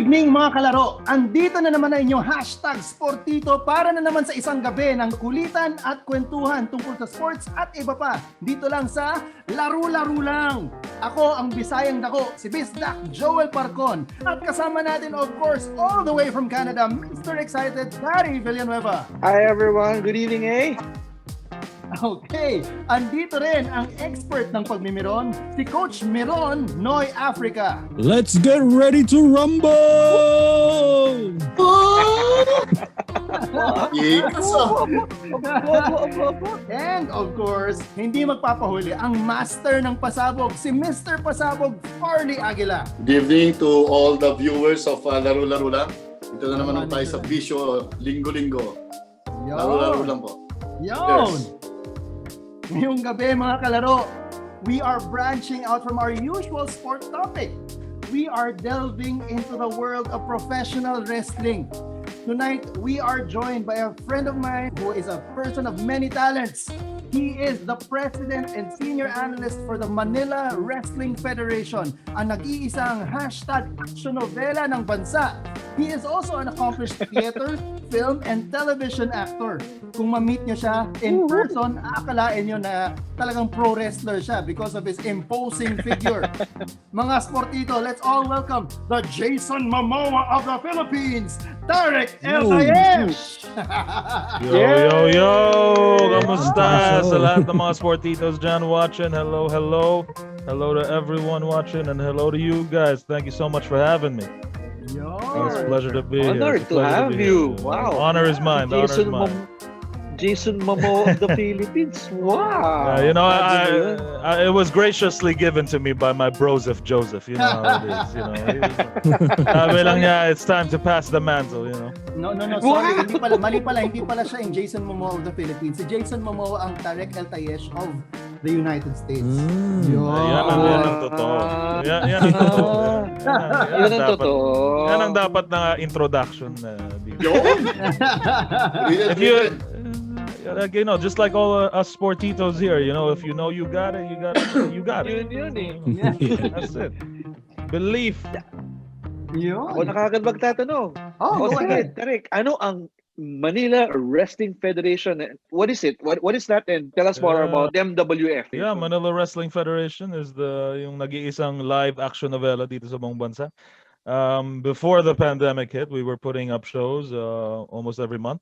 evening mga kalaro! Andito na naman na inyong hashtag Sportito para na naman sa isang gabi ng kulitan at kwentuhan tungkol sa sports at iba pa. Dito lang sa Laro-Laro lang. Ako ang Bisayang Dako, si Bisdak Joel Parcon. At kasama natin of course all the way from Canada, Mr. Excited Tarek Villanueva. Hi everyone, good evening Okay, andito rin ang expert ng pagmimiron, si Coach Miron, Noy Africa. Let's get ready to rumble! And of course, hindi magpapahuli ang master ng pasabog, si Mr. Pasabog, Farley Aguila. Good evening to all the viewers of Laro-Laro lang. Ito na naman tayo sa bisyo, linggo-linggo. Laro-Laro lang po. Yon! Ngayong gabi mga kalaro, we are branching out from our usual sport topic. We are delving into the world of professional wrestling. Tonight, we are joined by a friend of mine who is a person of many talents. He is the president and senior analyst for the Manila Wrestling Federation, ang nag-iisang hashtag action novela ng bansa. He is also an accomplished theater, film, and television actor. Kung ma-meet nyo siya in person, akalain nyo na talagang pro wrestler siya because of his imposing figure. Mga sportito, let's all welcome the Jason Momoa of the Philippines, Tarek El Tayech! Yo! Kamusta sa lahat ng mga sportitos dyan watching? Hello. Hello to everyone watching and hello to you guys. Thank you so much for having me. Yo! It's a pleasure to be here. Honor to have you. Wow. Honor is mine. The honor is mine. Jason Momoa of the Philippines. Wow. It was graciously given to me by my broseph Joseph. You know how it is. Sabi lang niya, it's time to pass the mantle. No. Sorry, mali pala. Hindi pala siya yung Jason Momoa of the Philippines. Si Jason Momoa ang Tarek El Tayech of the United States. Yan ang totoo. Yan ang totoo. Yan ang dapat na introduction. If you just like all us sportitos here, if you know you got it, you got it. That's it. Belief. Ako na kagad magtatanong. Go ahead. Tarek, ano ang Manila Wrestling Federation? What is it? What is that? And tell us more about MWF. Yeah, Manila Wrestling Federation is yung nag-iisang live action novela dito sa buong bansa. Before the pandemic hit, we were putting up shows almost every month,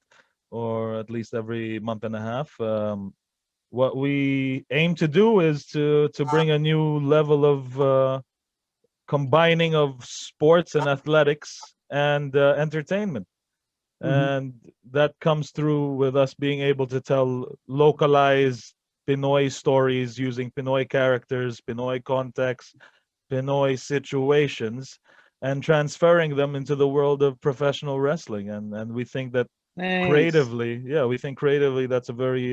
or at least every month and a half. What we aim to do is to bring a new level of combining of sports and athletics and entertainment. And that comes through with us being able to tell localized Pinoy stories using Pinoy characters, Pinoy context, Pinoy situations, and transferring them into the world of professional wrestling. And we think that creatively that's a very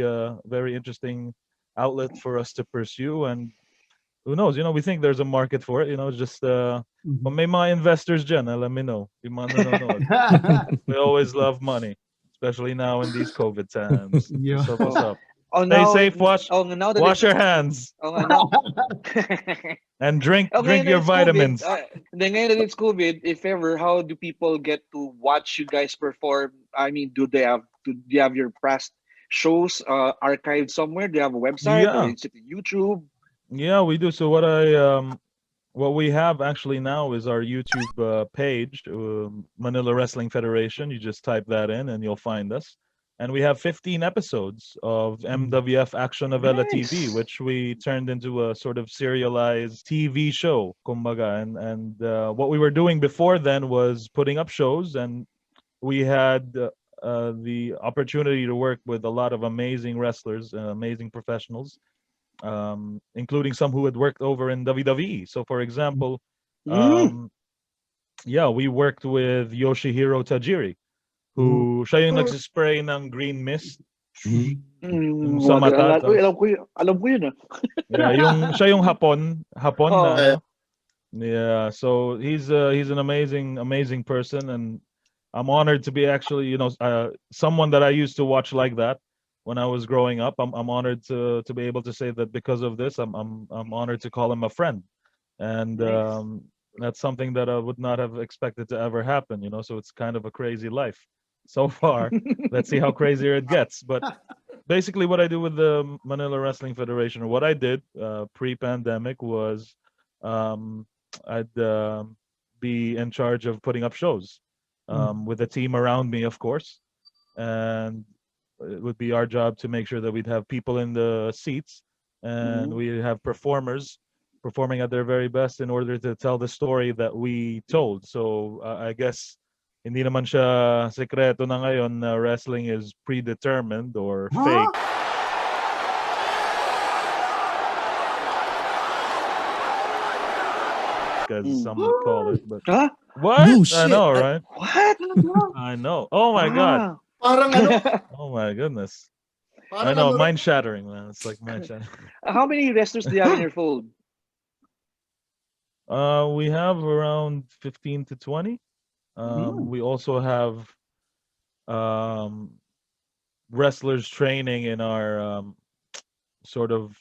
interesting outlet for us to pursue. And who knows, we think there's a market for it, just kung may mga investors dyan, let me know. Yung mga nanonood. We always love money, especially now in these COVID times. So what's up? Stay safe, wash your hands. And drink your vitamins. Ngayon that it's COVID, if ever, how do people get to watch you guys perform? I mean, do you have your past shows archived somewhere? Do you have a website? Yeah. Or is it YouTube? Yeah, we do. So what we have actually now is our YouTube page, Manila Wrestling Federation. You just type that in and you'll find us. And we have 15 episodes of MWF Action Novela TV, which we turned into a sort of serialized TV show, kumbaga. And what we were doing before then was putting up shows, and we had the opportunity to work with a lot of amazing wrestlers, amazing professionals, including some who had worked over in WWE. So, for example, we worked with Yoshihiro Tajiri, who siya yung nagsispray ng green mist sa mata. Alam ko yun. Siya yung Hapon. Yeah, so he's an amazing person, and I'm honored to be actually, someone that I used to watch like that when I was growing up. I'm honored to be able to say that because of this, I'm honored to call him a friend. And That's something that I would not have expected to ever happen, you know. So it's kind of a crazy life so far. Let's see how crazier it gets. But basically, what I do with the Manila Wrestling Federation, or what I did pre-pandemic, was um, I'd be in charge of putting up shows with a team around me, of course, and it would be our job to make sure that we'd have people in the seats and Mhm. we have performers performing at their very best in order to tell the story that we told. So I guess hindi naman siya sekreto na ngayon na wrestling is predetermined or Huh? fake, as Mm. some would call it. But Huh? what? No I shit. know, right? What? I know. Oh my god. Ah. Parang ano, Oh my goodness. I parang know, ano, mind shattering, man. It's like mind shattering. How many wrestlers do you have in your fold? We have around 15 to 20. We also have um, wrestlers training in our sort of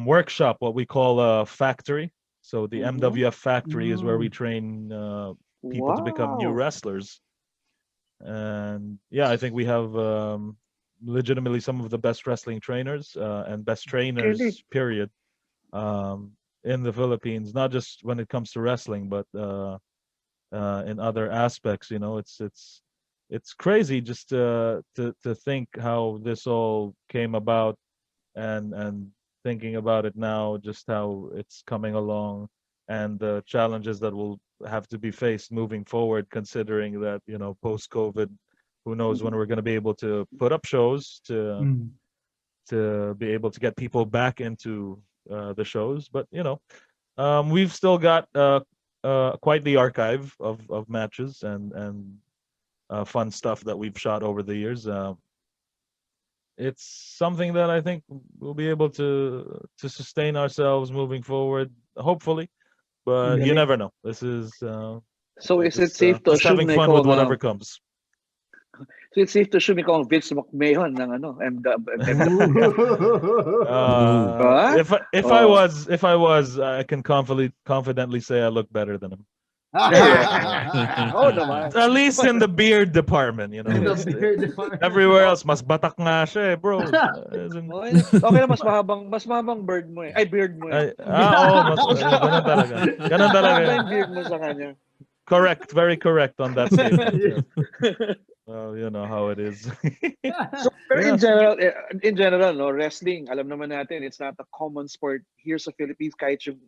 workshop, what we call a factory. So the Mhm. MWF factory is where we Mm. train people to become new Wow. wrestlers. And yeah, I think we have legitimately some of the best wrestling trainers and best Really? trainers, period, um, in the Philippines. Not just when it comes to wrestling, but in other aspects. You know, it's crazy just to think how this all came about, and thinking about it now, just how it's coming along, and the challenges that will have to be faced moving forward, considering that, you know, post COVID, who knows when we're going to be able to put up shows, Mm. to be able to get people back into the shows. But you know, we've still got quite the archive of matches and fun stuff that we've shot over the years. It's something that I think we'll be able to sustain ourselves moving forward, hopefully. But you Galing. never know. This is So is it just safe to just assume having na fun ikaw with ang whatever comes. so it's safe to assume ikaw ang Vince McMahon ng ano, Ooh. Huh? Oh. If I was, I can confidently say I look better than him. Oo naman. At least in the beard department, you know. In the It's, beard department. everywhere else, mas batak nga siya, bro. Okay na, mas mahabang bird mo eh. Ay, beard mo eh. Oo, mas, ganun talaga. Ganun Mas talaga. mahaba yung beard mo sa kanya. Correct, very correct on that statement. Yes. Well, you know how it is. So, pero Yeah. in general, no, wrestling, alam naman natin, it's not a common sport here sa Philippines. Kahit yung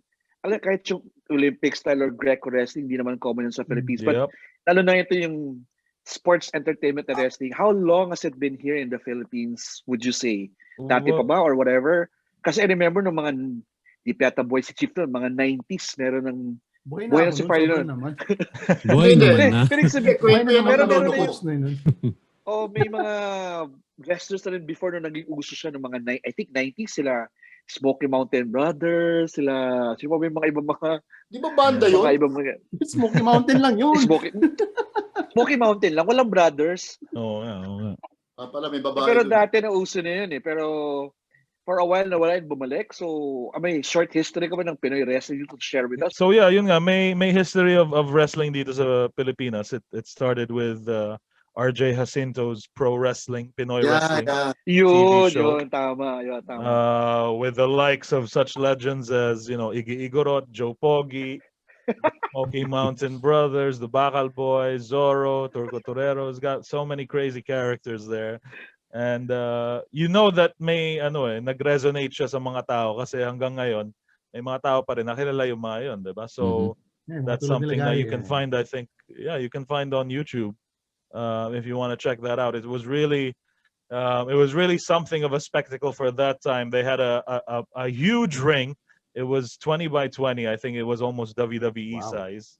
Olympic style or Greco wrestling, hindi naman common yun sa Philippines. But Yep. lalo na ito yung sports entertainment na wrestling. How long has it been here in the Philippines, would you say? Dati pa Well, ba or whatever? Kasi I remember nung mga, di pa yata boy si Chief noon, mga 90s, meron ng Buhay na Buhay ako na si nun, Friday sobra nun. naman. Buhay Hindi. naman na. Pero sabi, Buhay na Kwento yung naman Pero ako meron nung na coach na yun. may mga wrestlers na rin before nung naging uso siya ng mga, I think 90s sila, Smoky Mountain Brothers, sino ba yung mga ibang Di ba banda Yeah. mga yun? ibang mga, Smoky Mountain lang yun. Smoky Mountain lang, walang brothers. Oo nga, oo nga. Pala, may babae Pero dun. dati na uso na yun eh, pero for a while nawala yun, bumalik. So, may short history ka ba ng Pinoy wrestling you could share with us? So yeah, yun nga, may history of wrestling dito sa Pilipinas. It started with RJ Jacinto's Pro Wrestling, Pinoy Wrestling TV show. Yun, tama. With the likes of such legends as, you know, Iggy Igorot, Joe Pogi, Smoky Mountain Brothers, the Bakal Boys, Zorro, Turco Torero's got so many crazy characters there. And you know that may nag-resonate siya sa mga tao kasi hanggang ngayon may mga tao pa rin nakilala yung mga yun, 'di ba? So Yeah, mga that's tulad nila something that Gary, you can find, I think, you can find on YouTube if you want to check that out. It was really something of a spectacle for that time. They had a huge ring. It was 20 by 20. I think it was almost WWE Wow. size,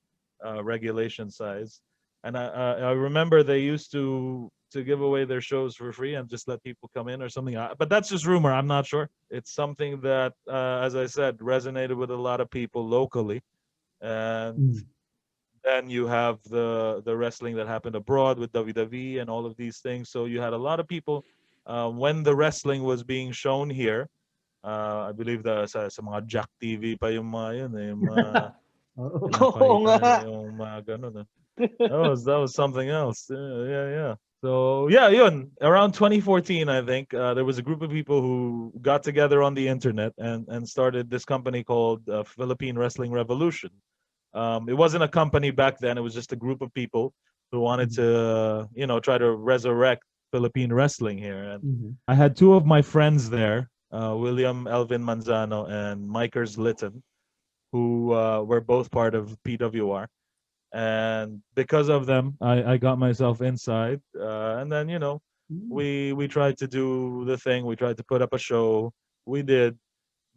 regulation size. And I remember they used to give away their shows for free and just let people come in or something. But that's just rumor. I'm not sure. It's something that, as I said, resonated with a lot of people locally. And then you have the wrestling that happened abroad with WWE and all of these things. So you had a lot of people when the wrestling was being shown here. I believe sa mga Jack TV pa yung mga yun, yung mga Oo. Oo nga. Pinapahita yung mga ganun. That was something else. Yeah. So yeah, yun. Around 2014, I think there was a group of people who got together on the internet and started this company called Philippine Wrestling Revolution. It wasn't a company back then. It was just a group of people who wanted to, try to resurrect Philippine wrestling here. And Mhm. I had two of my friends there, William Elvin Manzano and Mikers Litton, who were both part of PWR. And because of them, I got myself inside. And then, we tried to do the thing. We tried to put up a show. We did.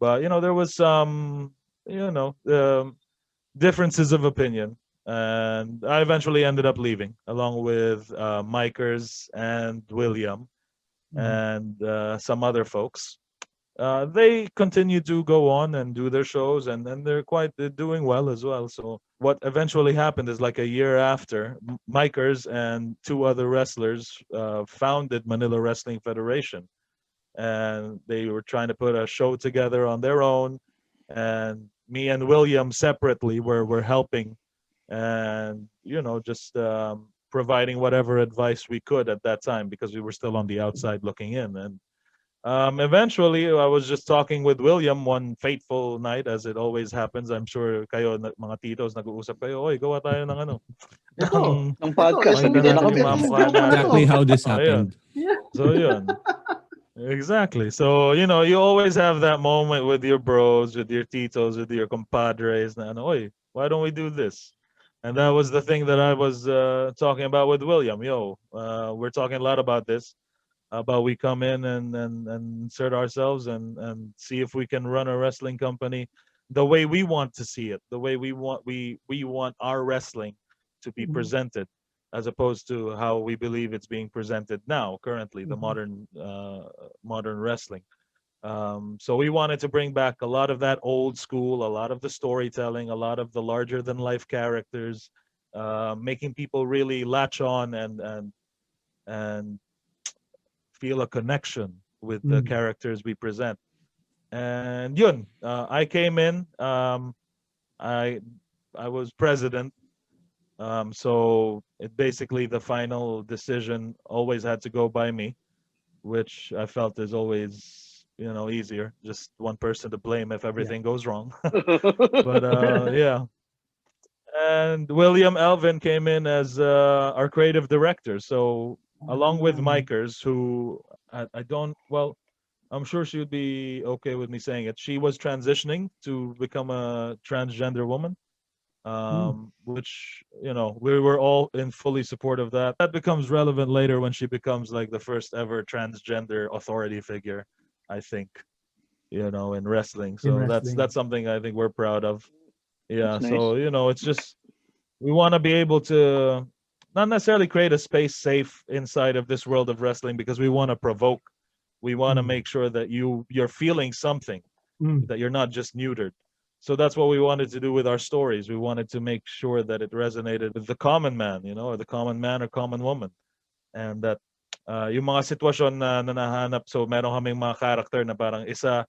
But, there was some, differences of opinion. And I eventually ended up leaving along with Mikers and William and some other folks. They continue to go on and do their shows, and they're doing well as well. So what eventually happened is like a year after, Mikers and two other wrestlers founded Manila Wrestling Federation, and they were trying to put a show together on their own. And me and William separately were helping, and just providing whatever advice we could at that time because we were still on the outside looking in. And eventually, I was just talking with William one fateful night, as it always happens. I'm sure kayo, mga titos, nag-uusap kayo, oy, gawa tayo ng ano. Ito. Ng podcast. Ito, Makita Nandito na natin kami. yung mga mukha Joke na natin. to. Exactly how this Ayun. happened. Yeah. So, yun. Exactly. So, you always have that moment with your bros, with your titos, with your compadres, na ano, oy, why don't we do this? And that was the thing that I was talking about with William. We're talking a lot about this. About we come in and insert ourselves and see if we can run a wrestling company the way we want to see it, the way we want our wrestling to be presented, as opposed to how we believe it's being presented now, currently, the modern wrestling. So we wanted to bring back a lot of that old school, a lot of the storytelling, a lot of the larger than life characters, making people really latch on and feel a connection with the characters we present. And yun, I came in. I I was president. So it basically the final decision always had to go by me, which I felt is always easier. Just one person to blame if everything goes wrong. But yeah. And William Elvin came in as our creative director. So along with Mikers, who I don't well, I'm sure she would be okay with me saying it. She was transitioning to become a transgender woman, which we were all in fully support of that. That becomes relevant later when she becomes like the first ever transgender authority figure, I think, in wrestling. So wrestling. that's something I think we're proud of. Yeah. That's So nice. it's just we want to be able to not necessarily create a space safe inside of this world of wrestling because we want to provoke. We want to make sure that you're feeling something, that you're not just neutered. So that's what we wanted to do with our stories. We wanted to make sure that it resonated with the common man, or the common man or common woman. And that yung mga sitwasyon na nahanap, so meron kaming mga character na parang isa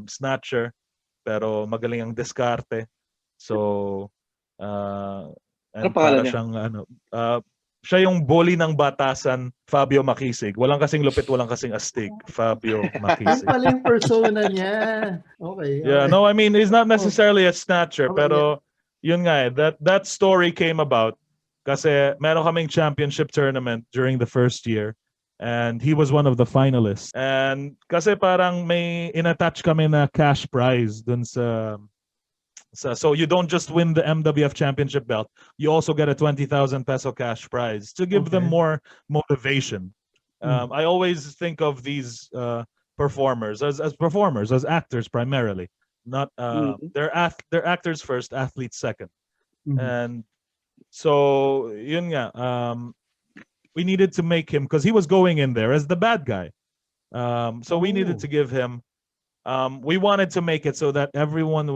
snatcher, pero magaling ang diskarte. So, Ano and pangalan para niya? siyang siya yung bully ng batasan, Fabio Makisig. Walang kasing lupit, walang kasing astig, Fabio Yung Makisig. pala yung persona niya. Okay. Yeah, no, I mean, he's not necessarily a snatcher, Okay, pero yun nga that story came about kasi meron kaming championship tournament during the first year and he was one of the finalists. And kasi parang may inattach kami na cash prize dun sa so you don't just win the MWF championship belt, you also get a 20,000 peso cash prize to give them more motivation. I always think of these performers as performers, as actors primarily. Not they're actors first, athletes second. And so yun nga, we needed to make him because he was going in there as the bad guy. So we needed to give him we wanted to make it so that everyone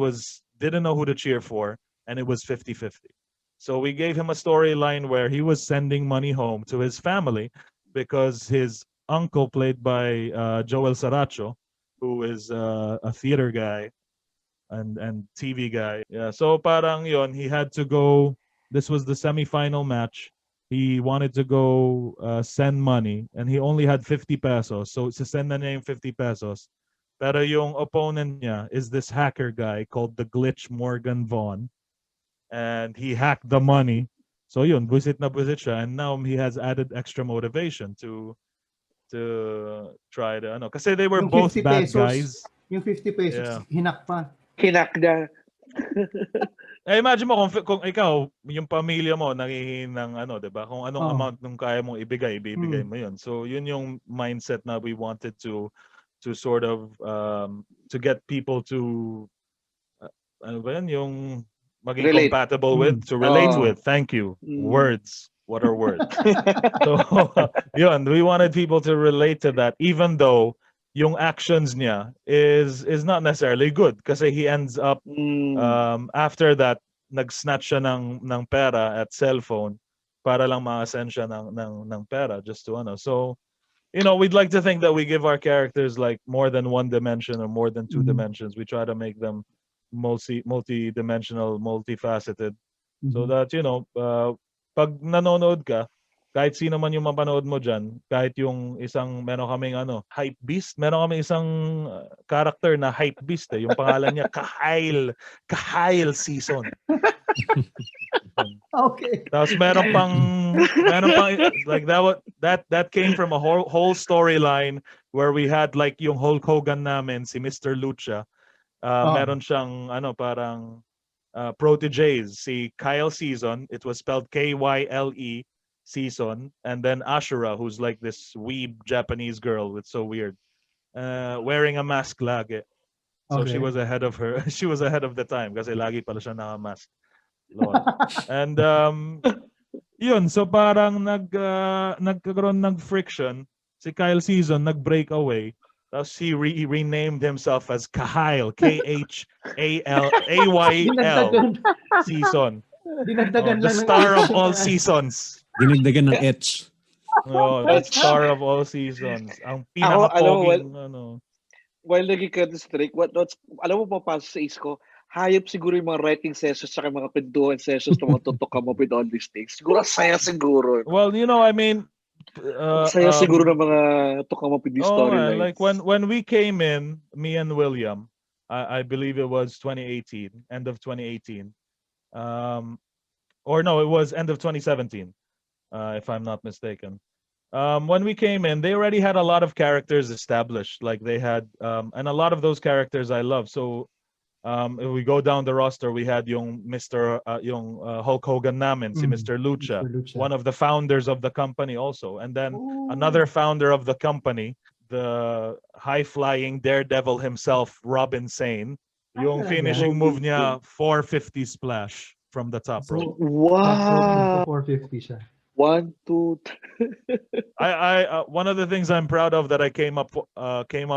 didn't know who to cheer for, and it was 50-50. So we gave him a storyline where he was sending money home to his family because his uncle, played by Joel Saracho, who is a theater guy, and TV guy. Yeah, so parang yon, he had to go. This was the semifinal match. He wanted to go send money, and he only had 50 pesos. So send na niya yung 50 pesos. Pero yung opponent niya is this hacker guy called the Glitch Morgan Vaughn, and he hacked the money. So yun, busit na busit siya, and now he has added extra motivation to try to ano. Kasi they were Yung both 50 bad pesos, guys. yung 50 pesos, Yeah. hinak pa. Kinakda. Eh, imagine mo kung ikaw, yung pamilya mo nangihingi ng ano, 'di ba? Kung anong Oh. amount nung kaya mong ibibigay Mm. mo 'yun. So, yun yung mindset na we wanted to sort of to get people to ano ba yun, yung maging Relate. compatible with, to relate with. Thank you. Words. What are words? So, yun, we wanted people to relate to that even though yung actions niya is not necessarily good kasi he ends up after that nag-snatch siya ng pera at cellphone para lang ma-ascend siya ng pera just to ano. So, you know, we'd like to think that we give our characters like more than one dimension or more than two dimensions. We try to make them multi-dimensional, multifaceted so that, you know, pag nanonood ka, kahit sino man yung mapanood mo dyan, kahit yung meron kaming hype beast, meron kaming isang character na hype beast yung pangalan niya, Kahil Season. Okay. Tapos meron pang like that came from a whole storyline where we had like yung Hulk Hogan namin, si Mr. Lucha. Meron siyang parang proteges, si Kyle Season, it was spelled Kyle Season, and then Ashura, who's like this weeb Japanese girl, it's so weird, wearing a mask lagi. So she was ahead of her. She was ahead of the time kasi lagi pala siya naka-mask. Lord. And yun, so parang nagkaroon ng friction. Si Kyle Season nag-break away. Tapos he renamed himself as Kahil, K-H-A-L-A-Y-L Season. Dinagdagan The lang ng star of H. all seasons. Dinagdagan ng H. Oh, the star of all seasons. Ang pinaka-poging While naging contest streak, what's alam mo papasok sa is ko, hayop siguro yung mga writing sessions sa mga pintuan sessions na mga tutok mo with all these things. Siguro saya siguro. Well, you know, I mean, saya siguro ng mga tukang mo with these storylines. Like when we came in, me and William, I believe it was 2018, end of 2018. Or no, it was end of 2017, if I'm not mistaken. When we came in, they already had a lot of characters established. Like they had, and a lot of those characters I love. So if we go down the roster, we had yung Hulk Hogan namin, si Mr. Lucha, one of the founders of the company also. And then another founder of the company, the high-flying daredevil himself, Robin Sane. Yung finishing move niya, 450 splash from the top rope. Wow! 450 siya. 1, 2, I one of the things I'm proud of that I came up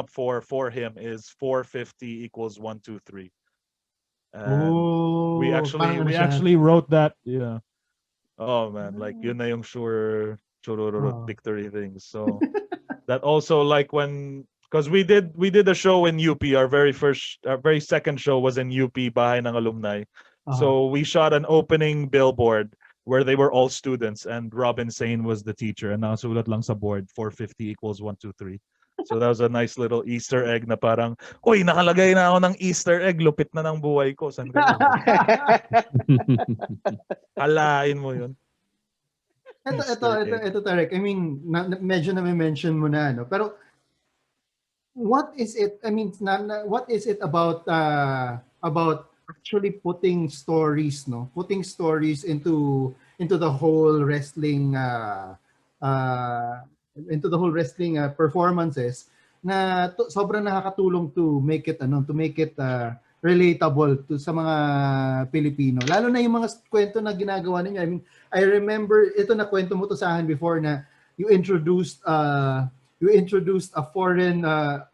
for him is 450 equals 1, 2, 3. And we actually wrote that. Yeah. Oh man, like yun na yung sure victory things. So that also like because we did a show in UP. Our very second show was in UP, Bahay ng Alumni. So we shot an opening billboard where they were all students and Robin Sane was the teacher, and nakasulat lang sa board 450 equals 1, 2, 3. So that was a nice little Easter egg na parang, uy, nakalagay na ako ng Easter egg, lupit na ng buhay ko. Saan ka na? Halain mo yun. Ito Tarek, I mean, medyo na-mention mo na, no? Pero what is it, I mean, what is it about actually putting stories, no? Putting stories into the whole wrestling performances na sobrang nakakatulong to make it relatable to sa mga Pilipino. Lalo na yung mga kwento na ginagawa ninyo. I mean, I remember ito na kwento mo to sa akin before na you introduced a foreign I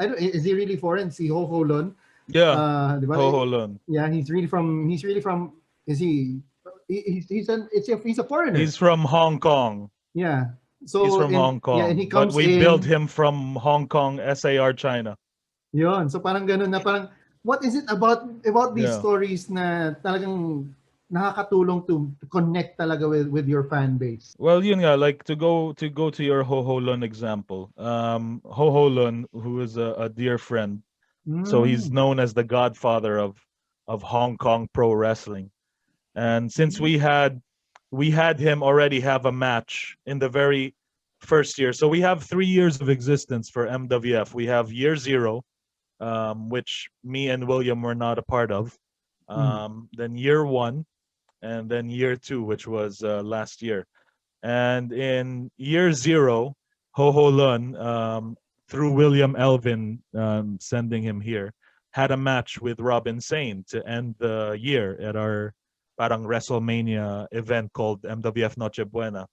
don't, is he really foreign, si Ho Lon? Yeah. Diba? Holon. Yeah, he's a foreigner. He's from Hong Kong. Yeah. So he's from Hong Kong. Yeah, and he comes but we built him from Hong Kong, SAR, China. Yun. So parang ganun na parang what is it about these Yeah. stories na talagang nakakatulong to connect talaga with your fan base? Well, yun nga, like to go to your Ho Ho Lun example. Ho Ho Lun, who is a dear friend, so he's Mm. known as the godfather of Hong Kong pro wrestling. And since we had him already have a match in the very first year, so we have 3 years of existence for MWF. We have year zero, which me and William were not a part of. Then year one, and then year two, which was last year. And in year zero, Ho Ho Lun, through William Elvin, sending him here, had a match with Robin Sane to end the year at our parang WrestleMania event called MWF Noche Buena.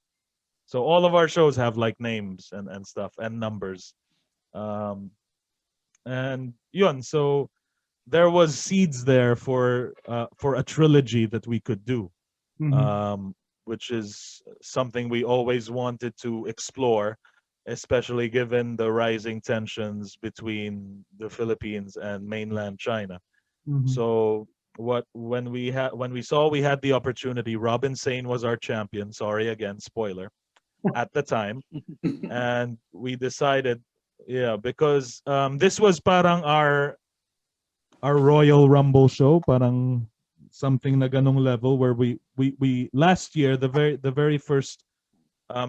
So all of our shows have like names and stuff and numbers. Um, and yun, so there was seeds there for a trilogy that we could do, Mhm. um, which is something we always wanted to explore, especially given the rising tensions between the Philippines and mainland China. Mhm. So when we saw we had the opportunity, Robin Sane was our champion. Sorry again, spoiler at the time, and we decided, yeah, because this was parang our Royal Rumble show, parang something na ganong level where we last year the very first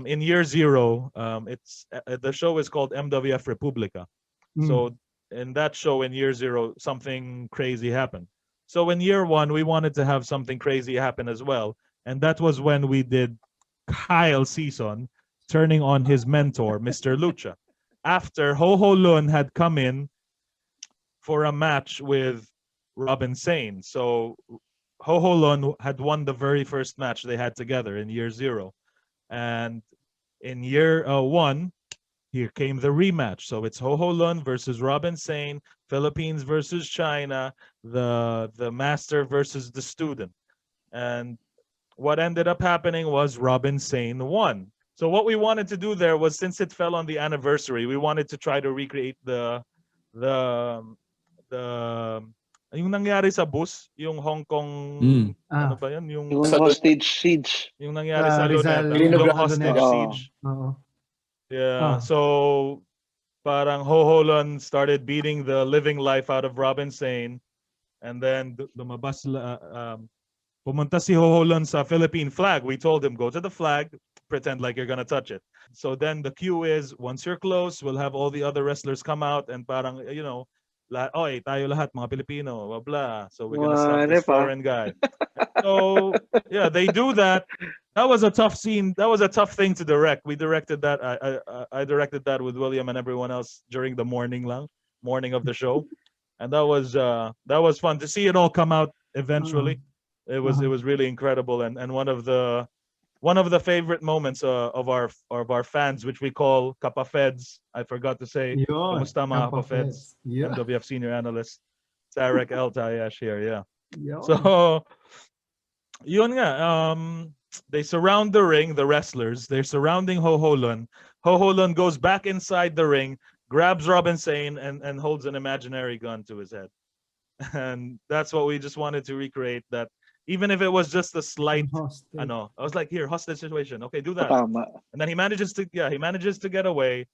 in year zero, it's the show is called MWF Republica. Mm. So in that show in year zero, something crazy happened. So in year one, we wanted to have something crazy happen as well, and that was when we did Kyle season turning on his mentor, Mr. Lucha. After Ho Ho Lun had come in for a match with Robin Sane. So Ho Ho Lun had won the very first match they had together in year zero. And in year one, here came the rematch. So it's Ho Ho Lun versus Robin Sane, Philippines versus China, the master versus the student. And what ended up happening was Robin Sane won. So what we wanted to do there was, since it fell on the anniversary, we wanted to try to recreate the the yung nangyari sa bus, yung Hong Kong, ano Ah, ba yun, Yung Sa hostage siege. yung nangyari sa sa Rizal, Luneta, Pilino yung Grande. hostage Oo. siege. Oo. Yeah, Ah. so parang Ho Ho Lun started beating the living life out of Robin Sane, and then lumabas pumunta si Ho Ho Lun sa Philippine flag. We told him, go to the flag, pretend like you're gonna touch it. So then the cue is, once you're close, we'll have all the other wrestlers come out and parang, oy, tayo lahat, mga Pilipino, blah, blah. So we're gonna stop Ano this pa? foreign guy. So, yeah, they do that. That was a tough scene. That was a tough thing to direct. We directed that. I directed that with William and everyone else during the morning of the show, and that was fun to see it all come out Oo. eventually. It was really incredible, and one of the favorite moments of our fans, which we call Kapafeds. I forgot to say, Yun, Kamusta mga Kapafeds? Kapafeds. Yeah. MWF senior analyst Tarek El Tayech here. Yeah. Yun. So yun nga, they surround the ring, the wrestlers. They're surrounding Ho Ho Lun. Ho Ho Lun goes back inside the ring, grabs Robin Sane, and holds an imaginary gun to his head. And that's what we just wanted to recreate. That even if it was just a slight, I Hostage. know, I was like, here, hostage situation. Okay, do that. Tama. And then he manages to get away.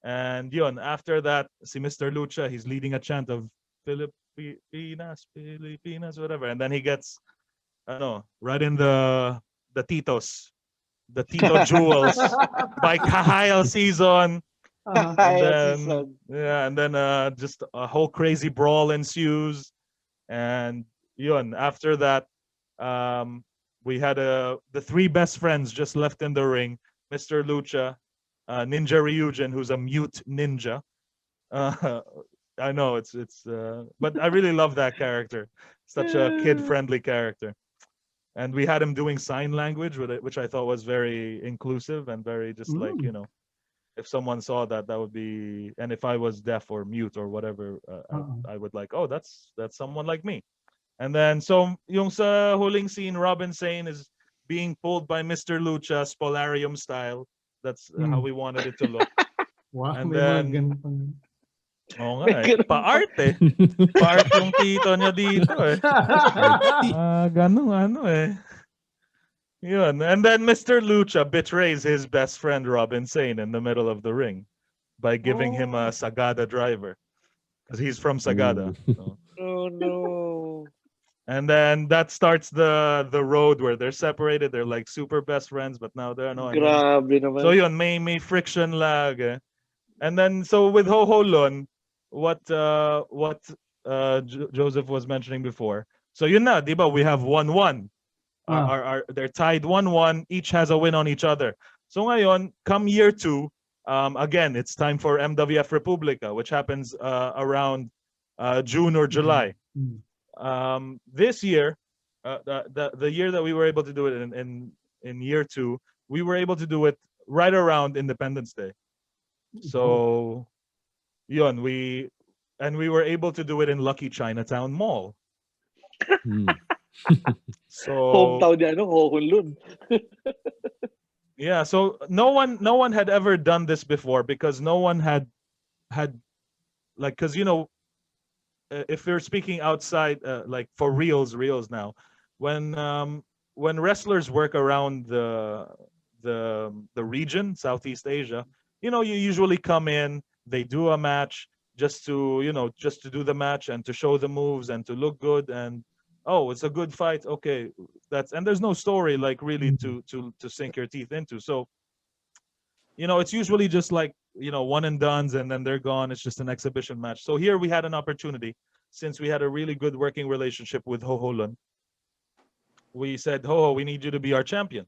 And yun, after that, si Mr. Lucha, he's leading a chant of Filipinas, Filipinas, whatever. And then he gets, I know, right in the Titos, the Tito Jewels by Kahil season. Uh-huh. And Kaya then, season. yeah, and then just a whole crazy brawl ensues. And yun, after that, um, we had the three best friends just left in the ring: Mr. Lucha, Ninja Ryujin, who's a mute ninja. Uh, I know but I really love that character. Such a kid-friendly character, and we had him doing sign language, which I thought was very inclusive and very just like, Mm. if someone saw that, that would be, and if I was deaf or mute or whatever, Uh-uh. I would like, oh, that's someone like me. And then, so yung sa huling scene, Robin Sane is being pulled by Mr. Lucha, Spolarium style. That's how Mm. we wanted it to look. Wow, And may mga then, ganun pang... Oo nga eh. Pa-art eh. Pa-art yung tito niya dito eh. Ganun ano eh. Yun. And then Mr. Lucha betrays his best friend Robin Sane in the middle of the ring by giving him a Sagada driver. Because he's from Sagada. So. Oh no. And then that starts the road where they're separated. They're like super best friends, but now they're no. Grabe So naman. yun, may friction lag. Eh. And then so with Ho Ho Lun, what Joseph was mentioning before. So yun na, di ba? We have 1-1. They're tied 1-1. Each has a win on each other. So ngayon, come year 2, again, it's time for MWF Republica, which happens around June or July. This year, the year that we were able to do it in year 2, we were able to do it right around Independence Day. So, yun, we were able to do it in Lucky Chinatown Mall. So Hometown niya, Hohonlun. yeah, so no one had ever done this before because no one had like, because if you're speaking outside like for reals now, when wrestlers work around the region Southeast Asia, you usually come in, they do a match just to do the match and to show the moves and to look good, and oh, it's a good fight, okay, and there's no story like really to sink your teeth into. So it's usually just like one and dones and then they're gone. It's just an exhibition match. So here we had an opportunity, since we had a really good working relationship with Ho Ho Lun. We said, Ho Ho, we need you to be our champion.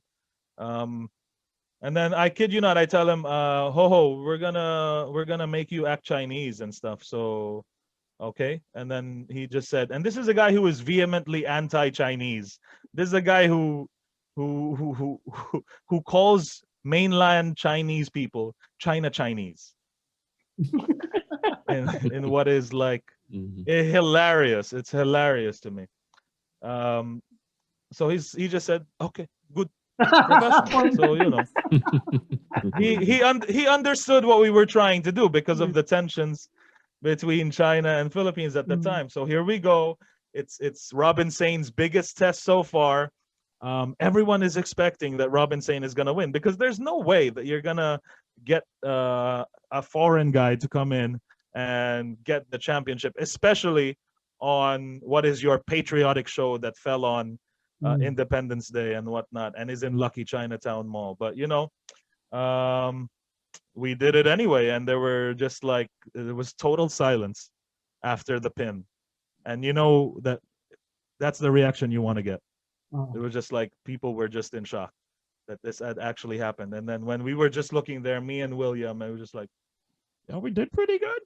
And then I kid you not, I tell him, Ho Ho, we're gonna make you act Chinese and stuff. So okay. And then he just said, and this is a guy who is vehemently anti-Chinese. This is a guy who calls mainland Chinese people China Chinese. in what is like hilarious. It's hilarious to me. So he just said, okay, good. Professional. So he understood what we were trying to do because of the tensions between China and Philippines at the time. So here we go. It's Robin Sane's biggest test so far. Everyone is expecting that Robin Sane is gonna win because there's no way that you're gonna get a foreign guy to come in and get the championship, especially on what is your patriotic show that fell on Independence Day and whatnot, and is in Lucky Chinatown Mall. But we did it anyway, and there was total silence after the pin, and that's the reaction you want to get. It was just like people were just in shock that this had actually happened. And then when we were just looking there, me and William, I was just like, yeah, we did pretty good.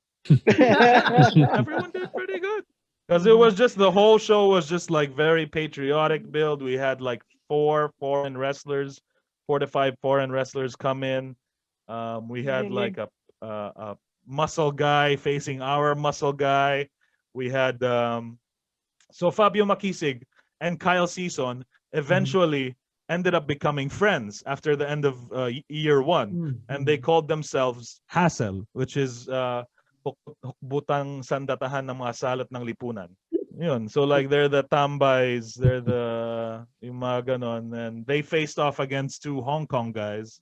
Everyone did pretty good. Because it was just, the whole show was just like very patriotic build. We had like 4 to 5 foreign wrestlers come in. We had like a muscle guy facing our muscle guy. We had so Fabio Makisig and Kyle Season eventually ended up becoming friends after the end of year 1, and they called themselves Hassel, which is butang sandatahan ng mga salat ng lipunan. Yun. So like they're the tambays, they're yung mga ganon, and they faced off against 2 Hong Kong guys.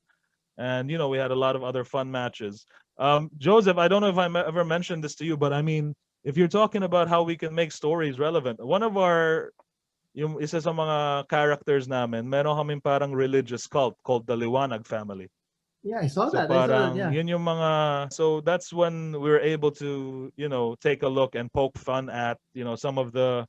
And we had a lot of other fun matches. Joseph, I don't know if I ever mentioned this to you, but I mean, if you're talking about how we can make stories relevant, one of our yung isa sa mga characters namin, meron kaming parang religious cult called the Liwanag family. Yeah, I saw So that. parang Yeah. yun yung mga, so that's when we were able to take a look and poke fun at some of the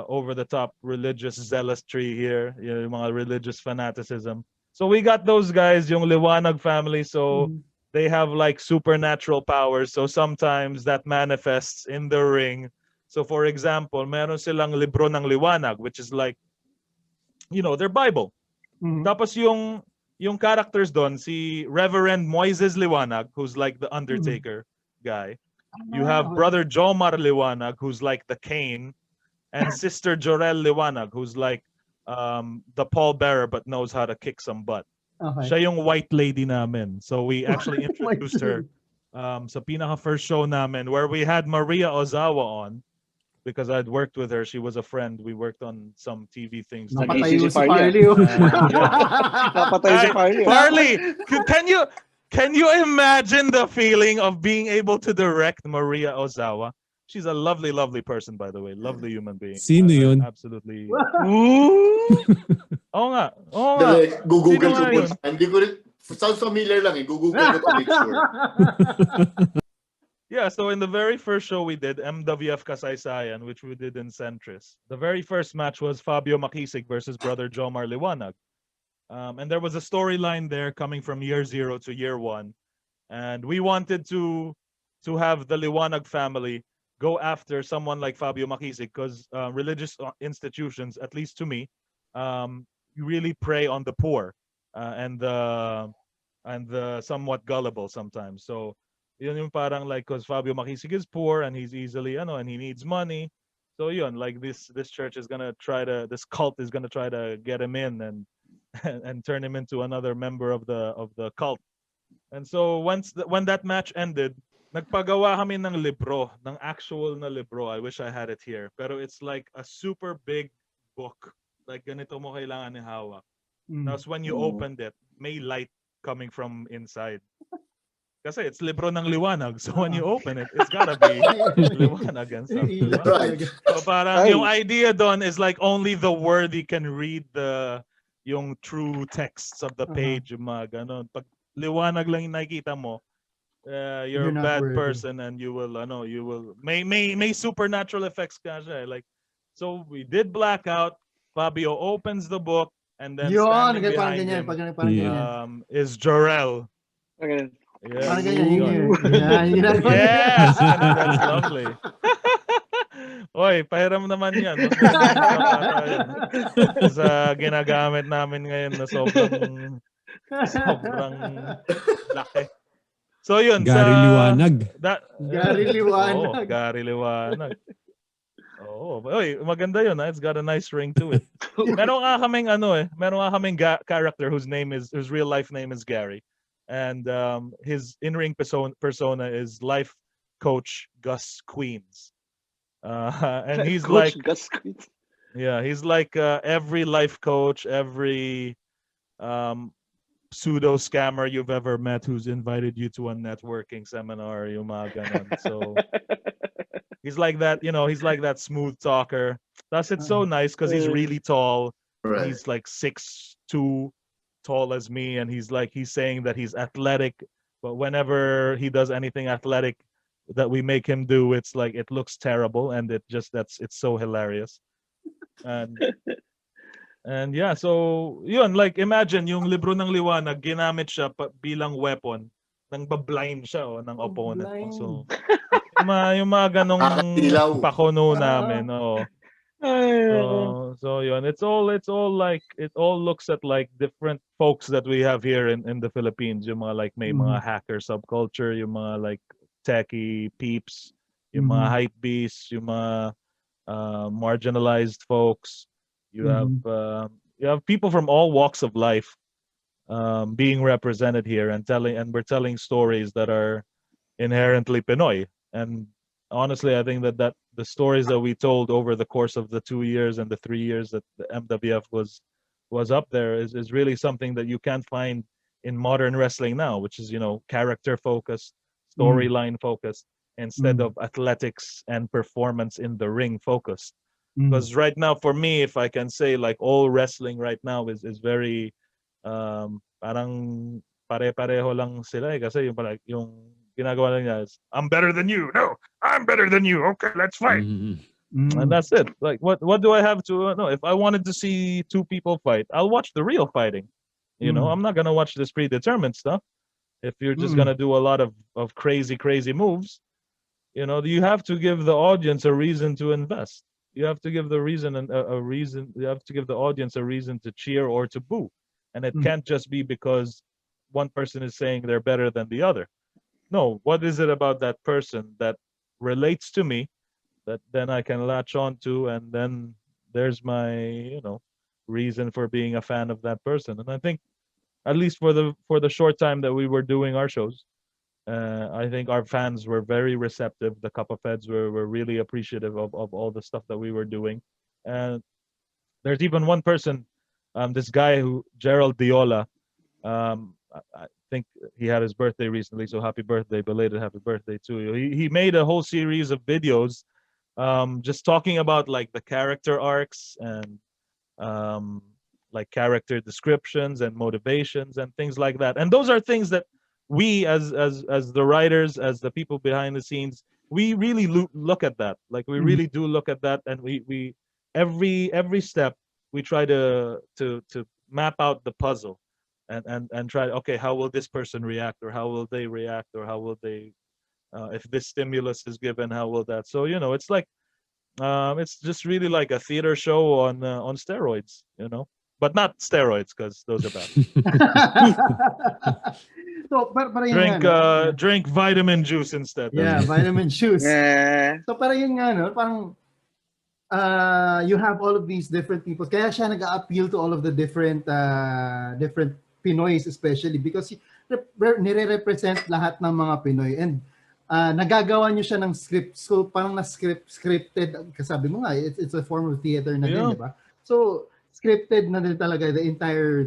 over the top religious zealotry here, yung mga religious fanaticism. So we got those guys, yung Liwanag family, so they have like supernatural powers, so sometimes that manifests in the ring. So for example, meron silang libro ng liwanag, which is like, their Bible. Tapos yung characters doon, si Reverend Moises Liwanag, who's like the Undertaker guy. You have Brother Jomar Liwanag, who's like the Kane, and Sister Jorel Liwanag, who's like the pallbearer but knows how to kick some butt. Okay. Siya yung white lady namin. So we actually introduced her sa pinaka first show namin where we had Maria Ozawa on because I'd worked with her. She was a friend. We worked on some TV things together. Napatayo si si Farley, Farley. Oh. Yeah. Napatay si Ay, Farley. Farley, can you imagine the feeling of being able to direct Maria Ozawa? She's a lovely, lovely person, by the way. Lovely human being. Sino yun? Absolutely. Ooh! Oo nga. Oo nga. Dali, Sino Google nga ko yun? muna. Hindi ko rin, sounds familiar lang eh. Google ko to make sure. Yeah, so in the very first show we did, MWF Kasaysayan, which we did in Centris, the very first match was Fabio Makisig versus brother Jomar Liwanag. And there was a storyline there coming from year 0 to year 1. And we wanted to have the Liwanag family go after someone like Fabio Makisig because religious institutions, at least to me, really prey on the poor and the somewhat gullible sometimes. So yun yung parang like because Fabio Makisig is poor and he's easily and he needs money. So yun, like this church is gonna this cult is gonna try to get him in and and turn him into another member of the cult. And so when that match ended, nagpagawa kami ng libro, ng actual na libro. I wish I had it here. Pero it's like a super big book. Like ganito mo kailangan ihawak. Tapos when you opened it, may light coming from inside. Kasi it's libro ng liwanag. So when you open it, it's gotta be liwanag and stuff. Diba? Right. So parang Ay. yung idea doon is like only the worthy can read yung true texts of the page, yung mga ganon. Pag liwanag lang yung nakikita mo, you're a not bad worthy. person and you will may supernatural effects ka siya. Like so we did blackout. Fabio opens the book and then Yun, standing parang behind ganyan. him Parang Yeah. ganyan. is Jorel. Okay. Yes. Parang ganyan. Yun, Yun. Yan, yung ginagawa niya. Yes, that's lovely. Oy, pahiram naman yan. Mas maganda yan. Sa ginagamit namin ngayon na sobrang laki. So yun, Gary Liwanag. Gary Liwanag. Oh, Gary Liwanag. Oh, oy, maganda yun. It's got a nice ring to it. Meron nga kaming character whose real life name is Gary. And his in-ring persona is life coach Gus Queens. And he's Coach like Gus Queens. yeah, he's like every life coach, every pseudo scammer you've ever met who's invited you to a networking seminar, yung mga ganon. So he's like that, he's like that smooth talker. That's it's so nice because he's really tall. Right. He's like 6'2", tall as me, and he's saying that he's athletic, but whenever he does anything athletic that we make him do, it's like it looks terrible, and it's so hilarious. And yeah, so yun, like imagine yung libro ng liwanag ginamit siya bilang weapon nang ba-blind siya ng opponent mo. So yung mga ganong Nakakatilaw. pakuno namin, oo. So yun, it all looks at like different folks that we have here in the Philippines, yung mga like may mga hacker subculture, yung mga like techie peeps, yung mga hype beasts, yung mga marginalized folks. You have people from all walks of life being represented here and we're telling stories that are inherently Pinoy. And honestly, I think that the stories that we told over the course of the 2 years and the 3 years that the MWF was up there is really something that you can't find in modern wrestling now, which is character focused, storyline focused, instead of athletics and performance in the ring focused. Because right now, for me, if I can say, like all wrestling right now is very parang pare-pareho lang sila kasi yung ginagawa lang niya is I'm better than you. No, I'm better than you. Okay, let's fight. And that's it. Like what do I have to know? If I wanted to see two people fight, I'll watch the real fighting. I'm not gonna watch this predetermined stuff. If you're just gonna do a lot of crazy moves, you have to give the audience a reason to invest. You have to give the reason and a reason. You have to give the audience a reason to cheer or to boo, and it can't just be because one person is saying they're better than the other. No, what is it about that person that relates to me that then I can latch on to, and then there's my reason for being a fan of that person. And I think at least for the short time that we were doing our shows, I think our fans were very receptive. The Kapafeds were really appreciative of all the stuff that we were doing. And there's even one person, this guy who Gerald Diola. I think he had his birthday recently, so happy birthday, belated happy birthday to you. He made a whole series of videos, just talking about like the character arcs and um, like character descriptions and motivations and things like that. And those are things that we, as the writers, as the people behind the scenes, we really look at that. Like we Mhm. really do look at that, and we every step we try to map out the puzzle, and try. Okay, how will this person react, or how will they react, or how will they if this stimulus is given, how will that? So it's just really like a theater show on steroids, but not steroids because those are bad. So, pero yun nga, no? Yeah. Drink vitamin juice instead. Yeah, vitamin shoes. Yeah. So, parang yun nga, no? Parang, you have all of these different people. Kaya siya nag-appeal to all of the different Pinoys especially because nire-represent lahat ng mga Pinoy. And nagagawa niyo siya ng script. So, parang scripted. Kasabi mo nga, it's a form of theater na din, Yeah. di ba? So, scripted na din talaga the entire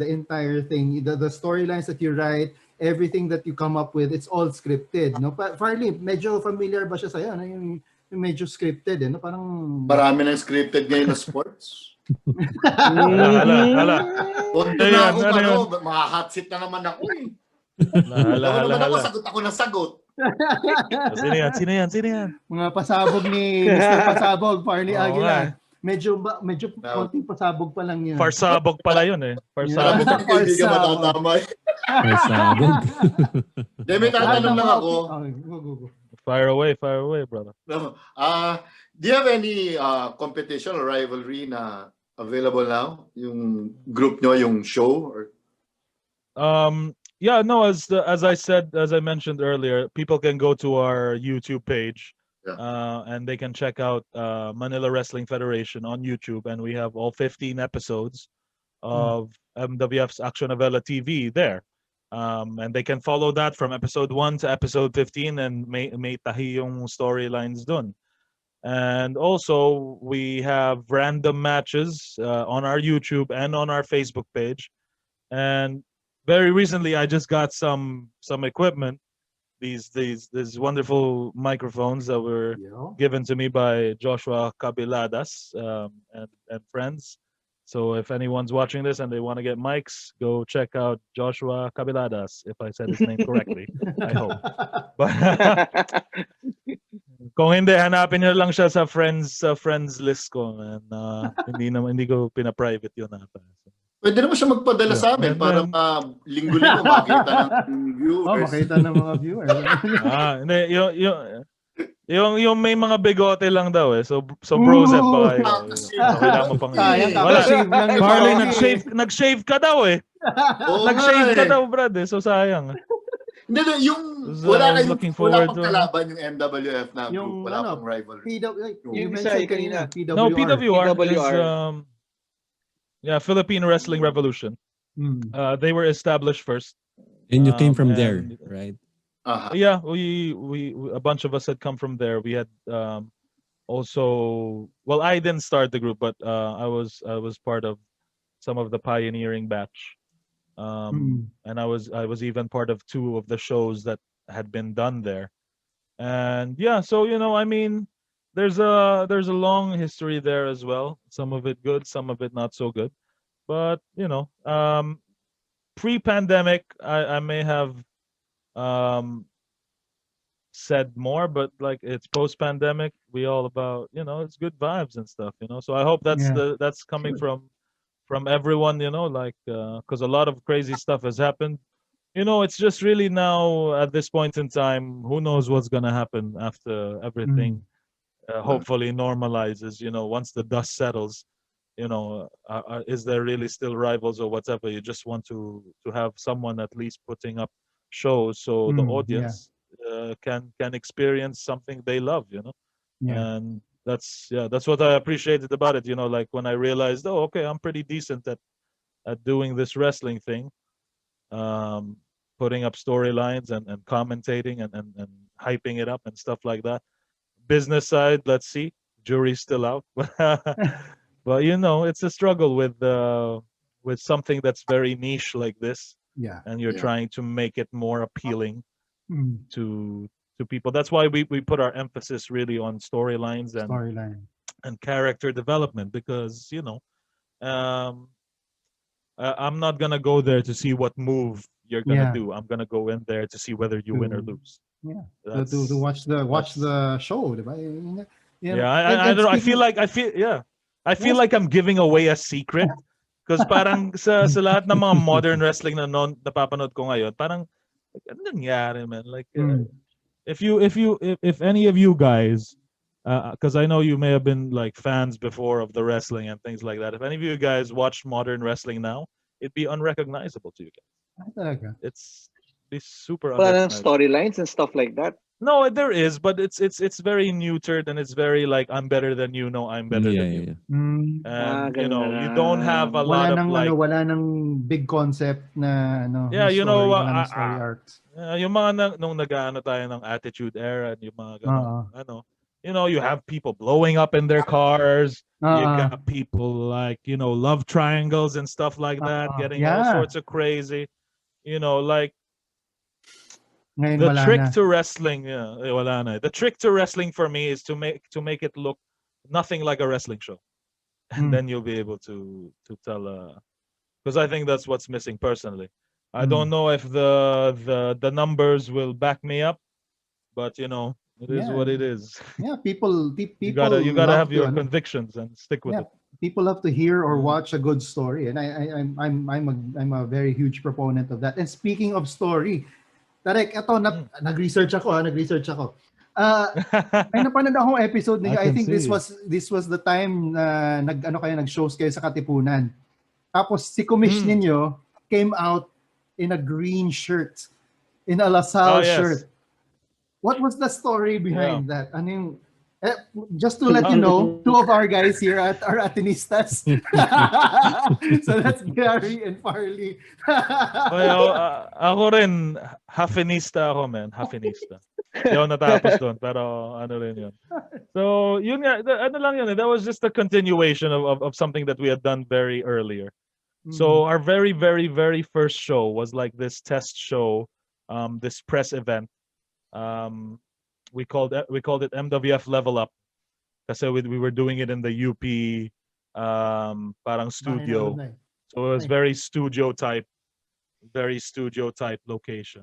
thing. The storylines that you write, everything that you come up with, it's all scripted, no? Farley, medyo familiar ba siya sa'yo? Ano yung medyo scripted, no? Parang... Marami ng scripted ngayon na sports. Hala. Punto na ako, mga hot seat na naman ako eh. Hala. Sagot ako ng sagot. Sino yan? Mga pasabog ni Mr. Pasabog, Farley Oo Aguila. Medyo konting pasabog pa lang yun. Farsabog pala yun eh. Sabi Farsabog. ko, hindi ka matatamay. Sabog. May tatanong lang ako. Go. Fire away, brother. No. Do you have any competition or rivalry na available now? Yung group nyo, yung show? Or... Yeah, no, as I mentioned earlier, people can go to our YouTube page. Yeah. And they can check out Manila Wrestling Federation on YouTube, and we have all 15 episodes of MWF's Action Novela TV there. And they can follow that from episode 1 to episode 15 and may tahi yung storylines dun. And also, we have random matches on our YouTube and on our Facebook page. And very recently, I just got some equipment. These wonderful microphones that were given to me by Joshua Cabiladas and friends. So if anyone's watching this and they want to get mics, go check out Joshua Cabiladas, if I said his name correctly. I hope. But kung hindi, hanapin niyo lang siya sa friends list ko. And hindi ko pina-private yun ata. Pwede naman siya magpadala sa amin para linggo-linggo makita ng viewers. Makita ng mga viewers. Hindi, yung may mga bigote lang daw eh. So brosep pa kayo. Kailangan mo pang Marley, nag-shave ka daw eh. Nag-shave ka daw, brad eh. So sayang. Hindi, yung wala kayong kalaban yung MWF na group. Wala pang rivalry. You mentioned kanina, PWR. No, PWR is Philippine Wrestling Revolution. They were established first. And you came from there, right? Yeah, we a bunch of us had come from there. We had also, well, I didn't start the group, but I was part of some of the pioneering batch. And I was even part of 2 of the shows that had been done there. And yeah, so I mean, there's a long history there as well. Some of it good, some of it not so good. But pre-pandemic, I may have said more, but like it's post-pandemic, we all about it's good vibes and stuff. So I hope that's coming from everyone. Like because a lot of crazy stuff has happened. It's just really now at this point in time, who knows what's gonna happen after everything. Hopefully normalizes, once the dust settles, is there really still rivals or whatever? You just want to have someone at least putting up shows so the audience can experience something they love, and that's what I appreciated about it, like when I realized, I'm pretty decent at doing this wrestling thing. putting up storylines and commentating and hyping it up and stuff like that. Business side, let's see. Jury's still out. But it's a struggle with something that's very niche like this, Yeah. and you're Yeah. trying to make it more appealing Mm. to people. That's why we put our emphasis really on storylines Storyline. and character development, because um I'm not gonna go there to see what move you're gonna Yeah. do. I'm gonna go in there to see whether you win or To- lose. Yeah. That's, To watch that's- the show, diba? yeah. I don't know. I feel like I feel Yes. like I'm giving away a secret, because parang sa lahat ng mga modern wrestling na napapanood ko ngayon, parang ano nangyari, man? Like Mm. if any of you guys, because I know you may have been like fans before of the wrestling and things like that. If any of you guys watch modern wrestling now, it'd be unrecognizable to you guys. Talaga. It's be super Wala nang unrecognizable. storylines and stuff like that. No, there is, but it's very neutered, and it's very like, I'm better than you. No, I'm better Yeah, than yeah, you. yeah. Mm. And ganun you don't have a na. lot of like, wala nang big concept na Yeah, na you know, story, wala nang story arcs. yung mga nung nag-ano tayo ng Attitude Era, and yung mga Oo. ganun, you have people blowing up in their cars. You Oo. got people like, love triangles and stuff like that, getting all Yeah. sorts of crazy. Like Ngayon the wala trick na. to wrestling, wala na. The trick to wrestling for me is to make it look nothing like a wrestling show, and Mm. then you'll be able to tell. Because I think that's what's missing personally. I Mm. don't know if the numbers will back me up, but it is Yeah. what it is. Yeah, people You gotta love have your to, convictions and stick with yeah, it. people love to hear or Mhm. watch a good story, and I'm a very huge proponent of that. And speaking of story, Tarek, eto nag-research ako. May napanood akong episode ninyo. I I can think this see. was the time na nag-shows kayo sa Katipunan. Tapos si Kumish Mm. ninyo came out in a green shirt, in a Oh, LaSalle yes. shirt. What was the story behind that? Ano yung, just to let you know, two of our guys here are Atenistas. So that's Gary and Farley. Well, ako rin, halfinista ako, man. Halfinista. Hindi ako natapos doon, pero ano rin yun. So, yun nga, ano lang yun, that was just a continuation of something that we had done very earlier. So, our very, very, very first show was like this test show, this press event. We called it MWF Level Up, kasi we were doing it in the UP parang studio. So it was very studio type location.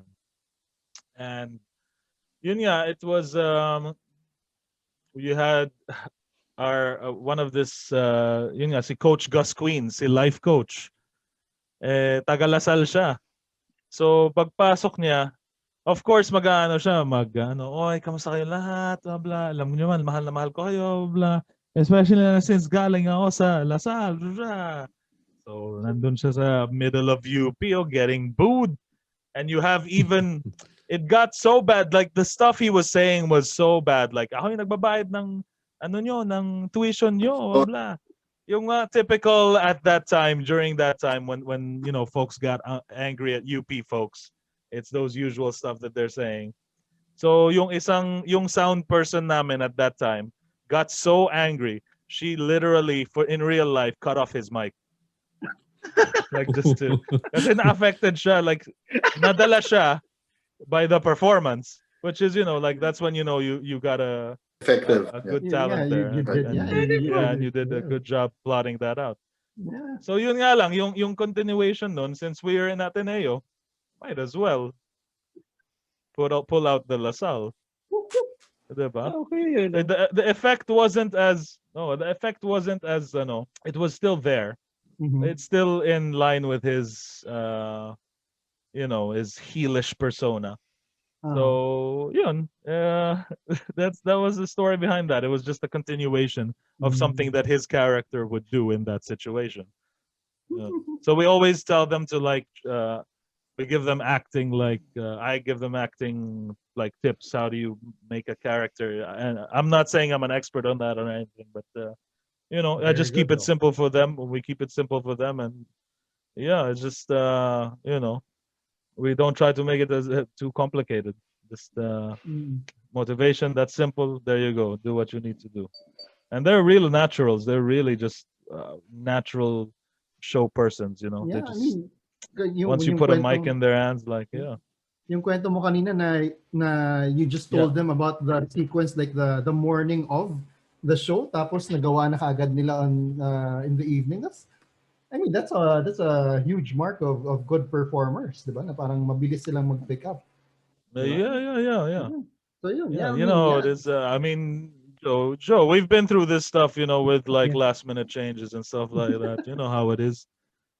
And yun nga, it was you had our one of this yun nga, si Coach Gus Queen, si life coach. Taga Lasal siya. So pagpasok niya, of course, siya, oy, kamusta kayo lahat, blah, blah. Alam niyo man, mahal na mahal ko kayo, blah. Especially since galing ako sa Lasal, blah. So, nandun siya sa middle of UP, getting booed. And you have even, it got so bad, like the stuff he was saying was so bad. Like, ako yung nagbabayad ng, ng tuition nyo, blah, blah. Yung typical at that time, during that time, when folks got angry at UP folks. It's those usual stuff that they're saying. So yung sound person namin at that time got so angry, she literally in real life cut off his mic. Like just to, kasi na-affected siya, like nadala siya by the performance, which is like that's when you got a Effective. good talent there. And you did a good job plotting that out. Yeah. So yun nga lang, yung continuation nun, since we are in Ateneo, might as well pull out the LaSalle. Diba? Okay, The effect wasn't as it was still there. Mhm. It's still in line with his his heelish persona. So yun, that was the story behind that. It was just a continuation of something that his character would do in that situation. So we always tell them to like we give them acting I give them acting like tips. How do you make a character? And I'm not saying I'm an expert on that or anything, but I just keep it simple for them. We keep it simple for them, and yeah, it's just we don't try to make it as too complicated. Just motivation. That's simple. There you go. Do what you need to do. And they're real naturals. They're really just natural show persons. You know, they Yeah, I just mean, once you yung put a mic kwento, in their hands, like yeah. yung kwento mo kanina na you just told them about the sequence like the morning of the show tapos nagawa na kaagad nila on in the evening. That's a huge mark of good performers, 'di ba? Na parang mabilis silang mag-pick up. Yeah. So yun, Yeah, I you mean, know, yeah. it is. I mean, Joe, we've been through this stuff, you know, with like Yeah. last minute changes and stuff like that. You know how it is.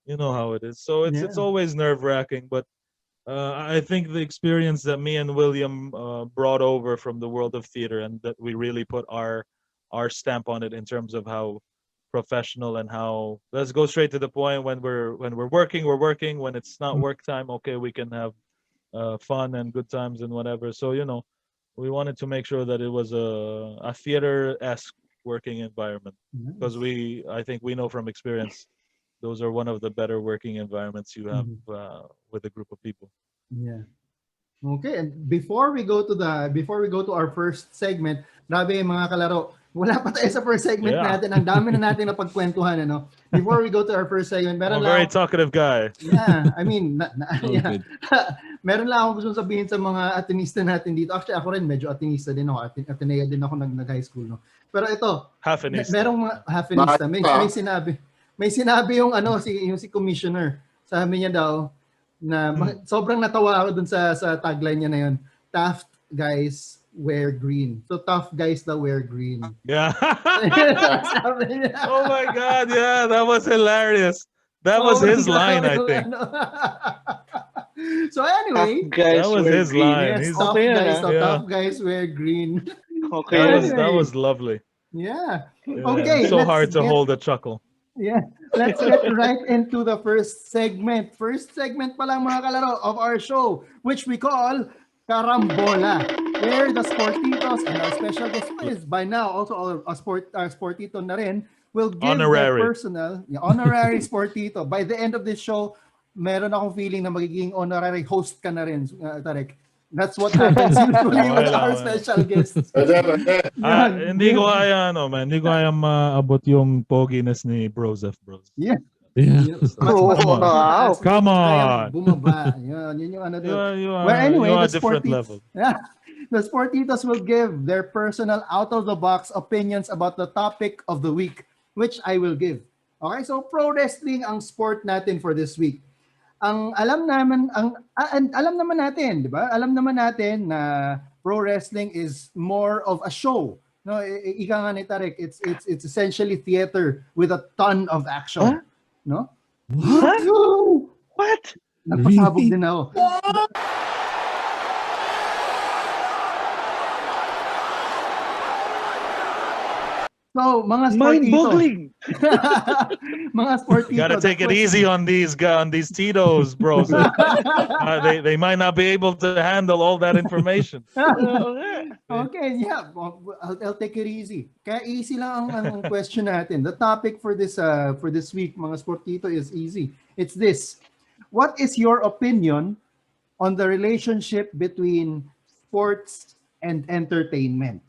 You know how it is. So it's Yeah. always nerve wracking, but I think the experience that me and William brought over from the world of theater, and that we really put our stamp on it in terms of how professional and how, let's go straight to the point. When we're working, we're working. When it's not work time, okay, we can have fun and good times and whatever. So you know, we wanted to make sure that it was a theater-esque working environment, because I think we know from experience, those are one of the better working environments you have with a group of people. Yeah. Okay, and before we go to our first segment, grabe mga kalaro, wala pa tayo sa first segment Yeah. natin. Ang dami na natin na pagkwentuhan, ano? Before we go to our first segment, I'm meron a very lang talkative guy. yeah, I mean, All yeah. good. Meron lang akong gusto sabihin sa mga Atenista natin dito. Actually, ako rin medyo Atenista din ako. Ateneo din ako nag-high school, no. Pero ito, Half-anista. merong mga half-anista. May sinabi yung si commissioner. Sabi niya daw na sobrang natawa ako dun sa tagline niya na yun. Tough guys wear green. So tough guys that wear green. Yeah. Sabi niya. Oh my God! Yeah, that was hilarious. That was his line, I think. So anyway, Guys, That was wear his green. line. yes, He's- tough Okay, guys, ah. so Yeah. tough guys wear green. Okay. That Anyway. was lovely. Yeah. Yeah, Okay, so let's hard to get- hold a chuckle. Yeah. Let's get right into the first segment. First segment pa lang mga kalaro of our show, which we call Karambola, where the Sportitos and our special guest, who is by now also our Sportito na rin, will give their Honorary. personal, honorary Sportito. By the end of this show, meron akong feeling na magiging honorary host ka na rin, Tarek. That's what happens usually with our special guests. Hindi ko kaya man. Hindi ko kaya maabot yung poginess ni Bros F Bros. Yeah. Yeah. Wow. Come on. Bumaba. Yun yung ano. You Well, anyway, are a the different Sportitos, level. yeah, the Sportitos will give their personal out-of-the-box opinions about the topic of the week, which I will give. Okay, so pro wrestling ang sport natin for this week. Alam naman natin, 'di ba? Alam naman natin na pro wrestling is more of a show. No, ika nga ni Tarek, it's essentially theater with a ton of action. Huh? No? What? What? Nagpasabog din ako. So, mga Sportitos. Mind-boggling. Mga Sportitos. Gotta take it easy on these Tito's, bros. They might not be able to handle all that information. Okay, yeah. I'll take it easy. Kaya easy lang ang question natin. The topic for this week, mga Sportito, is easy. It's this. What is your opinion on the relationship between sports and entertainment?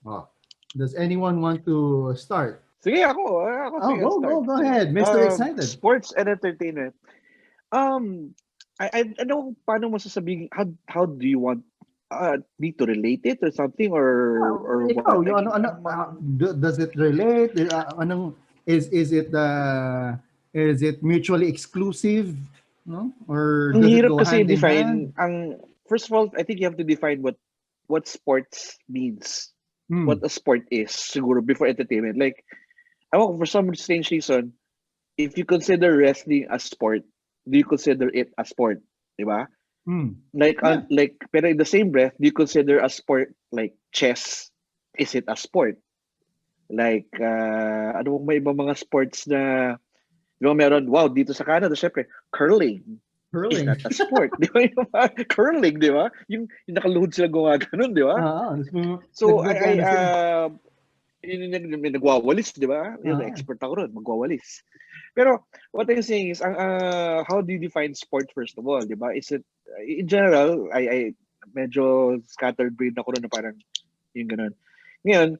Oh. Does anyone want to start? Sige, ako. Sige, Go ahead, Mr. Excited. Sports and entertainment. I know paano mo sasabihin, how do you want me to relate it or something or Ikaw, what? yung does it relate? Is it mutually exclusive? No? Or Ang does it hirap go kasi hand in define hand? first of all, I think you have to define what sports means. What a sport is, siguro, before entertainment. Like, for some strange reason, if you consider wrestling a sport, do you consider it a sport? Diba? Like, pero in the same breath, do you consider a sport like chess? Is it a sport? Like, ano bang may ibang mga sports na, di ba meron, wow, dito sa Canada, syempre, curling. Is that a sport? Di ba yung curling, di ba? Yung nakaluhod sila gumaganon, di ba? So, nagwawalis, di ba? Yun, expert ako ron, magwawalis. Pero what I'm saying is, how do you define sport first of all, di ba? Is it, in general, I medyo scattered brain ako na parang yung ganun. Ngayon,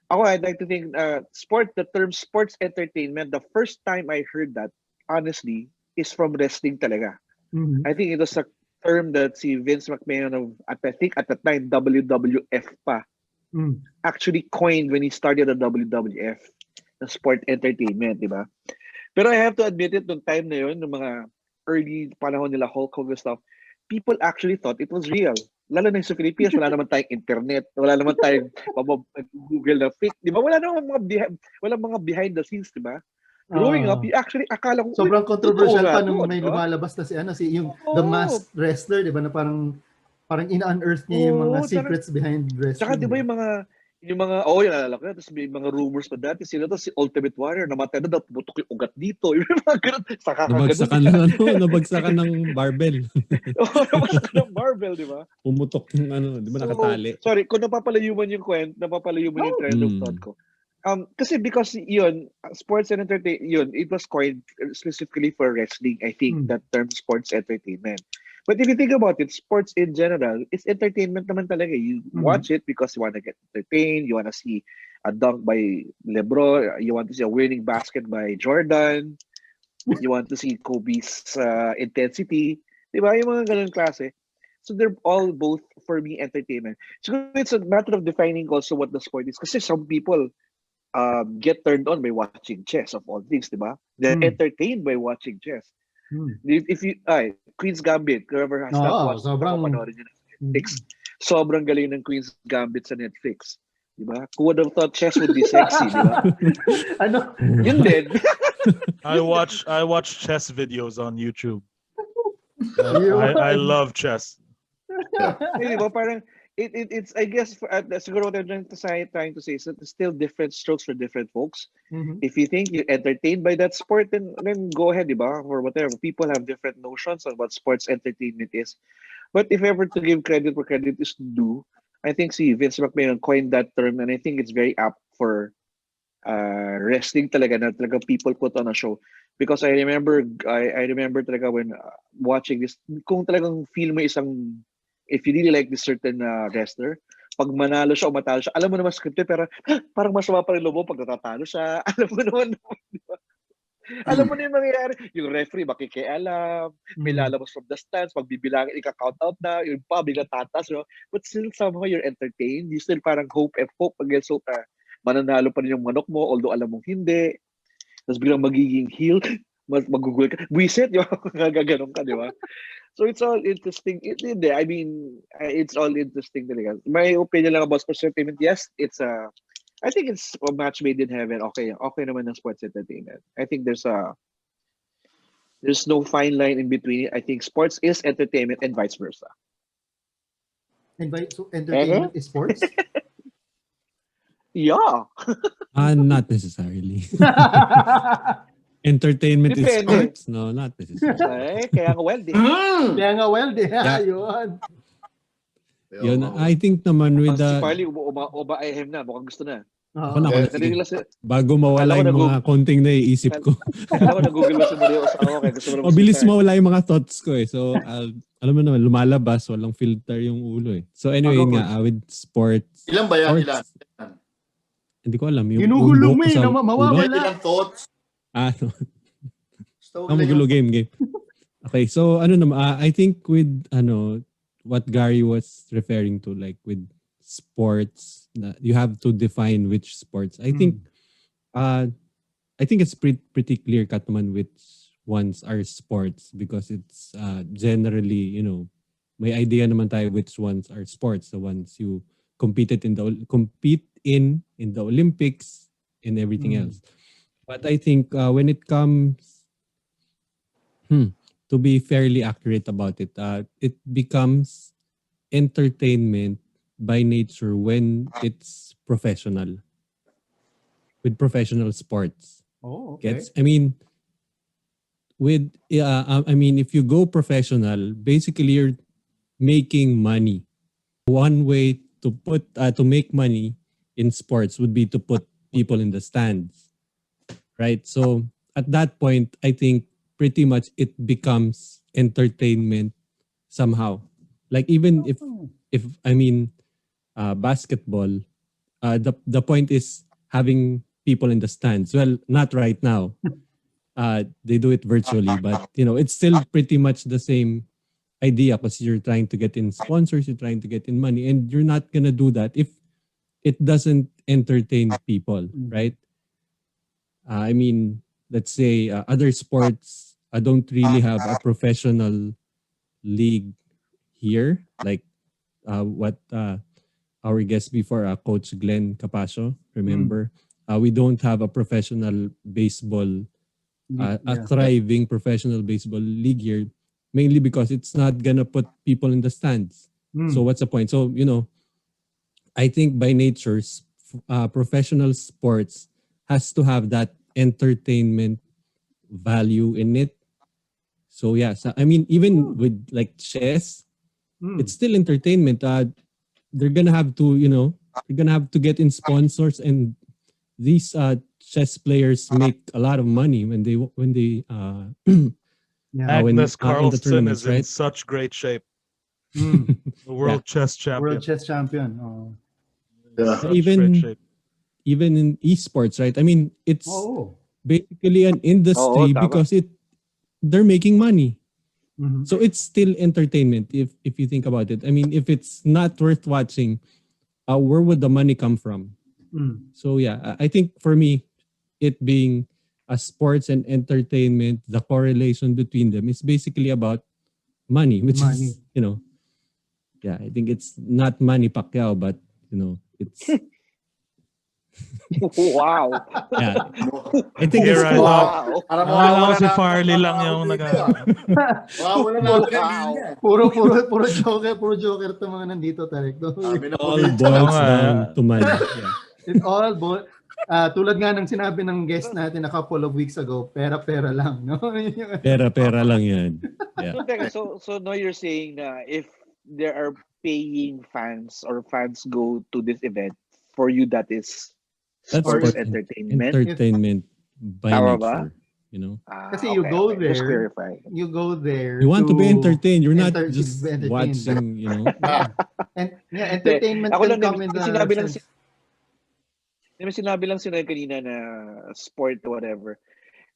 ako, I'd like to think, the term sports entertainment, the first time I heard that, honestly, is from wrestling talaga. Mhm. I think it was a term that si Vince McMahon of, I think at the time, WWF pa, Mm. actually coined when he started the WWF, the sport entertainment, di ba? Pero I have to admit it, nung time na yun, nung mga early panahon nila Hulk Hogan stuff, people actually thought it was real. Lalo na sa Pilipinas, wala naman tayong internet, wala naman tayong Google na fake, di ba? Wala naman wala mga behind the scenes, di ba? Growing up, you actually akala ko, Sobrang controversial totoo pa nga nung to, may di ba? lumalabas na si yung Oo. The Masked Wrestler, di ba, na parang ina-unearth niya yung mga Oo, secrets behind Tsaka wrestling. di ba yung mga, yun, alala ko na, tapos may mga rumors pa dati, sila to, si Ultimate Warrior, namatay na daw, pumutok yung ugat dito, yung mga ganun, saka Nabagsakan ng nabagsakan ng barbell. nabagsakan ng Marvel, di ba? Pumutok yung di ba nakatali? Sorry, kung napapalayo man yung yung trend of thought ko. Kasi because yun, sports and entertainment, yun, it was coined specifically for wrestling, I think, that term sports entertainment. But if you think about it, sports in general, it's entertainment naman talaga. You watch it because you want to get entertained, you want to see a dunk by LeBron, you want to see a winning basket by Jordan, you want to see Kobe's intensity, di ba? Yung mga ganun klase. So they're all both, for me, entertainment. So it's a matter of defining also what the sport is. Kasi some people get turned on by watching chess, of all things, di ba? They're entertained by watching chess. If you, Queens Gambit, whoever has not watched, panoorin nyo na sa Netflix. Sobrang galing ng Queens Gambit sa Netflix. Di ba? Who would have thought chess would be sexy, di ba? Ano? Yun din. I watch chess videos on YouTube. I love chess. Di ba? Parang, it's, I guess, siguro what I'm trying to say is that there's still different strokes for different folks. If you think you're entertained by that sport, then go ahead, di ba? Or whatever. People have different notions on what sports entertainment is. But if ever to give credit where credit is due, I think si Vince McMahon coined that term, and I think it's very apt for wrestling talaga, na talaga people put on a show. Because I remember talaga when watching this, kung talagang feel mo isang, if you really like this certain wrestler, pag manalo siya o matalo siya, alam mo naman scripted, pero parang masama pa rin loob mo pag natatalo siya. Alam mo naman, di ba? Alam mo na yung mangyayari. Yung referee, makikialam, may lalabas from the stands, pagbibilangin, ika-count out na, yung pa, bigla tatas, no? But still, somehow, you're entertained. You still parang hope against hope na mananalo pa rin yung manok mo, although alam mong hindi. Tapos biglang magiging heel, magugul ka. Buisit, yung gaganon ka, di ba? So it's all interesting. I mean, it's all interesting talaga. My opinion lang about sports entertainment, yes, I think it's a match made in heaven. Okay naman ng sports entertainment. I think there's no fine line in between it. I think sports is entertainment and vice versa. So entertainment is sports? Yeah. Not necessarily. Entertainment is Depende. sports? No, not necessarily. Kaya nga well, Kaya nga Yeah. yun. Yun, I think naman with si the... Farley, uba-ahem na. Mukhang gusto na. Ako na, Sige. bago mawala Alam ko yung mga konting naiisip ko. Alam ko na-google mo sa muli sa ako. Kaya gusto mo na Mabilis mawala yung mga thoughts ko eh. So, alam mo naman, lumalabas, walang filter yung ulo eh. So anyway, yun nga, with sports. Ilan ba yan? Sports, Ilan? hindi ko alam. Yung Ginuhulog mo buhok ko sa mawawala. ulo. Ilang thoughts? No. Magulo game. Okay, so I think with what Gary was referring to, like with sports, you have to define which sports. I think it's pretty clear cut naman which ones are sports because it's generally, may idea naman tayo which ones are sports, the ones you compete in the Olympics and everything else. But I think when it comes to be fairly accurate about it, it becomes entertainment by nature when it's professional, with professional sports. Oh, okay. I mean, if you go professional, basically you're making money. One way to make money in sports would be to put people in the stands, right? So at that point, I think pretty much it becomes entertainment somehow. Like even if I mean basketball, the point is having people in the stands. Well, not right now. They do it virtually, but it's still pretty much the same idea because you're trying to get in sponsors, you're trying to get in money, and you're not gonna do that if it doesn't entertain people, right? I mean, let's say other sports don't really have a professional league here, like what our guest before, Coach Glenn Capasio, remember? We don't have a professional baseball, a thriving professional baseball league here, mainly because it's not gonna put people in the stands. So what's the point? So, I think by nature, professional sports has to have that entertainment value in it. So yeah, so, I mean, even with like chess, it's still entertainment. They're gonna have to, they're gonna have to get in sponsors, and these chess players make a lot of money when they Magnus in the Carlsen tournaments, is in right? such great shape. The world chess champion. World chess champion. Oh. Yeah. Such great even shape. even in esports, right? I mean, it's Oh. basically an industry tama. because they're making money. Mhm. So it's still entertainment if you think about it. I mean, if it's not worth watching, where would the money come from? So yeah, I think for me, it being a sports and entertainment, the correlation between them is basically about money, which Money. is, yeah, I think it's not Manny Pacquiao, but it's Wow. yeah. I think Here it's I thought. Wow. Para Akala ko si na- Farley lang yung dito, nag- Wala natin yung Wow. linya. Puro joker to mga nandito, Tarek. Sabi na all probinsya. boils Oo nga. down to money. Yeah. It all tulad nga ng sinabi ng guest natin a couple of weeks ago, pera-pera lang, no? Pera lang yan. Yeah. So, teka, so now you're saying na if there are paying fans or fans go to this event, for you that is That's sports sport entertainment? entertainment by Tama ba? nature. Kasi you go Just there. clarify. You go there. You want to be entertained. You're not enter- just be entertained. watching, And entertainment Ako can lang, come in the sinabi lang sense. May sinabi lang sila kanina na sport whatever.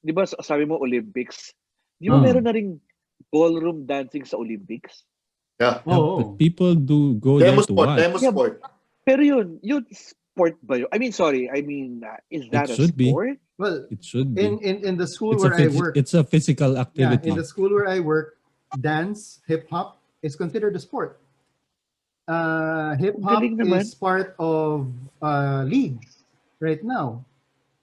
'Di ba sabi mo Olympics? Di ba meron na ring ballroom dancing sa Olympics? Yeah. But people do go there to watch. Demo sport. Pero yun sport ba yun? I mean, is that It a should be. sport? Well, It should be. in the school It's where I work, it's a physical yeah, activity. in the school where I work, dance, hip hop is considered a sport. Hip hop Galing naman. is part of league right now.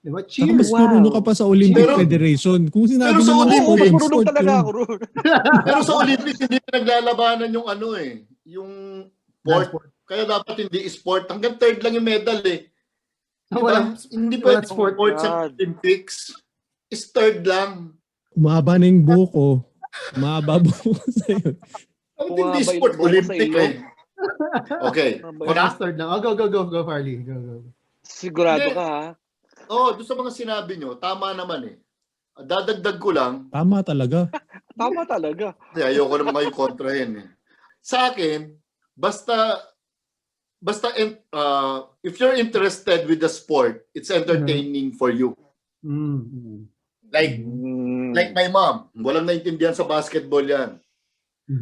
Diba? Saka Cheer. mas marunong ka pa sa Olympic Pero- Federation. Kung sinabi pero sa mo na Olympics, sport, Marunong sport talaga yun. ako ron. Pero sa Olympics, hindi na naglalabanan yung yung Dance sport. Kaya dapat hindi sport. Hanggang third lang yung medal eh. Diba? Walang- Hindi walang pwede sport. sport sa Olympics. Is third lang. Umaba na yung buhok ko. Umaba buhok ko sa'yo. Dapat Bumaba hindi yung sport. buhok sa Olympic ilong. eh. Okay. Walang start lang. Oh, go, Farley. Go. Sigurado Hindi. ka ha? Doon sa mga sinabi nyo, tama naman eh. Dadagdag ko lang, Tama talaga. Tama talaga. kasi ayoko naman kayo kontrahin eh. Sa akin, basta if you're interested with the sport, it's entertaining for you. Like my mom, walang naintindihan sa basketball yan.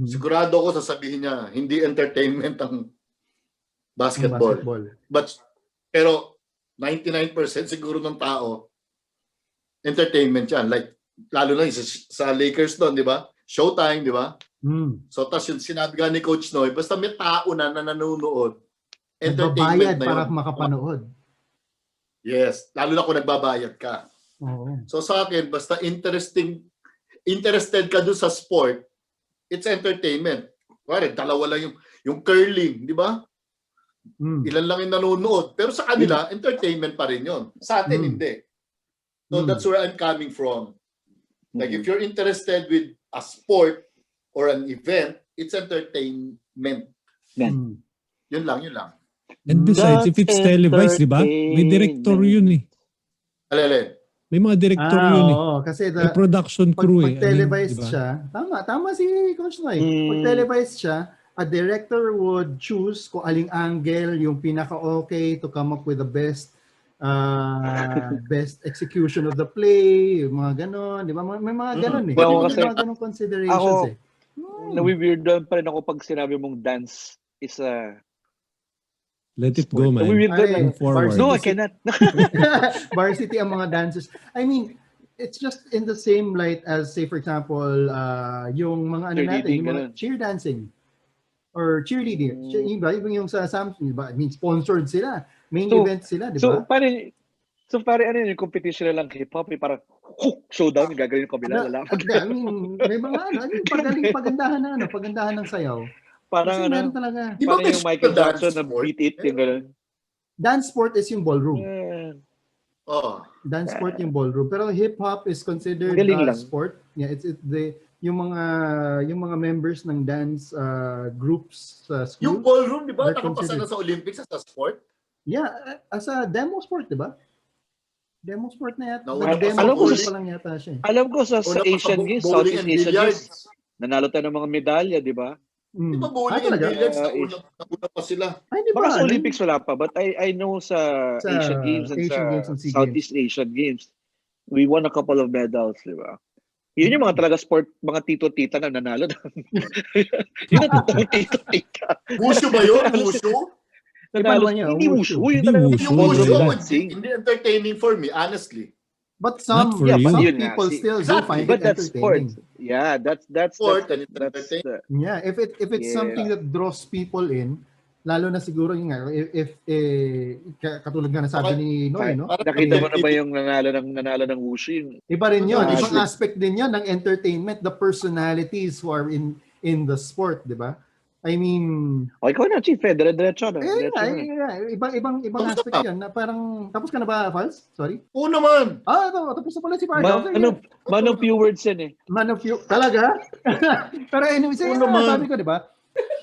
Sigurado ko sasabihin niya, hindi entertainment ang basketball. Pero 99% siguro ng tao, entertainment yan. Like, lalo na sa Lakers doon, di ba? Showtime, di ba? So, tas yung sinabi nga ni Coach Noy, basta may tao na nanonood, entertainment Nagbabayad na para yun. makapanood. Yes, lalo na kung nagbabayad ka. Oo. So sa akin, basta interested ka doon sa sport, it's entertainment. Pare, dalawa lang yung curling, di ba? Ilan lang yung nanonood. Pero sa kanila, entertainment pa rin yun. Sa atin, hindi. So that's where I'm coming from. Like if you're interested with a sport or an event, it's entertainment. Yun lang. And besides, if it's televised, di ba? May director yun eh. Alele. May mga director yun eh. Oo, kasi May production crew pag eh. televised diba? siya, tama si Coach Noy. Pag televised siya, a director would choose kung aling angle yung pinaka-okay to come up with the best execution of the play, yung mga ganon, di ba? May mga ganon eh. Ako May kasi, mga ganon considerations eh. nawi-weirdoan pa rin ako pag sinabi mong dance is a Let it sport. go, man. Nawi-weirdoan Pare, ako. Move forward. No, I cannot. Varsity ang mga dancers. I mean, it's just in the same light as, say, for example, yung mga ano natin, Cheerleading, yung mga ganun. cheer dancing or cheerleading. Yung sa something, I mean, sponsored sila. Main event sila, di ba? So pare ano yung competition na lang hip-hop, parang showdown, yung gagawin yung kabila, lalapag. I mean, may mga ano, I mean, pagandahan ng sayaw. Parang Kasi meron talaga. Di ba parang yung Michael dance Jackson na sport? beat it, yung gano'n. Dance sport is yung ballroom. Oh. Dance sport yung ballroom. Pero hip-hop is considered Galing lang. sport. Yeah, it's yung mga members ng dance groups sa school. Yung ballroom, di ba? They're Nakapasa considered- na sa Olympics as a sport? Yeah, as a demo sport, di ba? Demo sport na yata. Nauna Demo pa sa sport bowling. pa lang yata siya. Alam ko sa Una pa Asian Games, bowling Southeast and Asian billiards. Games, nanalo tayo ng mga medalya, di ba? Di ba bowling and talaga? billiards, nauna pa sila. Ay, di ba? Baka sa Olympics wala pa, but I know sa Asian Games and Asian sa Games and SEA Southeast Asian Games, we won a couple of medals, di ba? Yun yung mga talaga sport, mga tito-tita na nanalo. Yun ang totoong tito-tita. Wushu ba yun? Wushu? Nanalo. naman yun, Hindi wushu. wushu. Yun Hindi talaga wushu. Yung wushu, ballroom Wushu. dancing. hindi entertaining for me, honestly. But some, Not for you. some Yun nga, people see. still do Exactly. find But it that's sport. entertaining. Yeah, that's Sport and it's that's entertaining. Yeah, if it's Yeah. something that draws people in, lalo na siguro yung nga, if katulad nga na sabi ni Noy, no? Parang nakita mo na ba yung nanalo ng wushu? Yung, Iba rin yun. Ah, Ibang sure. aspect din yun ng entertainment, the personalities who are in the sport, di ba? I mean, ikaw na, Chief. Diretso na. ibang aspect yun na parang, tapos ka na ba, Fals? Sorry? Oo naman. Tapos na pala si Pardo. Man of few words yan eh. Man of you. Talaga? Pero anyway, Oo naman. sabi ko, di ba?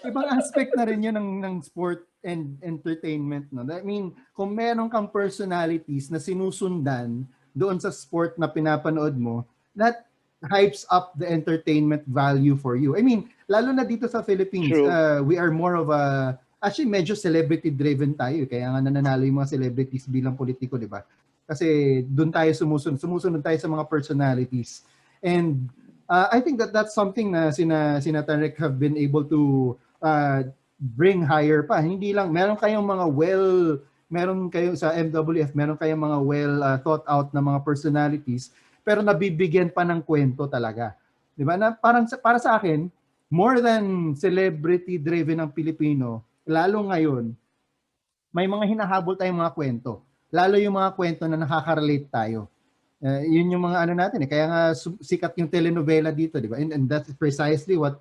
Ibang aspect na rin yun ng sport and entertainment. No? I mean, kung meron kang personalities na sinusundan doon sa sport na pinapanood mo, that hypes up the entertainment value for you. I mean, lalo na dito sa Philippines, we are more of a, actually medyo celebrity-driven tayo. Kaya nga nananalo yung mga celebrities bilang politiko, di ba? Kasi doon tayo sumusunod tayo sa mga personalities. And I think that's something na sina Tarek have been able to bring higher pa. Hindi lang, meron kayo sa MWF, meron kayong mga thought out na mga personalities, pero nabibigyan pa ng kwento talaga. 'Di ba? Na parang para sa akin, more than celebrity driven ang Pilipino, lalo ngayon, may mga hinahabol tayong mga kwento. Lalo yung mga kwento na nakaka-relate tayo. Yun yung mga ano natin eh. Kaya nga sikat yung telenovela dito, 'di ba? And that's precisely what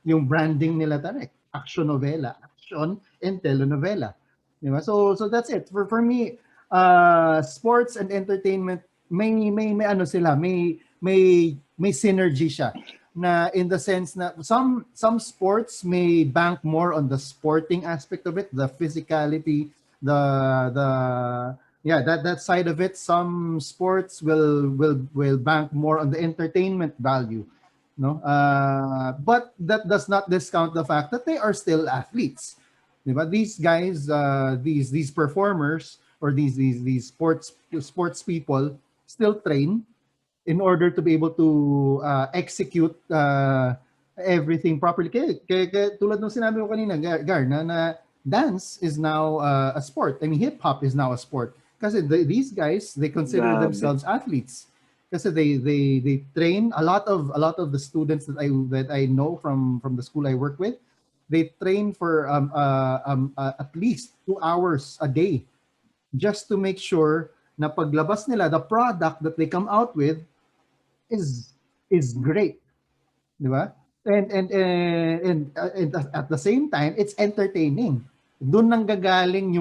yung branding nila Tarek. Action novela, action and telenovela. 'Di ba? So that's it. For me, sports and entertainment may ano sila, may synergy siya na in the sense na some sports may bank more on the sporting aspect of it, the physicality, that side of it. Some sports will bank more on the entertainment value, no? But that does not discount the fact that they are still athletes. Diba? These guys, these performers or these sports people still train in order to be able to execute everything properly. Kaya tulad ng sinabi ko kanina, Gar, na dance is now a sport. I mean, hip-hop is now a sport. Kasi these guys, they consider themselves athletes. Kasi they train a lot of the students that I know from the school I work with. They train for at least 2 hours a day just to make sure na paglabas nila, the product that they come out with is great. Di ba? And at the same time, it's entertaining. Doon nang gagaling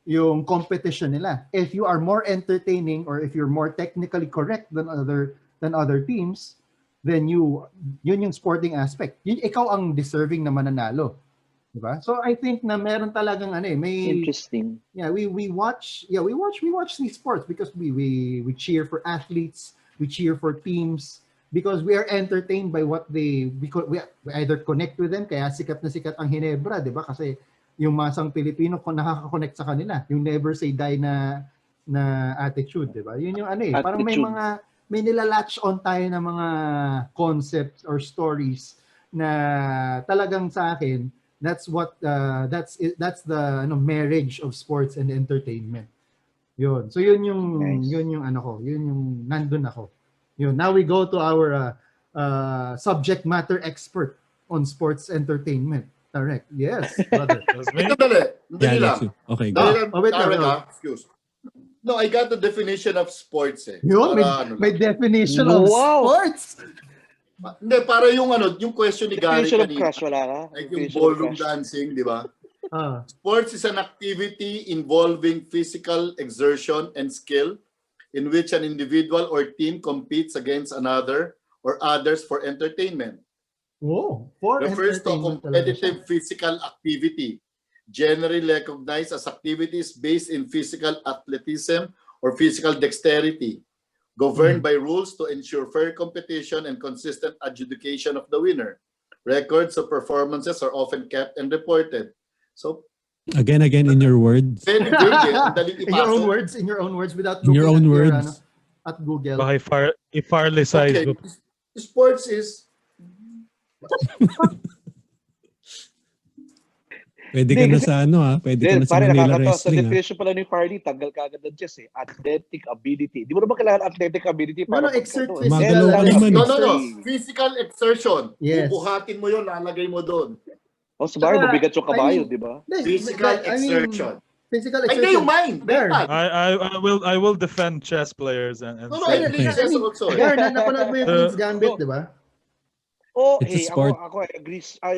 yung competition nila. If you are more entertaining or if you're more technically correct than other teams, then yun yung sporting aspect. Ikaw ang deserving na mananalo. Diba? So I think na meron talagang may Interesting. we watch these sports because we cheer for athletes, we cheer for teams because we are entertained by what because we either connect with them, kaya sikat na sikat ang Hinebra, 'di ba? Kasi yung masang Pilipino nakaka-connect sa kanila, yung never say die na attitude, 'di ba? Yun yung parang may nila-latch on tayo na mga concepts or stories na talagang sa akin that's the marriage of sports and entertainment. Yun. So yun yung yun yung nandun ako. Yun. Now we go to our subject matter expert on sports entertainment. Tarek. Yes, brother. Dali lang. Okay, go. Wait Tarek, lang. excuse. No, I got the definition of sports eh. Yun, may definition of sports. Hindi, para yung question ni Gary Definition of kanina. crush, wala ka? Like yung ballroom dancing, di ba? Sports is an activity involving physical exertion and skill in which an individual or team competes against another or others for entertainment. Refers to a competitive physical activity, generally recognized as activities based in physical athleticism or physical dexterity, governed by rules to ensure fair competition and consistent adjudication of the winner. Records of performances are often kept and reported. So again in your words. Very good. In your own words without in your own words at Google. Baka i-farley size. Okay. Sports is Pwede ka na sa pwede ka na sa Manila Wrestling. Sa definition pala ni Farley, tanggal ka agad ng chess eh. Athletic ability. Di mo naman kailangan athletic ability para exert Magalaw ka naman. No. Physical exertion. Yes. Bubuhatin mo yun, lalagay mo doon. Sabagay, mabigat yung kabayo, di ba? Physical exertion. Physical Ay, exertion. hindi yung mind. There. I will defend chess players and No, say, I think chess also. There, napanood mo yung Queens Gambit, di ba? It's a sport. Ako I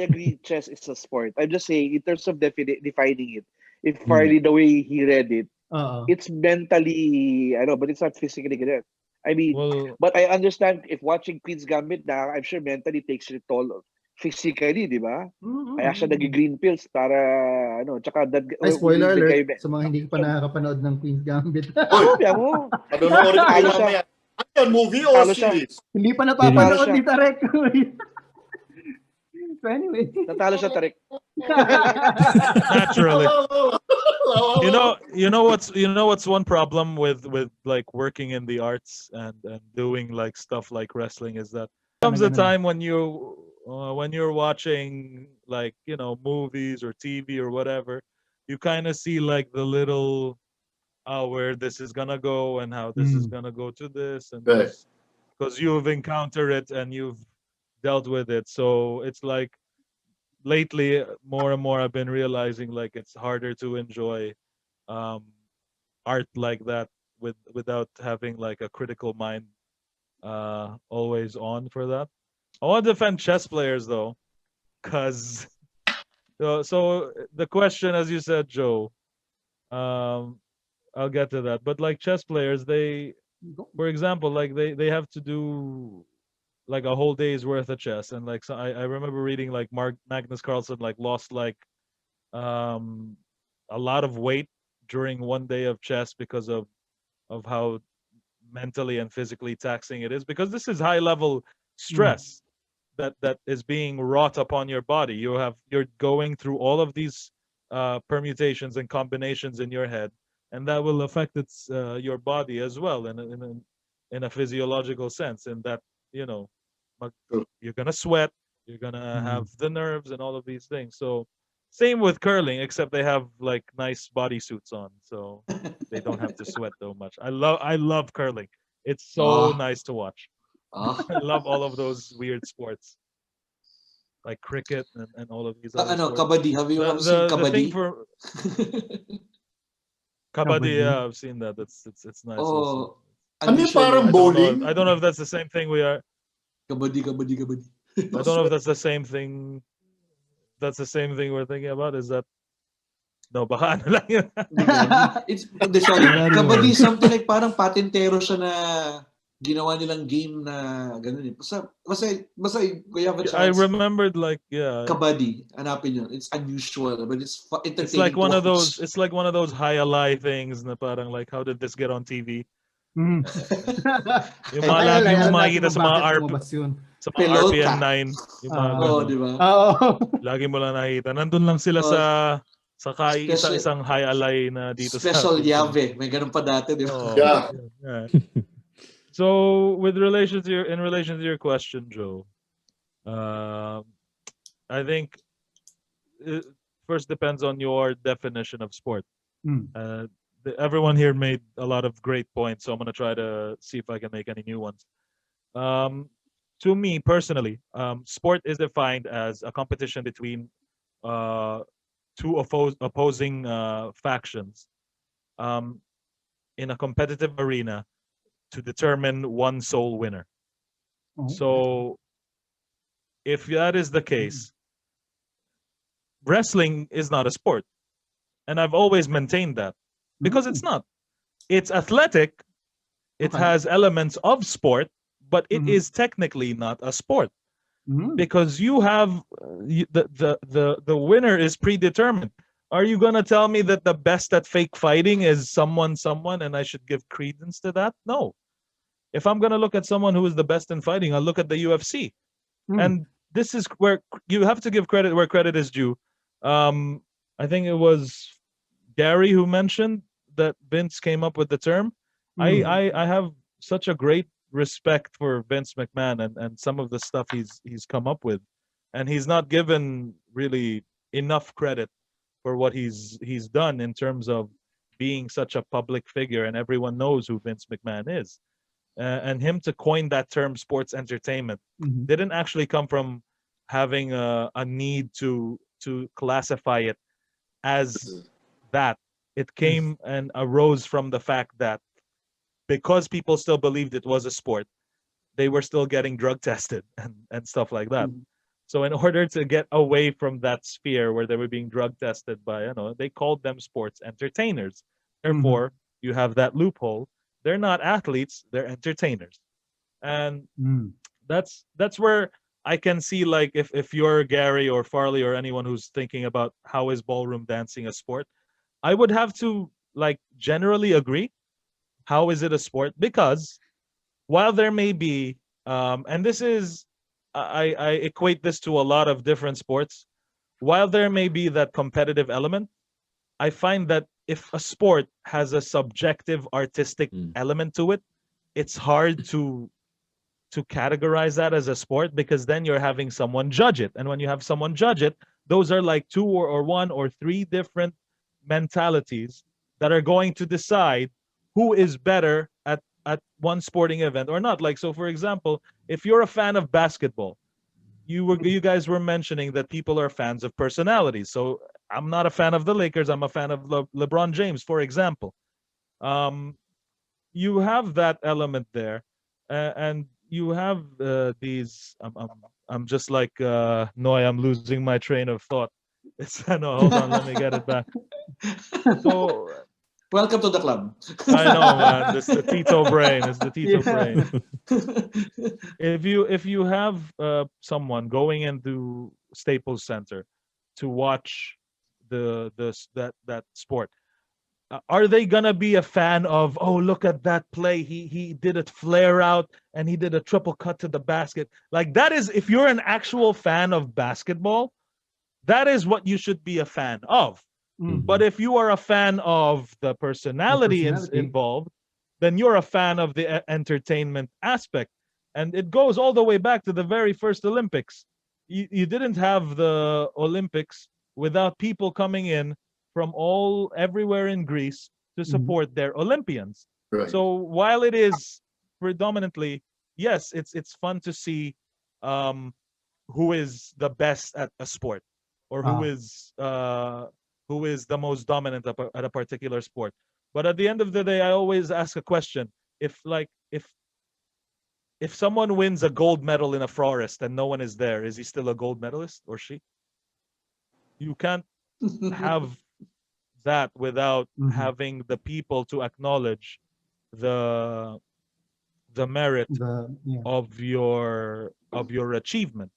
agree chess is a sport. I'm just saying in terms of defining it, if Farley the way he read it, it's mentally, but it's not physically good. I mean, but I understand if watching Queens Gambit I'm sure mentally takes it toll physically, di ba? Kaya siya nag-green pills para, tsaka spoiler alert sa mga hindi pa nakakapanood ng Queens Gambit. Ano? Panonoorin ko lang mamaya. Ano, movie or series? Hindi pa napapanood ni Tarek. So anyway. Natalo siya, Tarek. Naturally. You know what's one problem with like working in the arts and doing like stuff like wrestling is that comes a time when you're watching like movies or TV or whatever, you kind of see like the little where this is gonna go and how this is gonna go to this and this, because you've encountered it and you've dealt with it. So it's like lately more and more I've been realizing like it's harder to enjoy art like that without having like a critical mind always on for that. I want to defend chess players though, because so the question, as you said, Joe, I'll get to that. But like chess players, for example, like they have to do like a whole day's worth of chess, and like so I remember reading like Magnus Carlsen like lost like a lot of weight during one day of chess because of how mentally and physically taxing it is, because this is high level stress that is being wrought upon your body. You're going through all of these permutations and combinations in your head, and that will affect your body as well in a physiological sense. And that you're gonna sweat, you're gonna have the nerves and all of these things. So same with curling, except they have like nice bodysuits on, so they don't have to sweat so much. I love curling. It's so nice to watch. I love all of those weird sports, like cricket and all of these. Kabaddi. Have you ever seen Kabaddi? Kabaddi, yeah, I've seen that. It's nice. Oh, Ano yung parang bowling? I don't know if that's the same thing we are. Kabaddi. I don't know if that's the same thing. That's the same thing we're thinking about. Is that? No, baka ano lang yun. Sorry. Kabaddi something like parang patintero siya na ginawa nilang game na ganun eh. Basta we have a I chance. remembered Kabaddi, hanapin yun. It's unusual, but it's entertaining. It's like one to of those. watch. It's like one of those high-alay things na parang like, how did this get on TV? Yung mga lagi mo makikita sa mga sa mga Pelota. RPN 9, yung mga ganun. di ba? Lagi mo lang nakikita. Nandun lang sila sa isang high-alay na dito Special sa Yave. May ganun pa dati, di ba? Yeah. So, in relation to your question, Joe, I think it first depends on your definition of sport. Everyone here made a lot of great points, so I'm going to try to see if I can make any new ones. To me personally, sport is defined as a competition between two opposing factions in a competitive arena to determine one sole winner. So, if that is the case, wrestling is not a sport. And I've always maintained that because it's not. It's athletic. It has elements of sport, but it is technically not a sport because you have the winner is predetermined. Are you going to tell me that the best at fake fighting is someone and I should give credence to that? No. If I'm going to look at someone who is the best in fighting, I'll look at the UFC. And this is where you have to give credit where credit is due. I think it was Gary who mentioned that Vince came up with the term. I have such a great respect for Vince McMahon and some of the stuff he's come up with. And he's not given really enough credit for what he's done in terms of being such a public figure and everyone knows who Vince McMahon is. And him to coin that term sports entertainment didn't actually come from having a need to classify it as that. It came and arose from the fact that because people still believed it was a sport, they were still getting drug tested and stuff like that. So in order to get away from that sphere where they were being drug tested by, they called them sports entertainers. Therefore, you have that loophole. They're not athletes, they're entertainers. And that's where I can see, like, if you're Gary or Farley or anyone who's thinking about how is ballroom dancing a sport, I would have to, like, generally agree. How is it a sport? Because while there may be, and this is, I equate this to a lot of different sports, while there may be that competitive element, I find that if a sport has a subjective artistic element to it, it's hard to categorize that as a sport because then you're having someone judge it. And when you have someone judge it, those are like two or one or three different mentalities that are going to decide who is better at one sporting event or not. Like, so for example, if you're a fan of basketball, you guys were mentioning that people are fans of personalities. So I'm not a fan of the Lakers. I'm a fan of LeBron James, for example. You have that element there, and you have these. I'm just like Noy. I'm losing my train of thought. It's no. Hold on. Let me get it back. So. Welcome to the club. I know, man. It's the Tito brain. It's the Tito brain. If you have someone going into Staples Center to watch that sport, are they gonna be a fan of? Oh, look at that play! He did a flare out and he did a triple cut to the basket. Like that is, if you're an actual fan of basketball, that is what you should be a fan of. But if you are a fan of the personality involved, then you're a fan of the entertainment aspect. And it goes all the way back to the very first Olympics. You didn't have the Olympics without people coming in from everywhere in Greece to support their Olympians. Right. So while it is predominantly, yes, it's fun to see who is the best at a sport or who is the most dominant at a particular sport. But at the end of the day, I always ask a question. If someone wins a gold medal in a forest and no one is there, is he still a gold medalist or she? You can't have that without having the people to acknowledge the the merit Yeah. of your achievement.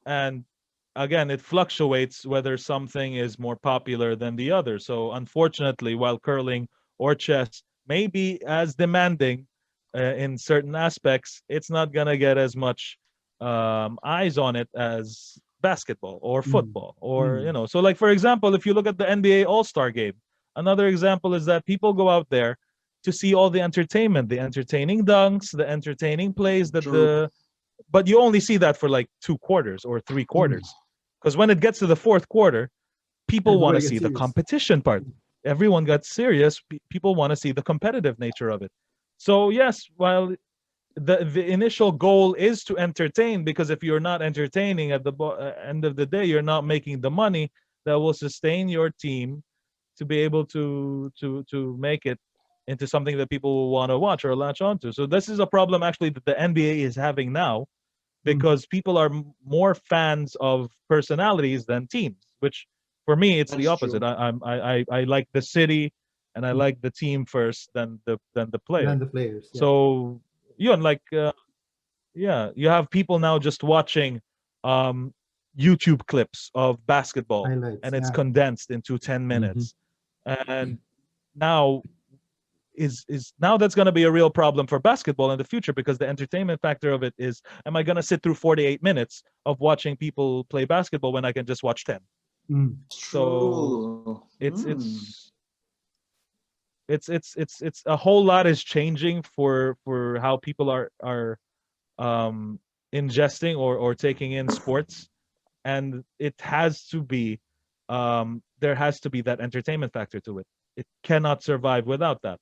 And again, it fluctuates whether something is more popular than the other. So unfortunately, while curling or chess may be as demanding in certain aspects, it's not gonna get as much eyes on it as basketball or football, or So, like for example, if you look at the NBA All-Star game, another example is that people go out there to see all the entertainment, the entertaining dunks, the entertaining plays that True. but you only see that for like 2 quarters or 3 quarters. Because when it gets to the fourth quarter, people want to Everybody gets see the serious. competition part. Everyone got serious. People want to see the competitive nature of it. So yes, while the initial goal is to entertain, because if you're not entertaining at the end of the day, you're not making the money that will sustain your team to be able to make it into something that people will want to watch or latch onto. So this is a problem actually that the NBA is having now, because people are more fans of personalities than teams. Which for me, it's the That's opposite. true. I like the city, and I like the team first than the player. Than the players. Yeah. So like yeah, you have people now just watching YouTube clips of basketball, Highlights. and it's Yeah. condensed into 10 minutes. And now now that's going to be a real problem for basketball in the future, because the entertainment factor of it is, am I going to sit through 48 minutes of watching people play basketball when I can just watch 10? So it's a whole lot is changing for how people are ingesting or taking in sports, and it has to be there has to be that entertainment factor to it. It cannot survive without that.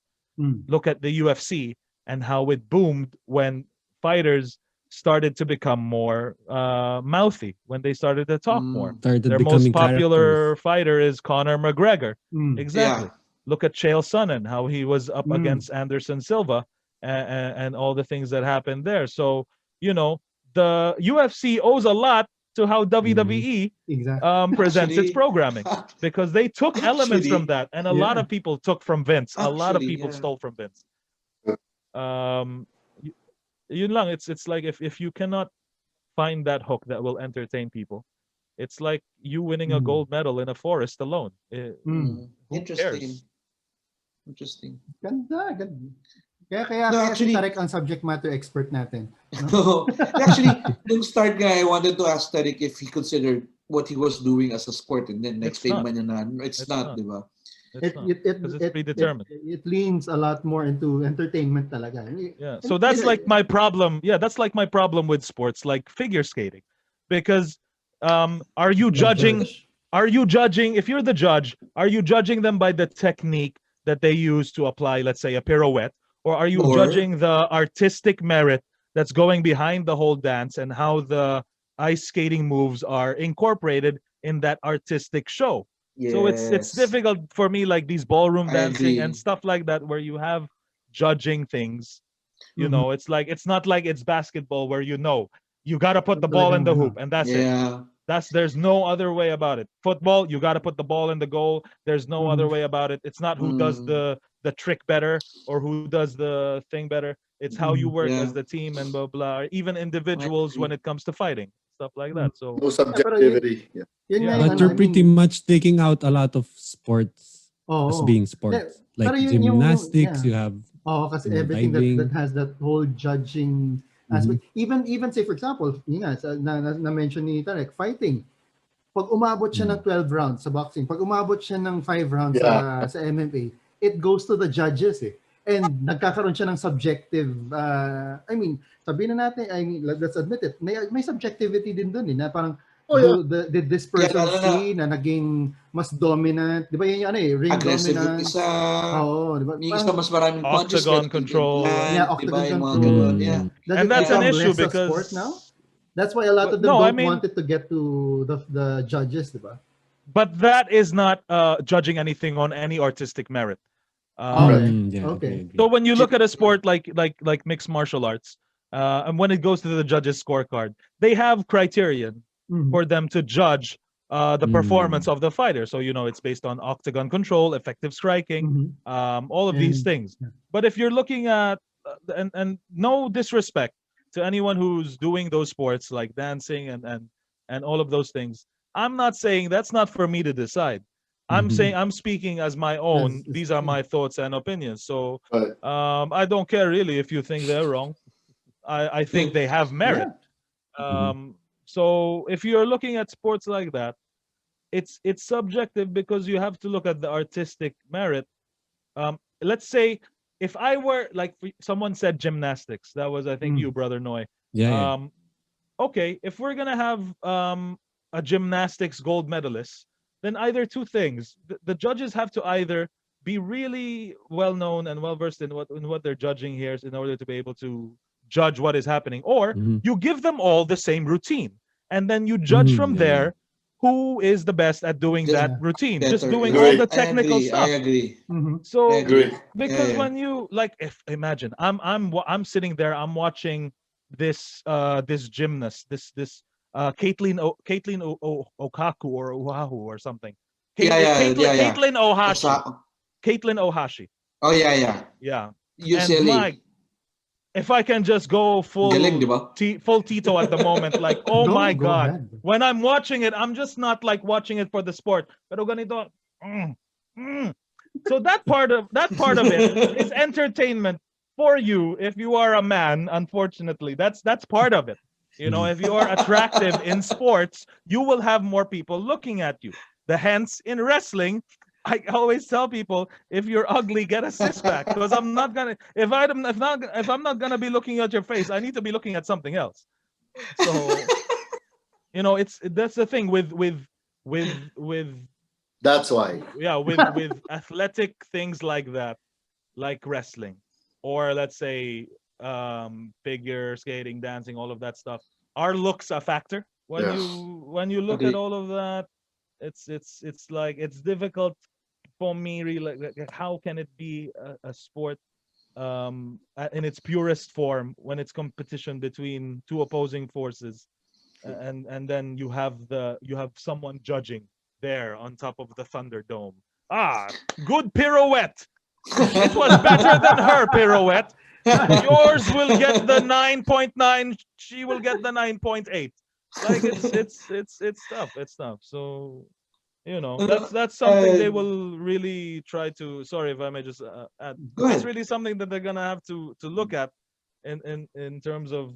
Look at the UFC and how it boomed when fighters started to become more mouthy, when they started to talk more. Started Their most becoming popular characters. fighter is Conor McGregor. Exactly. Yeah. Look at Chael Sonnen, how he was up against Anderson Silva, and all the things that happened there. So, the UFC owes a lot to how WWE Exactly. presents its Actually, programming, because they took elements from actually, that, and a lot of people took from Vince. A lot of people yeah. stole from Vince. Y- Yun lang. It's like if you cannot find that hook that will entertain people, it's like you winning a gold medal in a forest alone. Who Interesting. cares? Interesting. Ganda. Kaya No, si actually, Tarek ang subject matter expert natin. No? actually, nung start nga, I wanted to ask Tarek if he considered what he was doing as a sport, and then It's explain not. naman niya na it's not, di ba? It's not, because it's predetermined. It leans a lot more into entertainment talaga. Yeah. So that's like my problem. Yeah, that's like my problem with sports, like figure skating. Because are you judging if you're the judge, are you judging them by the technique that they use to apply, let's say, a pirouette, or are you Or judging the artistic merit that's going behind the whole dance and how the ice skating moves are incorporated in that artistic show? So it's yes, difficult for me, like these ballroom I dancing and agree. stuff like that, where you have judging things. It's like, it's not like it's basketball where you got to put the ball in the hoop and that's it. Yeah. There's no other way about it. Football, you got to put the ball in the goal. There's no other way about it. It's not who does the trick better or who does the thing better. It's how you work as Yeah. the team and blah blah. Even I individuals when agree. it comes to fighting, stuff like that. So No Pero yun, subjectivity. Yeah. yun nga Yeah. yung But ano, you're I pretty mean, much taking out a lot of sports as oo. being Hindi, sports. Like pero yung gymnastics, yeah. you have Oo, kasi everything that diving. has that whole judging aspect. Even say for example, yun nga, na mention ni Tarek, fighting. Pag umabot siya ng 12 rounds sa boxing, pag umabot siya ng 5 rounds sa MMA, it goes to the judges eh. And nagkakaroon siya ng subjective, I mean, sabihin na natin, let's admit it, may subjectivity din dun eh, na parang, did this person see na naging mas dominant? Di ba yun yung ano eh, ring Aggressive yung dominance? isa. Oo, di ba? Yung isa mas maraming punches, octagon but control. land, Yeah, di ba? octagon Yung mga control. ganun, yeah. Does And it that's an become issue less a because sport now? That's why a lot of them No, I don't mean- want it to get to the judges, di ba? But that is not judging anything on any artistic merit. Okay. So when you look at a sport like mixed martial arts, and when it goes to the judges' scorecard, they have criterion for them to judge the performance of the fighter. So it's based on octagon control, effective striking, all of these things. But if you're looking at and no disrespect to anyone who's doing those sports like dancing and all of those things. I'm not saying that's not for me to decide. I'm saying I'm speaking as my own. These are my thoughts and opinions. So Right. I don't care really if you think they're wrong. I think they have merit. So if you're looking at sports like that, it's subjective because you have to look at the artistic merit. Let's say if I were like someone said gymnastics, that was I think you, brother Noy. Yeah. Okay, if we're gonna have a gymnastics gold medalist, then either two things: the judges have to either be really well known and well versed in what they're judging here in order to be able to judge what is happening, or you give them all the same routine, and then you judge from there who is the best at doing that routine, just doing all the technical stuff. I agree. So I agree. because Yeah. when you like, if imagine I'm sitting there, I'm watching this this gymnast, this Caitlin Okaku or Oahu or something. Caitlin Ohashi. Caitlin Ohashi. Oh yeah. Yeah. UCLA. And Mike, if I can just go full Galing, di ba? full Tito at the moment, like, oh Go my ahead. God. When I'm watching it, I'm just not like watching it for the sport. Pero ganito, So that part of it is entertainment for you if you are a man. Unfortunately, that's part of it. You know, if you are attractive in sports, you will have more people looking at you. Hence in wrestling, I always tell people, if you're ugly, get a cis pack, because I'm not gonna if I'm not gonna be looking at your face, I need to be looking at something else. So you know, that's the thing with That's why. yeah, with athletic things like that, like wrestling, or let's say figure skating, dancing, all of that stuff. Are looks a factor when Yes. you look at all of that? It's like it's difficult for me really. Like, how can it be a sport in its purest form when it's competition between two opposing forces, and then you have someone judging there on top of the Thunderdome. Good pirouette. It was better than her pirouette. Yours will get the 9.9. She will get the 9.8. Like it's tough. It's tough. So you know, that's something they will really try to. Sorry if I may just add. That's really something that they're gonna have to look at in terms of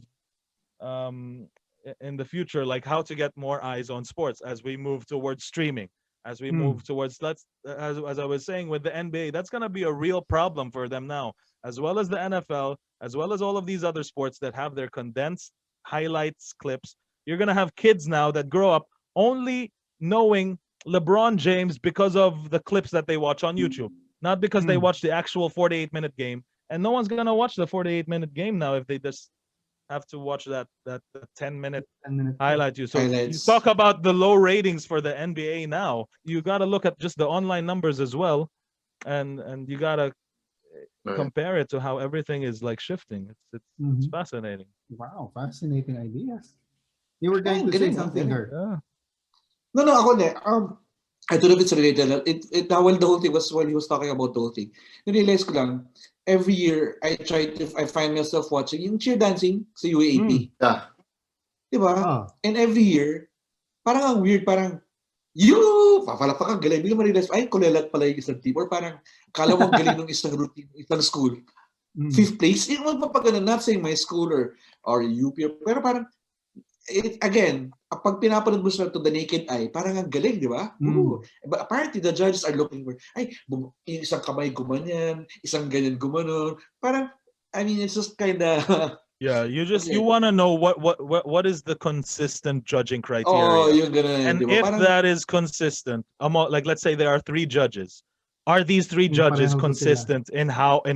in the future, like how to get more eyes on sports as we move towards streaming, as we move towards as I was saying with the NBA, that's gonna be a real problem for them now, as well as the NFL, as well as all of these other sports that have their condensed highlights clips. You're gonna have kids now that grow up only knowing LeBron James because of the clips that they watch on YouTube, not because they watch the actual 48-minute game. And no one's gonna watch the 48-minute game now if they just have to watch that 10-minute highlight. So you talk about the low ratings for the NBA now. You got to look at just the online numbers as well, and you got to compare it to how everything is like shifting. It's fascinating. Wow, fascinating ideas. You were going to say something, Kurt. Yeah. No, ako ne. I don't know if it's related. Well, the whole thing was while he was talking about the whole thing. Narealize ko lang, every year I find myself watching yung cheer dancing sa UAAP. Yeah. Diba? And every year, parang ang weird, parang papalapak ang galing. Bigla ma-realize, ay, kulelat pala yung isang team. Or parang, kala mo ang galing ng isang routine, isang school. 5th place. Yung magpapagano, not saying my school or UP. Pero parang, again, pag pinapanood mo siya to the naked eye, parang ang galing, di ba? But apparently, the judges are looking for, yung isang kamay gumanyan, isang ganyan gumanon. Parang, I mean, it's just kind of... Yeah, you want to know what is the consistent judging criteria. Oh, you're gonna... And if that is consistent, like let's say there are 3 judges. Are these 3 judges consistent in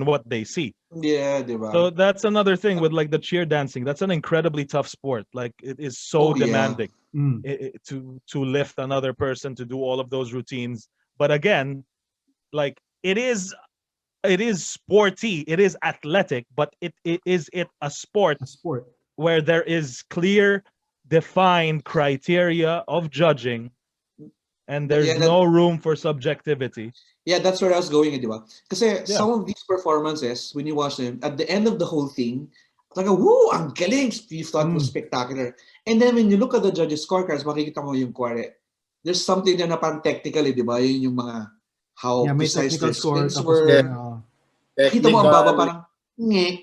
what they see? Yeah, diba? So that's another thing with like the cheer dancing. That's an incredibly tough sport. Like it is so demanding to lift another person, to do all of those routines. But again, like it is sporty, it is athletic, but is it a sport where there is clear, defined criteria of judging, and there's Yeah, no room for subjectivity. Yeah, that's where I was going, di ba? Kasi Yeah. some of these performances, when you watch them, at the end of the whole thing, talaga, woo, ang galing! You thought it was spectacular. And then when you look at the judges' scorecards, makikita mo yung kuwari, there's something na parang technically, di ba? Yun yung mga how Yeah, may precise technical their score. spins Tapos were. Kita mo ang baba, Technical. parang ngek.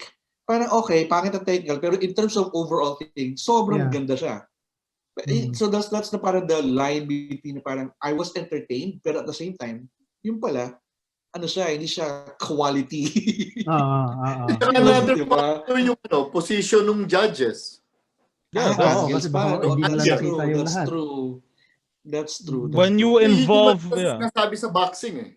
Parang okay, pangit ang technical. Pero in terms of overall thing, sobrang Yeah. ganda siya. So that's the parang the line between parang I was entertained, pero at the same time, yung pala, ano siya, hindi siya quality. Another Diba? factor yung position ng judges. Yeah, that's, angles kasi pa. baka hindi nila That's nakita true. yung That's lahat. true. That's true. when you involve, Hindi yeah. nasabi sa boxing eh.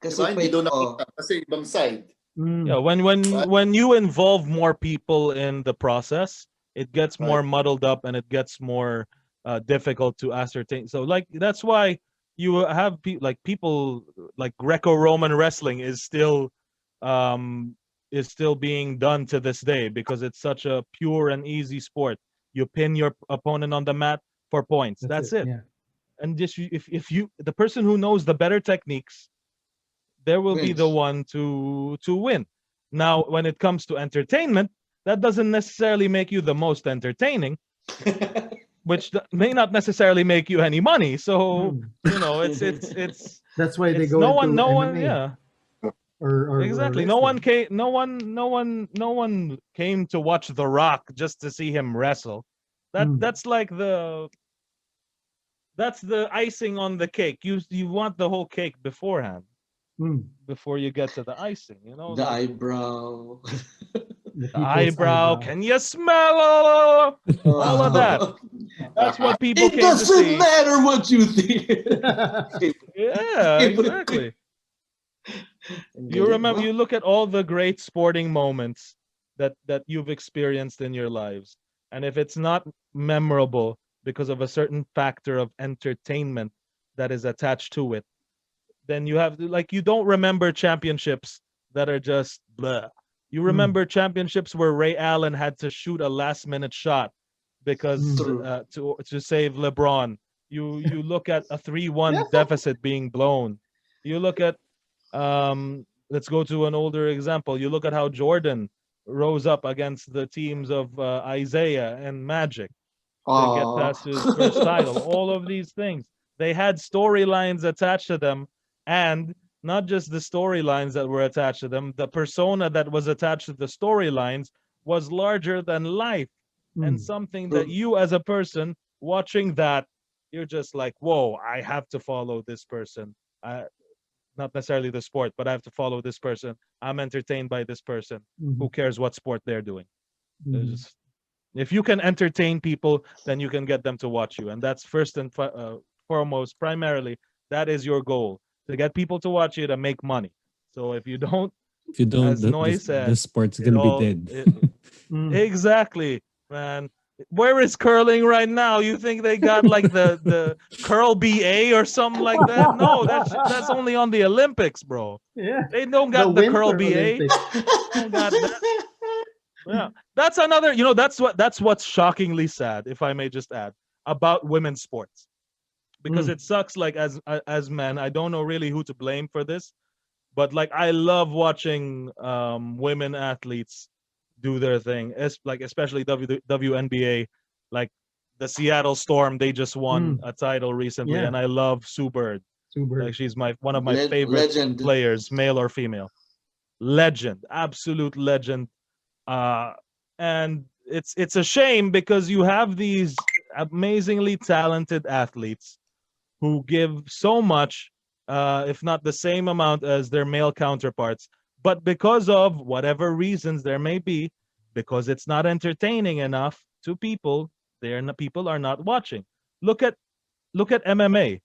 Kasi Diba? Hindi daw nakita kasi ibang side. Yeah, when you involve more people in the process, it gets more muddled up and it gets more difficult to ascertain. So like that's why you have people like Greco-Roman wrestling is still being done to this day because it's such a pure and easy sport. You pin your opponent on the mat for points. That's it. Yeah. And just if you the person who knows the better techniques, there will be the one to win. Now, when it comes to entertainment, that doesn't necessarily make you the most entertaining, which may not necessarily make you any money. So you know, it's That's why they it's go no into one, no MMA. one, yeah, Or exactly. wrestling. No one came to watch The Rock just to see him wrestle. That's like that's the icing on the cake. You want the whole cake beforehand. Before you get to the icing, you know, the like, eyebrow. the eyebrow. Can you smell all of that? That's what people It came to see. doesn't matter what you think. Yeah, exactly. You remember? You look at all the great sporting moments that you've experienced in your lives, and if it's not memorable because of a certain factor of entertainment that is attached to it, then you have like you don't remember championships that are just blah. You remember championships where Ray Allen had to shoot a last minute shot because to save LeBron. You look at a 3-1 deficit being blown. You look at let's go to an older example. You look at how Jordan rose up against the teams of Isaiah and Magic to get past his first title. All of these things. They had storylines attached to them, and not just the storylines that were attached to them, the persona that was attached to the storylines was larger than life. And something that you as a person watching that, you're just like, whoa, I have to follow this person. Not necessarily the sport, but I have to follow this person. I'm entertained by this person. Who cares what sport they're doing? If you can entertain people, then you can get them to watch you. And that's first and foremost, primarily, that is your goal, to get people to watch you to make money. So if you don't, as Noy said, the sport's gonna be dead. Exactly, man. Where is curling right now? You think they got like the curl BA or something like that? No, that's only on the Olympics, bro. Yeah. They don't got the curl BA. Don't got that. Yeah, that's another. You know, that's what's shockingly sad, if I may just add, about women's sports, because it sucks. Like as men, I don't know really who to blame for this, but like I love watching women athletes do their thing. Like especially WNBA, like the Seattle Storm. They just won a title recently, and I love Sue Bird. Like she's one of my favorite players, male or female. Legend, absolute legend. And it's a shame because you have these amazingly talented athletes who give so much, if not the same amount as their male counterparts, but because of whatever reasons there may be, because it's not entertaining enough to people, people are not watching. Look at MMA.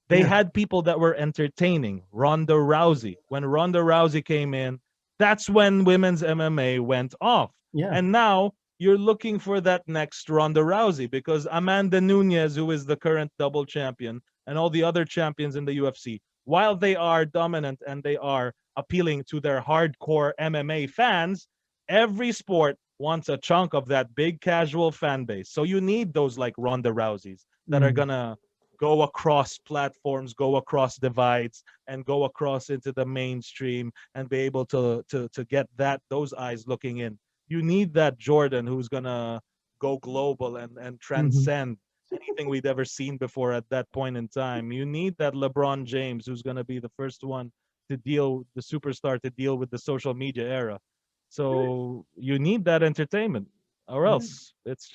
They had people that were entertaining. Ronda Rousey. When Ronda Rousey came in, that's when women's MMA went off. Yeah. And now you're looking for that next Ronda Rousey because Amanda Nunes, who is the current double champion, and all the other champions in the UFC, while they are dominant and they are appealing to their hardcore MMA fans, every sport wants a chunk of that big casual fan base. So you need those like Ronda Rouseys that are gonna go across platforms, go across divides, and go across into the mainstream and be able to get those eyes looking in. You need that Jordan who's gonna go global and transcend anything we'd ever seen before at that point in time. You need that LeBron James who's gonna be the first one to the superstar to deal with the social media era. So you need that entertainment, or else it's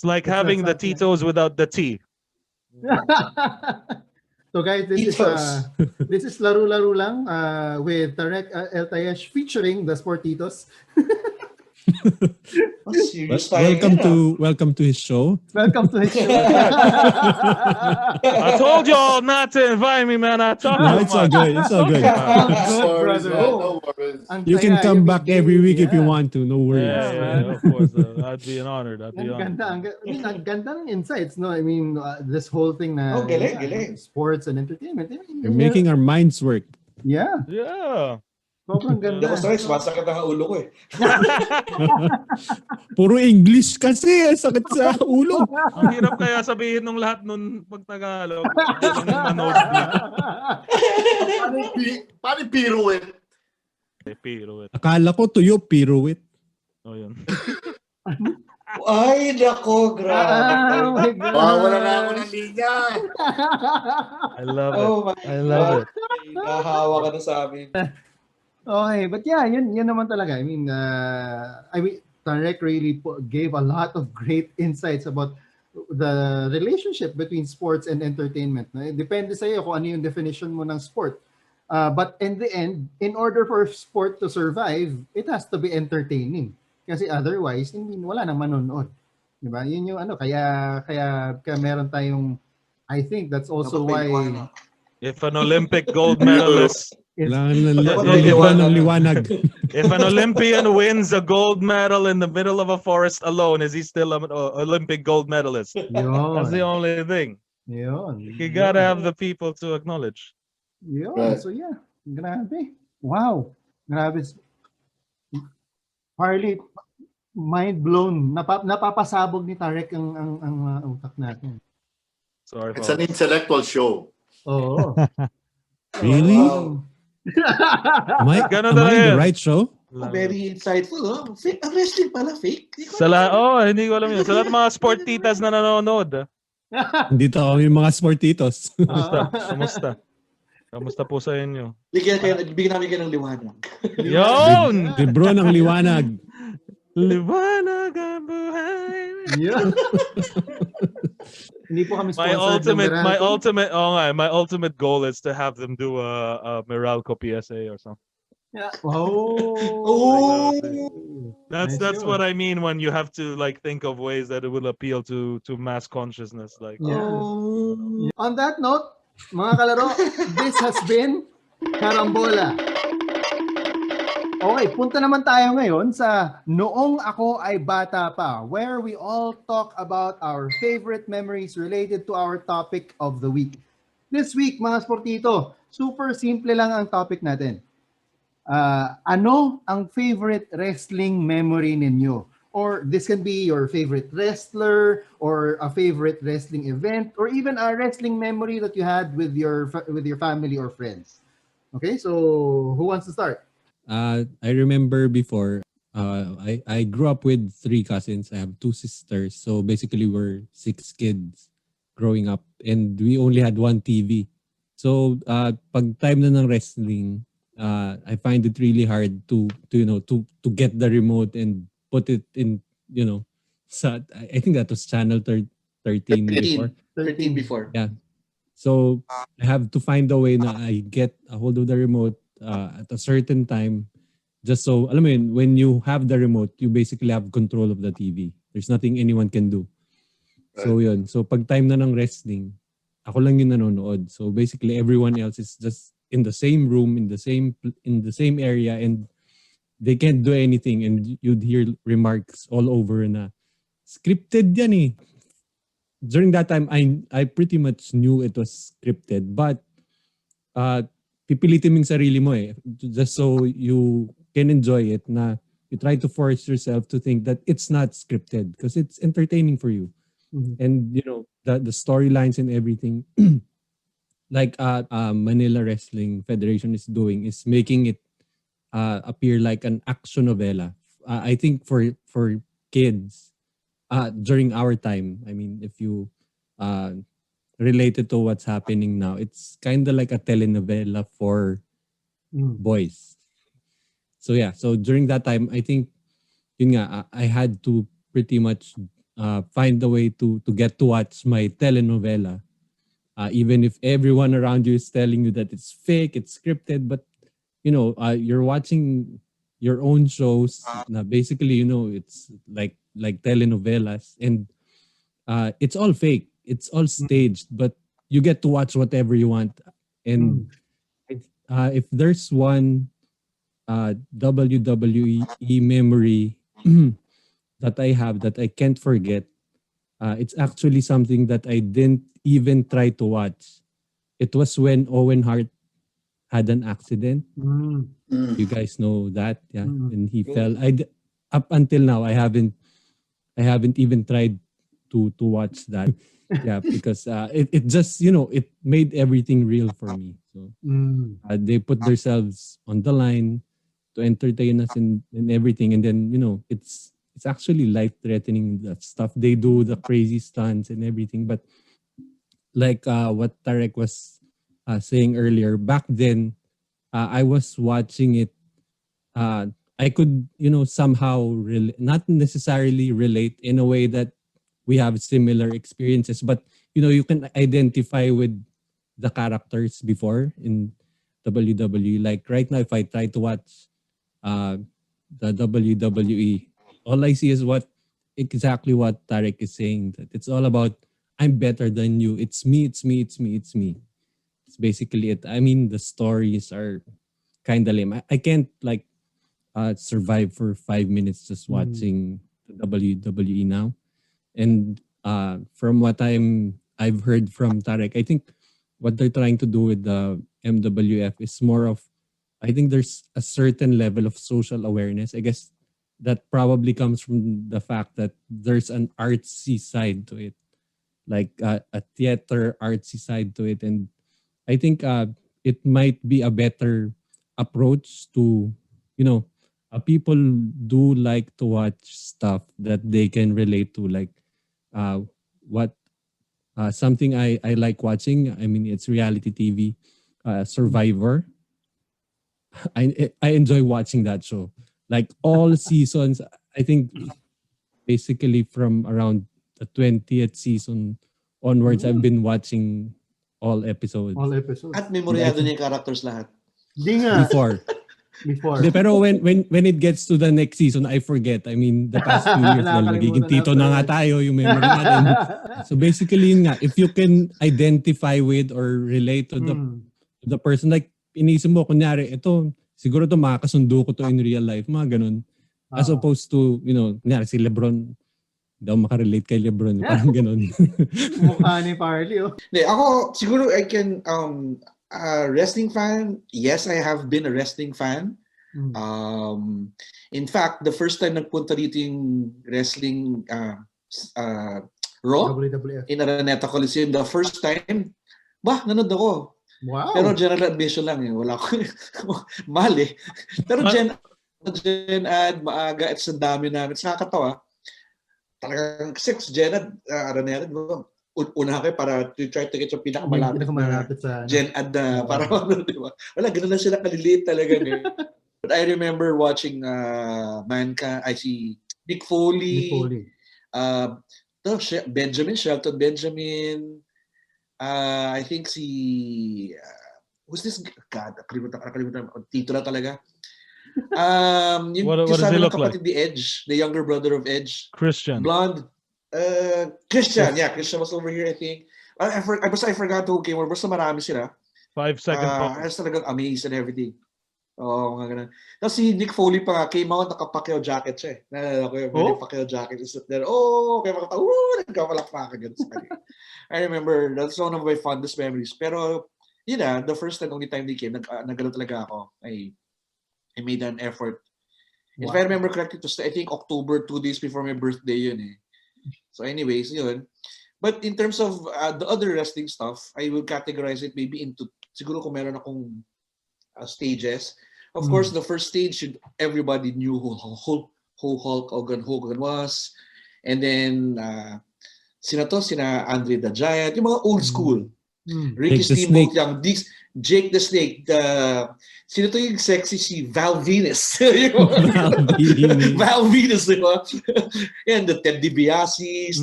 like It's having the something. Tito's without the T. So guys, this is Laro-Laro lang with Tarek El Tayech featuring the Sportitos. Serious tayo Welcome to his show. Welcome to his show. I told y'all not to invite me, man. I talk No, too it's all much. good. It's all good. Good, Worries, brother. man. No worries. Ang You can saya, come yung back big every deal, week if you yeah. want to. No worries. Yeah, of course. That'd be an honor. That'd be Ang an ganda, honor. ang ganda ng insights, no? I mean, this whole thing na galing. sports and entertainment. I mean, You're making our minds work. yeah, Yeah. sobrang Hindi ganda. ako stress, masakit ang ulo ko eh. Puro English kasi. Sakit sa ulo. Ang hirap kaya sabihin nung lahat nun pag Tagalog. Walang ma-nosebleed. Paano yung pirouette? Pirouette. Akala ko tuyo, pirouette. Oh, yun. Ay, nako, grabe. Oh my God. Wala na ako ng linya. I love it. Oh my I love it. Nahawa ka na sa amin. Okay, but yeah, yun naman talaga. I mean, Tarek really gave a lot of great insights about the relationship between sports and entertainment. No? Depende sa iyo kung ano yung definition mo ng sport. But in the end, in order for sport to survive, it has to be entertaining. Kasi otherwise, wala nang manonood. Diba? Yun yung kaya meron tayong, I think that's also why If an Olympic gold medalist Kailangan ng liwanag. If an Olympian wins a gold medal in the middle of a forest alone, is he still an Olympic gold medalist? That's the only thing. Yun. You gotta have the people to acknowledge. Yun. Right. So yeah, grabe. Wow. Grabe. Harley, mind blown. Napapasabog ni Tarek ang utak natin. Sorry. It's an intellectual show. Oo. Really? Am I Ganun in talaga the yan. right show? Very insightful, no? Fake, ang wrestling pala, fake. Hindi ko alam yun. Sa lahat ng mga sportitas na nanonood. Dito kami mga sportitos. Kamusta po sa inyo? Bigyan namin kayo ng liwanag. Yun! Libro ng liwanag. Liwanag ang buhay. Yeah. Hindi po kami sponsored ng Meralco. My ultimate goal is to have them do a Meralco PSA or something. Yeah. Oh. That's what I mean when you have to like think of ways that it will appeal to mass consciousness. Like On that note, mga kalaro, this has been Karambola. Okay, punta naman tayo ngayon sa Noong Ako Ay Bata Pa, where we all talk about our favorite memories related to our topic of the week. This week, mga sportito, super simple lang ang topic natin. Ano ang favorite wrestling memory ninyo? Or this can be your favorite wrestler or a favorite wrestling event or even a wrestling memory that you had with your family or friends. Okay, so who wants to start? I remember before, I grew up with 3 cousins. I have 2 sisters. So basically we're 6 kids growing up and we only had 1 TV. So pag time na ng wrestling, I find it really hard to get the remote and put it in, I think that was channel 13 before. 13 before. Yeah. So I have to find a way na I get a hold of the remote at a certain time, just so, alam mo yun, when you have the remote, you basically have control of the TV. There's nothing anyone can do. Right. So yun. So pag time na ng wrestling, ako lang yung nanonood. So basically everyone else is just in the same room, in the same area, and they can't do anything. And you'd hear remarks all over na scripted yan eh. During that time, I pretty much knew it was scripted, but pipilitin mo yung sarili mo eh. Just so you can enjoy it na you try to force yourself to think that it's not scripted because it's entertaining for you. And the storylines and everything, like Manila Wrestling Federation is doing, is making it appear like an action novela. I think for kids during our time, I mean, if you uh, related to what's happening now, it's kind of like a telenovela for boys. So yeah, so during that time, I think yun nga, I had to pretty much find a way to get to watch my telenovela, even if everyone around you is telling you that it's fake, it's scripted, but you're watching your own shows. Na basically, it's like telenovelas, and it's all fake, it's all staged, but you get to watch whatever you want. And if there's one WWE memory that I have that I can't forget, it's actually something that I didn't even try to watch. It was when Owen Hart had an accident. You guys know that, yeah, and he fell. Up until now, I haven't even tried to watch that. Yeah, because it just it made everything real for me. So they put themselves on the line to entertain us and everything, and then it's actually life threatening, the stuff they do, the crazy stunts and everything. But like what Tarek was saying earlier, back then I was watching it. I could somehow not necessarily relate in a way that we have similar experiences, but you can identify with the characters before in WWE. Like right now, if I try to watch uh, the WWE, all I see is exactly what Tarek is saying. That it's all about I'm better than you. It's me. It's me. It's me. It's me. It's basically it. I mean, the stories are kind of lame. I can't like survive for 5 minutes just watching the WWE now. And from what I've heard from Tarek, I think what they're trying to do with the MWF is more of, I think there's a certain level of social awareness. I guess that probably comes from the fact that there's an artsy side to it, like a theater artsy side to it. And I think it might be a better approach to, people do like to watch stuff that they can relate to, like uh, what something I like watching. I mean, it's reality TV, Survivor. I enjoy watching that show. Like all seasons, I think basically from around the 20th season onwards, I've been watching all episodes. All episodes. At memoryado niya yung characters lahat. Di nga. Before. Before. Pero when it gets to the next season, I forget. I mean, the past few years, dahil nagiging tito na nga tayo, yung memory natin. So basically, yun nga, if you can identify with or relate to the person, like, inisip mo, kunyari, ito, siguro to makakasundo ko to in real life, mga ganun. As opposed to, kunyari, si Lebron, daw makarelate kay Lebron, parang ganun. Mukha ni Parley, oh. Ako, siguro I can, wrestling fan, yes, I have been a wrestling fan. In fact, the first time nagpunta dito yung wrestling Raw WWF. in Araneta Coliseum, the first time, nanood ako. Wow. Pero general admission lang wala ko. Mahal eh. Pero Gen Ad, maaga, at sa dami namin. Sa nakakatawa, talagang 6 Gen Ad, Araneta, una kayo para to try to get yung pinakamalapit sa Gen Ad na para di ba? Wala, ganun lang sila kaliliit talaga. But I remember watching I see Nick Foley. Shelton Benjamin. I think who's this? God, nakalimutan ang titulo talaga. Yung what does he look like? The Edge, the younger brother of Edge. Christian. Blonde. Christian. Yeah, Christian was over here, I think. I forgot who came over. Basta marami sila. 5 second I was talagang amazed and everything. Mga ganun. Tapos si Nick Foley pa nga, came out, naka-Pacquiao jacket siya eh. Nalala ko yung Pacquiao jacket. Is there, kaya makata, nagkapalakpakan ganun sa kanya. I remember, that's one of my fondest memories. Pero, the first and only time they came, nagano talaga ako. I made an effort. Wow. If I remember correctly, it was, I think, October, 2 days before my birthday yun eh. So anyways, yun. But in terms of the other wrestling stuff, I will categorize it maybe into, siguro kung meron akong stages. Of course, the first stage, everybody knew who Hulk Hogan was. And then, sina Andre the Giant, yung mga old school. Ricky Steamboat, yung Jake the Snake, sino to yung sexy si Val Venus. Val Venus, di ba? And the Ted DiBiase's,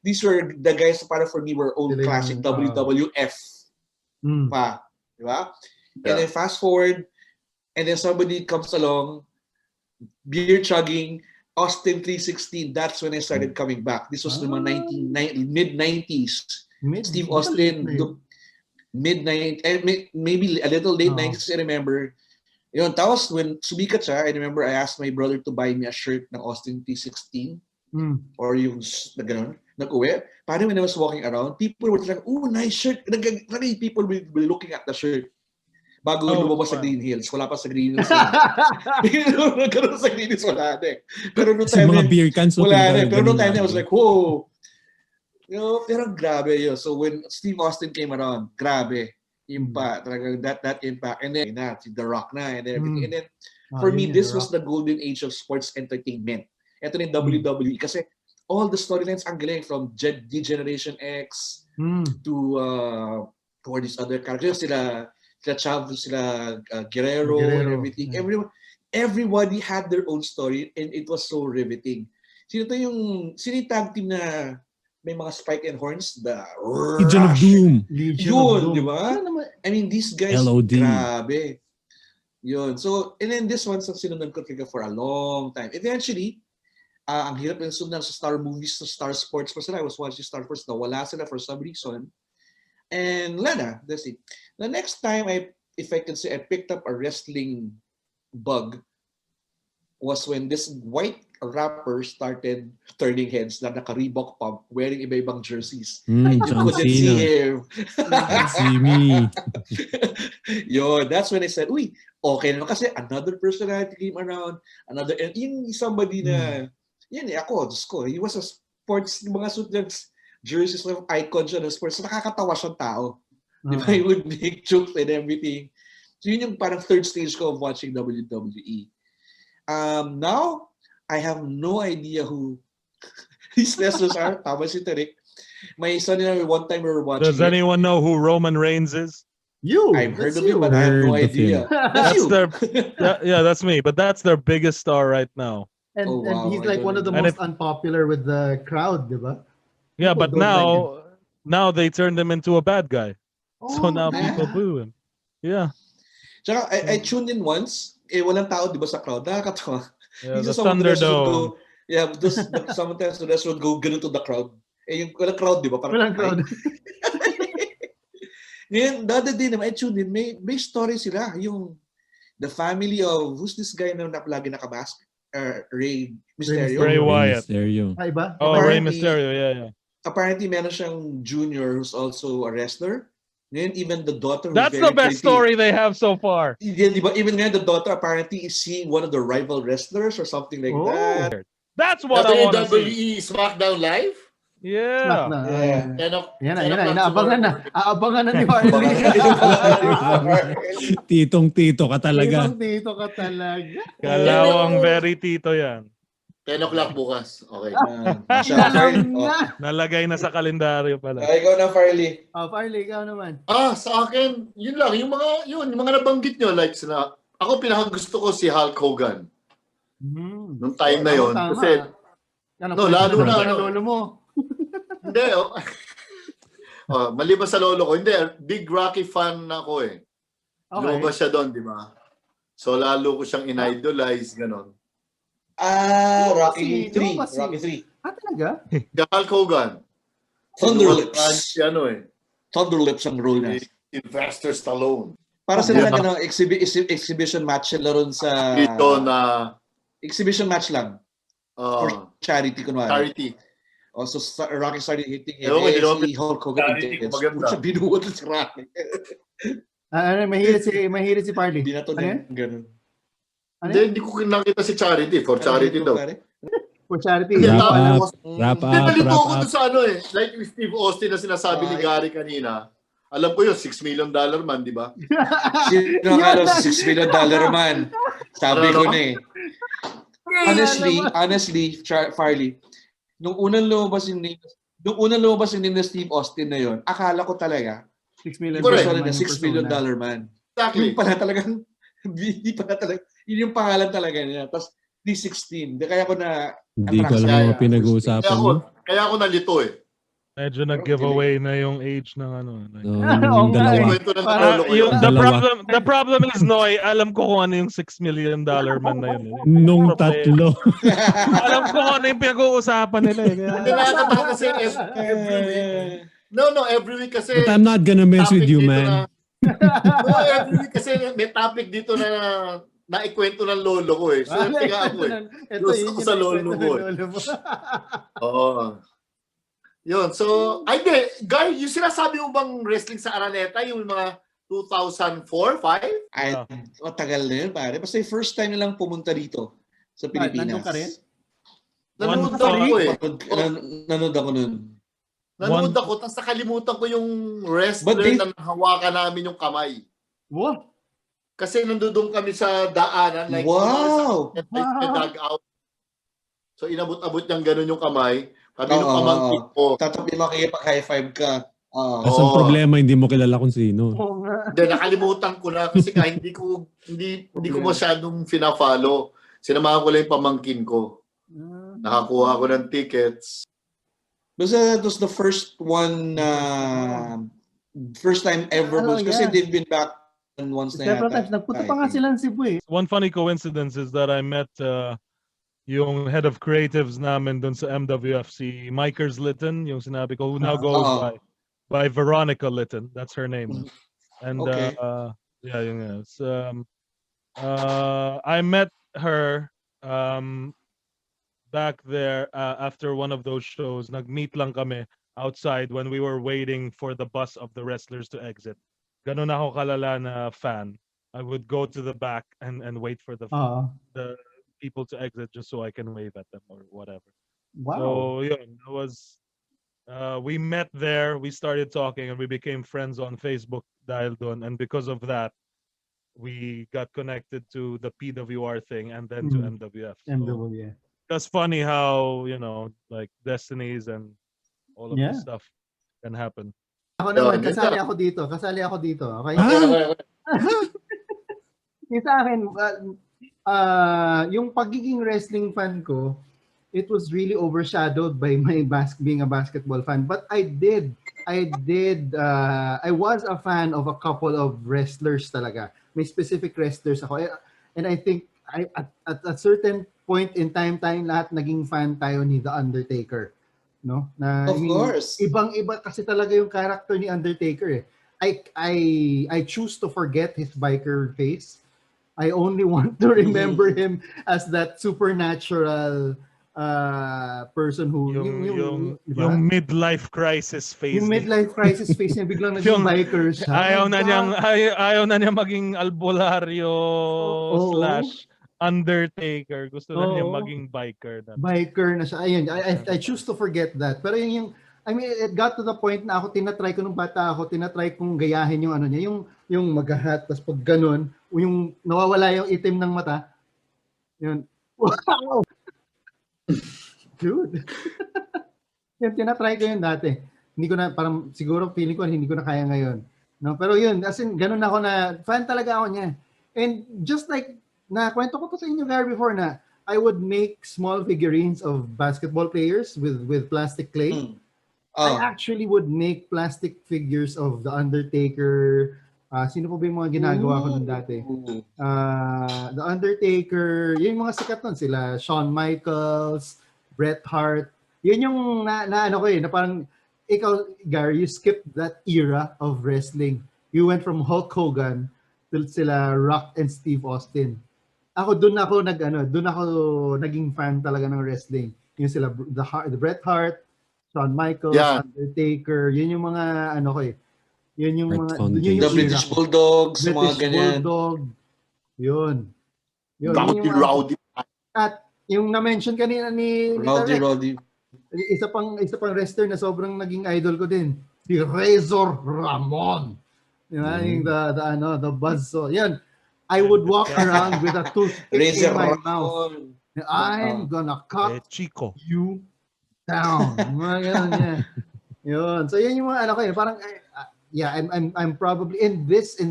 these were the guys para for me were old classic WWF pa. Di ba? And then fast forward, and then somebody comes along, beer chugging, Austin 316, that's when I started coming back. This was the mid-90s. Steve Austin, mid-90s, maybe a little late 90s, I remember. Yun, tapos when sumikat siya, I remember I asked my brother to buy me a shirt ng Austin 316 or yung na gano'n, nag-uwi. Parang when I was walking around, people were like, oh, nice shirt. People will be looking at the shirt. Bago lumabas sa Green Hills. Wala pa sa Green Hills. Nagkaroon sa Green Hills, wala na eh. Pero no time, mga beer cans, wala na eh. Pero no time I was like, whoa. You know, pero grabe yun. So when Steve Austin came around, grabe. Impact. That impact. And then, The Rock na and everything. And then, for me, this was the golden age of sports entertainment. Ito na yung WWE. Kasi all the storylines ang galing from D-Generation X to all these other characters. Sila Chavez, sila Guerrero and everything. Everybody had their own story and it was so riveting. Sino yung tag team na may mga spike and horns? The Legion of Doom. Yun, di ba? I mean, these guys, LOD. grabe. Yun. So, and then this one, sinundan ko for a long time. Eventually, ang hirap ng sundan sa Star Movies, sa Star Sports pa sila. I was watching Star Sports, nawala sila for some reason. And Lana, that's it. The next time if I can say, I picked up a wrestling bug was when this white rapper started turning heads na naka-Reebok pump wearing iba-ibang jerseys. You couldn't see him. See me. Yo, that's when I said, uy, okay na kasi another personality came around, yung somebody na, yan ako, Diyos ko, he was a sports, mga suits, jerseys of icon siya ng sports. Nakakatawa siyang tao. Di ba? He would make jokes and everything. So yun yung parang third stage ko of watching WWE. Now, I have no idea who these wrestlers are. Tama si Tarek. My son and I, one time we were watching Does anyone know who Roman Reigns is? I've heard of him, but I have no idea. That's that's me. But that's their biggest star right now. And he's like one of the most unpopular with the crowd, diba? Yeah, but now they turned him into a bad guy. So now people boo him. Yeah. Tsaka, I tuned in once. Walang tao, di ba, sa crowd? Nakakatawa. Yeah, the Thunderdome. Sometimes the rest would go ganun to the crowd. Yung walang crowd, di ba? Walang crowd. Ngayon, the other day naman, I tuned in. May story sila. Yung the family of, who's this guy na lagi nakamask? Rey Mysterio. Bray Wyatt. Ay ba? Rey Mysterio, yeah. Apparently, meron siyang junior who's also a wrestler. Ngayon, even the daughter... That's the best story they have so far. Yeah, diba? Even ngayon, the daughter apparently is seeing one of the rival wrestlers or something like that. That's what I want to see. WWE SmackDown Live? Yeah. Yan na. Aabangan na ni Harley. Titong-tito ka talaga. Titong-tito ka talaga. Kalawang very tito yan. 10 o'clock bukas. Okay. Nalagay na sa kalendaryo pala. Ikaw na, Farley. Farley, ikaw naman. Sa akin, yun lang. Yung mga nabanggit nyo, like, ako pinakagusto ko si Hulk Hogan. Nung time na yun. Kasi, lalo na, lolo mo. Hindi, maliban sa lolo ko, hindi, big Rocky fan ako eh. Okay. Lumabas siya doon, di ba? So, lalo ko siyang in-idolize, gano'n. Rocky 3. Rocky 3. Talaga? Hulk Hogan. Thunderlips. Thunderlips ang role niya. Sylvester Stallone. Para sila lang exhibition match sila ron sa... Dito na... Exhibition match lang. For charity, kunwari. Charity. Also, Rocky started hitting him. Si Hulk Hogan. Binuot si Rocky. Mahirit si Parley. Hindi na to ganun. Hindi ko nakita si Charity. For Charity daw. For charity. Yeah, Wrap tapos, Wrap Hindi, up, nalito wrap ko up. doon sa ano eh. Like yung Steve Austin na sinasabi ni Gary kanina. Alam ko yun, $6 million man, di ba? Sino akala sa $6 million man? Sabi ko na eh. Honestly, Farley, nung unang lumabas yung name na Steve Austin na yon, akala ko talaga $6 million yung persona man, na $6 million man. Exactly. Yung pala talagang hindi pala talaga, yun yung pangalan talaga niya. Tapos D16. Kaya ko na Hindi ko alam Yeah, mga yeah. pinag-uusapan niyo. Kaya ako nalito eh. Medyo nag-giveaway na yung age ng ano. Like, Yung dalawa. Kwento ng lolo ko yun. Dalawa. the problem is, Noy, alam ko kung ano yung $6 million man na yun. Nung tatlo. Alam ko kung ano yung pinag-uusapan nila eh. Hindi nakakatawa kasi every week. No, every week kasi. But I'm not gonna mess with topic you, dito man. No, every week kasi may topic dito na naikwento ng lolo ko eh. So, tiga ako eh. Close ako sa lolo ko eh. Oo. Yun, so, ay di, Guy, yung sinasabi mo bang wrestling sa Araneta, yung mga 2004, 5? Ay, matagal na yun, pare. Basta yung first time nilang pumunta dito sa Pilipinas. Nandun ka rin? Nanood ako eh. Nanood ako nun. Nanood ako, tapos nakalimutan ko yung wrestler na nahawakan namin yung kamay. Wow! Kasi nandun kami sa daanan. Like, Wow! Dugout. So, inabot-abot niyang ganun yung kamay. Kami nung pamangkin ko. Tatabi makikipag-high five ka. Ang problema, hindi mo kilala kung sino. Oo nga. Hindi, nakalimutan ko na kasi nga hindi ko masyadong fina-follow. Sinamahan ko lang yung pamangkin ko. Nakakuha ko ng tickets. Basta that was the first one first time ever. Kasi they've been back once na Several times. Nagpunta pa nga sila ng Cebu eh. One funny coincidence is that I met yung head of creatives namin dun sa MWF, si Mikers Litton, yung sinabi ko, who now goes by Veronica Litton. That's her name. And yeah, yung I met her back there after one of those shows. Nag-meet lang kami outside when we were waiting for the bus of the wrestlers to exit. Ganun ako kalala na fan. I would go to the back and wait for the people to exit just so I can wave at them or whatever. Wow. So yeah, it was we met there, we started talking and we became friends on Facebook dahil doon, and because of that we got connected to the PWR thing and then to MWF. So MWF. that's funny how, you know, like destinies and all of this stuff can happen. Ako naman, kasali ako dito. Okay? Yung sa akin, yung pagiging wrestling fan ko, it was really overshadowed by my being a basketball fan. But I was a fan of a couple of wrestlers talaga. May specific wrestlers ako. And I think at a certain point in time, tayong lahat naging fan tayo ni The Undertaker. No? Of course. Ibang-iba kasi talaga yung character ni Undertaker eh. I choose to forget his biker face. I only want to remember him as that supernatural person who yung midlife crisis face. Yung midlife crisis face niya biglang naging biker siya. Ayaw na niya maging albularyo / Undertaker. Gusto na niya maging biker. Biker na siya. Ayun, I choose to forget that. Pero yung I mean, it got to the point na ako tinatry ko nung bata ako, tinatry kong gayahin yung ano niya, yung magahat, tapos pag ganun, yung nawawala yung itim ng mata. Yun. Wow! Dude. Yun, tinatry ko yun dati. Hindi ko na, parang siguro feeling ko hindi ko na kaya ngayon. No? Pero yun, as in, ganun ako na, fan talaga ako niya. And just like, na kwento ko to sa inyo Gary before na, I would make small figurines of basketball players with plastic clay. I actually would make plastic figures of The Undertaker. Sino po ba yung mga ginagawa ko nun dati? The Undertaker, yun yung mga sikat nun. Sila Shawn Michaels, Bret Hart. Yun yung ano ko na parang, ikaw, Gary, you skipped that era of wrestling. You went from Hulk Hogan to sila Rock and Steve Austin. Ako, doon ako naging fan talaga ng wrestling. Yung sila, the Bret Hart, Shawn Michaels, Undertaker, yun yung mga ano ko eh. Yun yung mga The British Bulldogs, mga ganyan. Bulldog. Yun. Rowdy. Yung na-mention kanina ni Tarek, Roddy. isa pang wrestler na sobrang naging idol ko din, si Razor Ramon. You know, yung the buzzsaw. Yan. I would walk around with a toothpick in my mouth. I'm gonna cut Chico. you down. Mga ganun, yeah. Yun. So yan yung mga ano ko eh. Parang yeah, I'm probably in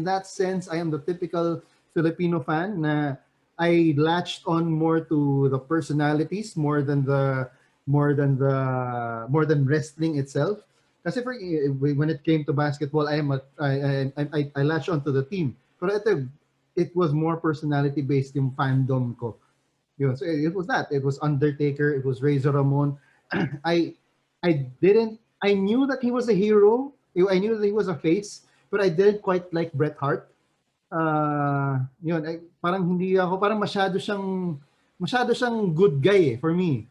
that sense, I am the typical Filipino fan na I latched on more to the personalities more than wrestling itself. Kasi when it came to basketball, I latched on to the team. Pero it was more personality based yung fandom ko. Yun. So it was that. It was Undertaker. It was Razor Ramon. I knew that he was a hero. I knew that he was a face, but I didn't quite like Bret Hart. Parang hindi ako, parang masyado siyang good guy for me.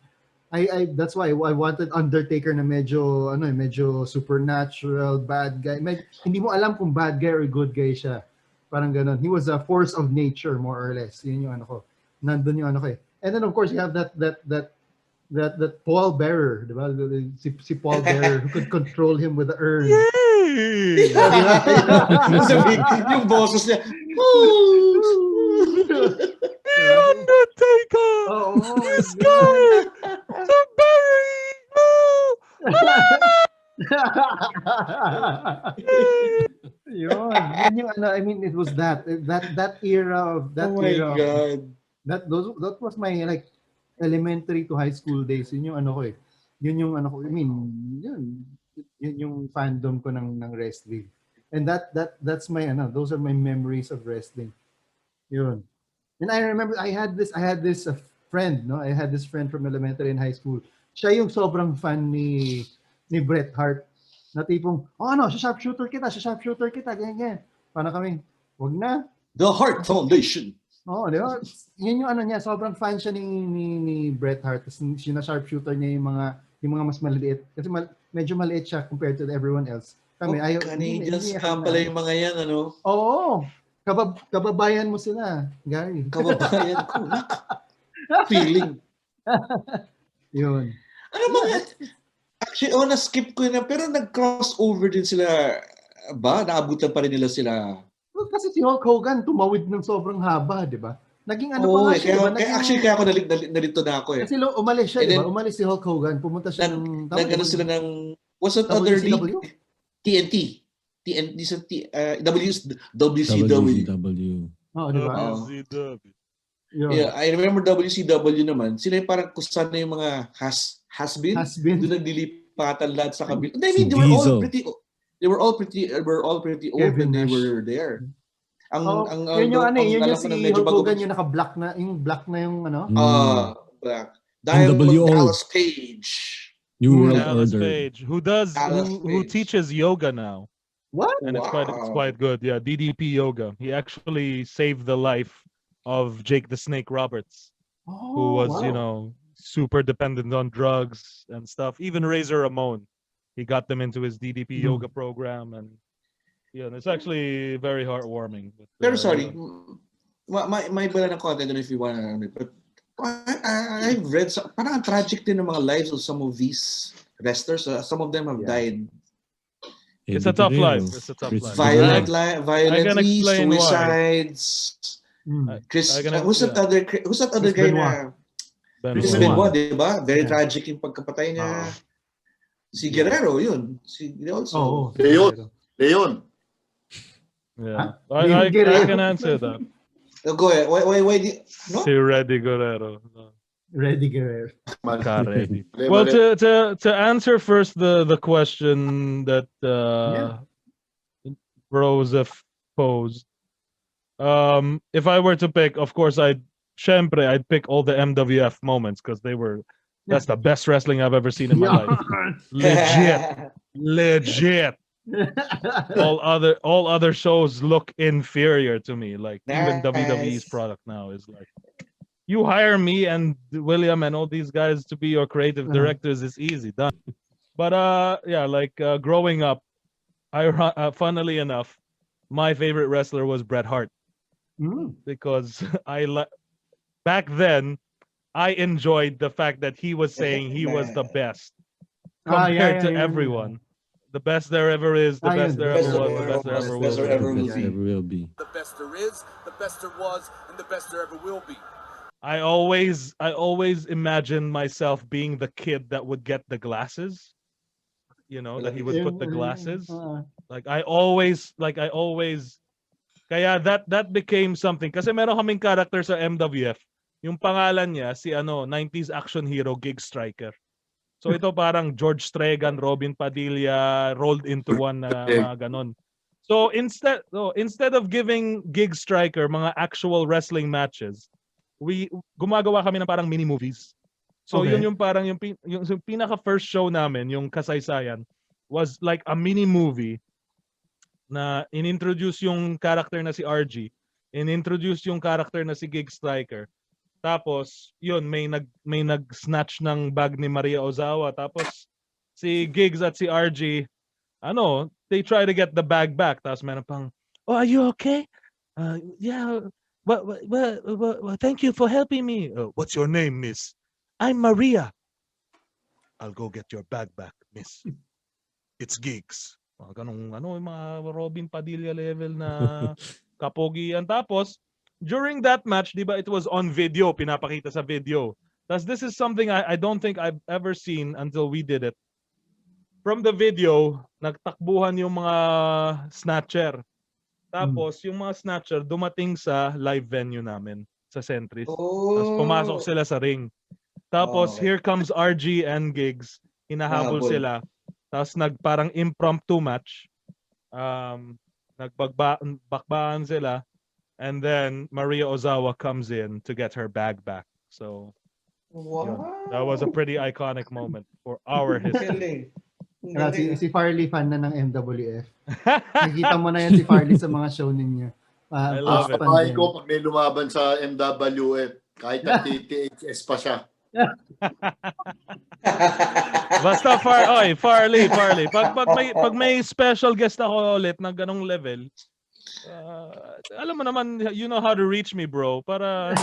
That's why I wanted Undertaker na medyo supernatural, bad guy. Hindi mo alam kung bad guy or good guy siya. Parang ganun. He was a force of nature, more or less. Yun yung ano ko. Nandun yung ano ko eh. And then of course you have that Paul Bearer, di ba? Si Paul Bearer who could control him with the urn. Yay! Yung boses niya. The Undertaker! He's going to bury Yun yung ano, I mean, it was that era of that Oh my era. God. That was my like elementary to high school days. Yun yung ano ko eh. Yun yung ano ko, I mean, yun yung fandom ko ng wrestling. And that's my those are my memories of wrestling. Yun. And I remember I had this friend, no? I had this friend from elementary and high school. Siya yung sobrang fan ni Bret Hart. Na tipong, sharpshooter kita, ganyan. Para kami, wag na. The Hart Foundation. Oo, di ba? Yun yung ano niya, sobrang fan siya ni Bret Hart. Tapos sharpshooter niya yung mga mas maliliit. Kasi medyo maliit siya compared to everyone else. Kami, Canadians ka pala yung mga yan, ano? Oo. Kababayan mo sila, Gary. Kababayan ko. Feeling. Yun. Ano mga? Actually, na-skip ko na, pero nag-crossover din sila ba? Naabutan pa rin nila sila. Well, kasi si Hulk Hogan tumawid ng sobrang haba, di ba? Naging ano pa nga siya, di ba? Actually, kaya ako nalito na ako eh. Kasi umalis siya, di ba? Umalis si Hulk Hogan. Pumunta siya ng... Nag-ano sila ng... What's that other league? TNT. Sa WCW. Oh, di ba? Yeah, I remember WCW naman. Sila yung parang kusana yung mga has-been. Doon naglilipatan lahat sa kabila. I mean, they were all pretty old when they were there. Yun yung si Hulk Hogan yung naka-black na, yung black na yung ano? Black. NWO. Dallas Page. New World Dallas Order. Page, who teaches yoga now. What? And it's quite good. Yeah, DDP yoga. He actually saved the life of Jake the Snake Roberts, who was, super dependent on drugs and stuff. Even Razor Ramon, he got them into his DDP yoga program, and it's actually very heartwarming. Pero sorry, may bala ng content if you want to, but I've read parang tragic din ng mga lives of some of these wrestlers. Some of them have died. It's a tough life. Violently, suicides. Who's that other guy na? Chris Benoit, di ba? Very tragic yung pagkapatay niya. Si Guerrero, yun. Also. Leon. Yeah. I can answer that. Go ahead. Why no? Si Reddy Guerrero. Reddy Guerrero. Well, to answer first the question that Roseph posed, if I were to pick, of course, I'd pick all the MWF moments because that's the best wrestling I've ever seen in my life. Legit. All other shows look inferior to me. Like even WWE's product now is like, you hire me and William and all these guys to be your creative directors is easy, done. But growing up, funnily enough, my favorite wrestler was Bret Hart because back then I enjoyed the fact that he was saying he was the best compared to everyone. The best there ever is, the best there ever was, the best there ever will there be. ever The will best be. ever will be. The best there is, the best there was, and the best there ever will be. I always imagined myself being the kid that would get the glasses. You know, that he would put the glasses. Like I always kaya that became something kasi meron kaming character sa MWF. Yung pangalan niya si 90s action hero Gig Striker. So ito parang George Stregan, Robin Padilla rolled into one na mga ganon. So instead of giving Gig Striker mga actual wrestling matches, gumagawa kami ng parang mini movies. So yun yung parang yung pinaka first show namin, yung kasaysayan, was like a mini movie na inintroduce yung character na si RG, inintroduce yung character na si Gig Striker. Tapos yun may nag-snatch ng bag ni Maria Ozawa, tapos si Gigs at si RG they try to get the bag back. Tapos meron pang, "Oh, are you okay? Yeah. Well, thank you for helping me. What's your name, miss?" "I'm Maria." "I'll go get your bag back, miss. It's Gigs." Ganong mga Robin Padilla level na kapogian. Tapos, during that match, di ba, it was on video, pinapakita sa video. Thus, this is something I don't think I've ever seen until we did it. From the video, nagtakbuhan yung mga snatcher. Tapos, yung mga snatcher dumating sa live venue namin sa Centris. Tapos pumasok sila sa ring. Tapos, here comes RG and Gigs. Hinahabol sila. Tapos, parang impromptu match. Nagbakbaan sila. And then, Maria Ozawa comes in to get her bag back. So, that was a pretty iconic moment for our history. Si Farley fan na ng MWF. Nakikita mo na yan si Farley sa mga show ninyo. I love it. Bahay ko pag may lumaban sa MWF, kahit TTHS pa siya. Basta Farley. Pag may special guest ako ulit na ganong level, alam mo naman, you know how to reach me, bro. Para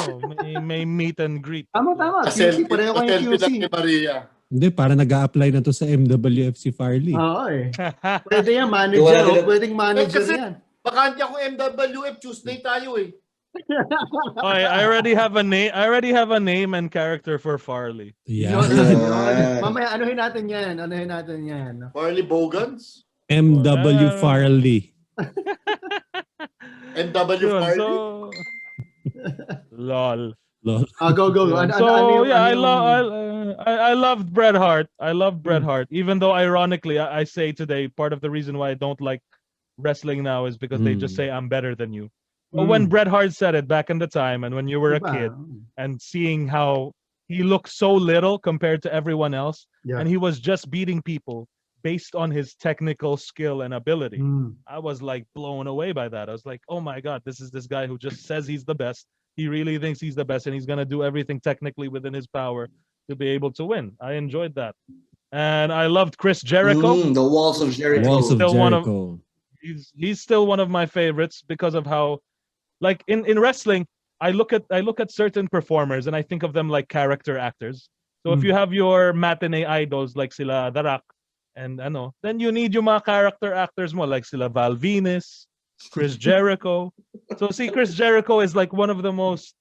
may meet and greet. Tama. QC, pareho kayong QC. Maria. Hindi, para nag-a-apply na to sa MWF si Farley. Oo eh. Pwede yan, manager. Pwedeng manager yan. Bakante ako MWF, Tuesday tayo eh. I already have a name and character for Farley. Yeah. Mamaya, anuhin natin yan. Farley Bogans? MW Farley. MW Farley? Lol. Lol. Go. I loved Bret Hart. I love Bret Hart. Even though, ironically, I say today, part of the reason why I don't like wrestling now is because they just say I'm better than you. But when Bret Hart said it back in the time, and when you were a kid, and seeing how he looked so little compared to everyone else, and he was just beating people based on his technical skill and ability, I was like blown away by that. I was like, oh my God, this is this guy who just says he's the best. He really thinks he's the best, and he's gonna do everything technically within his power to be able to win. I enjoyed that, and I loved Chris Jericho. The Walls of Jericho. Walls of Jericho. He's still one of my favorites because of how, like in wrestling, I look at certain performers and I think of them like character actors. So if you have your matinee idols like sila The Rock and then you need yung mga character actors mo like sila Val Venus, Chris Jericho. So see, Chris Jericho is like one of the most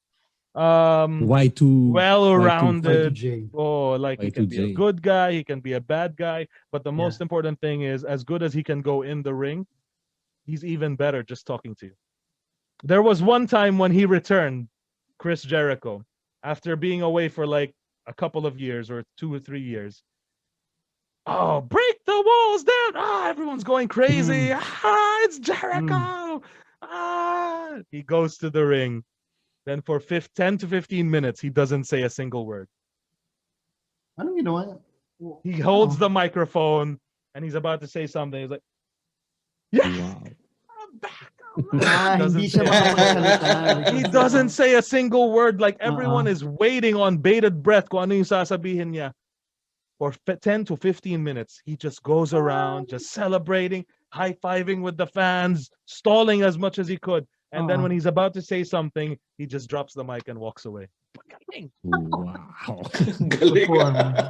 Y2 well-rounded. Y2J. He can be a good guy, he can be a bad guy, but the most important thing is, as good as he can go in the ring, he's even better just talking to you. There was one time when he returned, Chris Jericho, after being away for like a couple of years or 2 or 3 years. Oh, break the walls down! Everyone's going crazy. It's Jericho! He goes to the ring. Then for 10 to 15 minutes, he doesn't say a single word. Anong ginawa? He holds the microphone and he's about to say something. He's like, Wow. I'm back. Hindi siya makapagsalita. He doesn't say a single word. Like everyone is waiting on bated breath kung ano yung sasabihin niya. For 10 to 15 minutes, he just goes around, just celebrating, high-fiving with the fans, stalling as much as he could. And then when he's about to say something, he just drops the mic and walks away. Wow. Galing.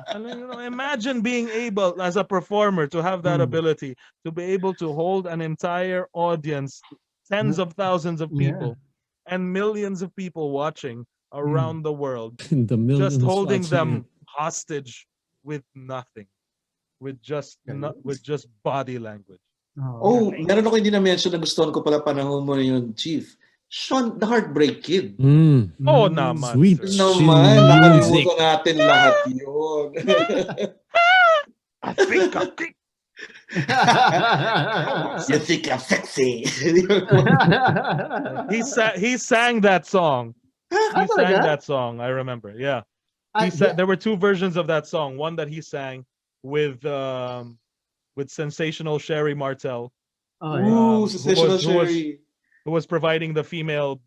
And then, imagine being able, as a performer, to have that ability to be able to hold an entire audience, tens of thousands of people, and millions of people watching around the world, The millions just holding watching them it. hostage with nothing, with just body language. Oh, meron ako hindi na-mention na gustuhan ko pala panahon mo yun, Chief. Sean, the Heartbreak Kid. Oh, naman. Sweet sir. chin Naman, music. nakalimutan natin lahat yun. I think I think. You think I'm sexy. He sang that song. He sang talaga? that song. I remember. Yeah. There were two versions of that song. One that he sang with sensational Sherry Martel, Ooh, sensational Sherry. who was providing the female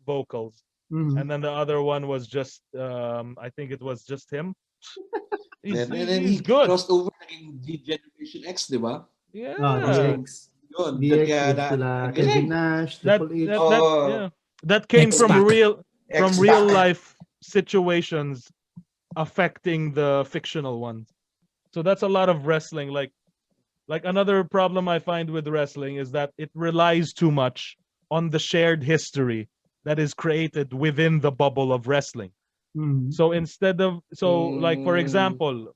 vocals, and then the other one was just I think it was just him. And then he good. crossed over naging Generation X, di ba? Yeah. DX. Yun. DX Kaya with na- sila ang Kevin galing. Nash, That Triple H. that came from X-Pac. real X-Pac. life situations affecting the fictional ones. So that's a lot of wrestling. Like another problem I find with wrestling is that it relies too much on the shared history that is created within the bubble of wrestling. So instead of like for example,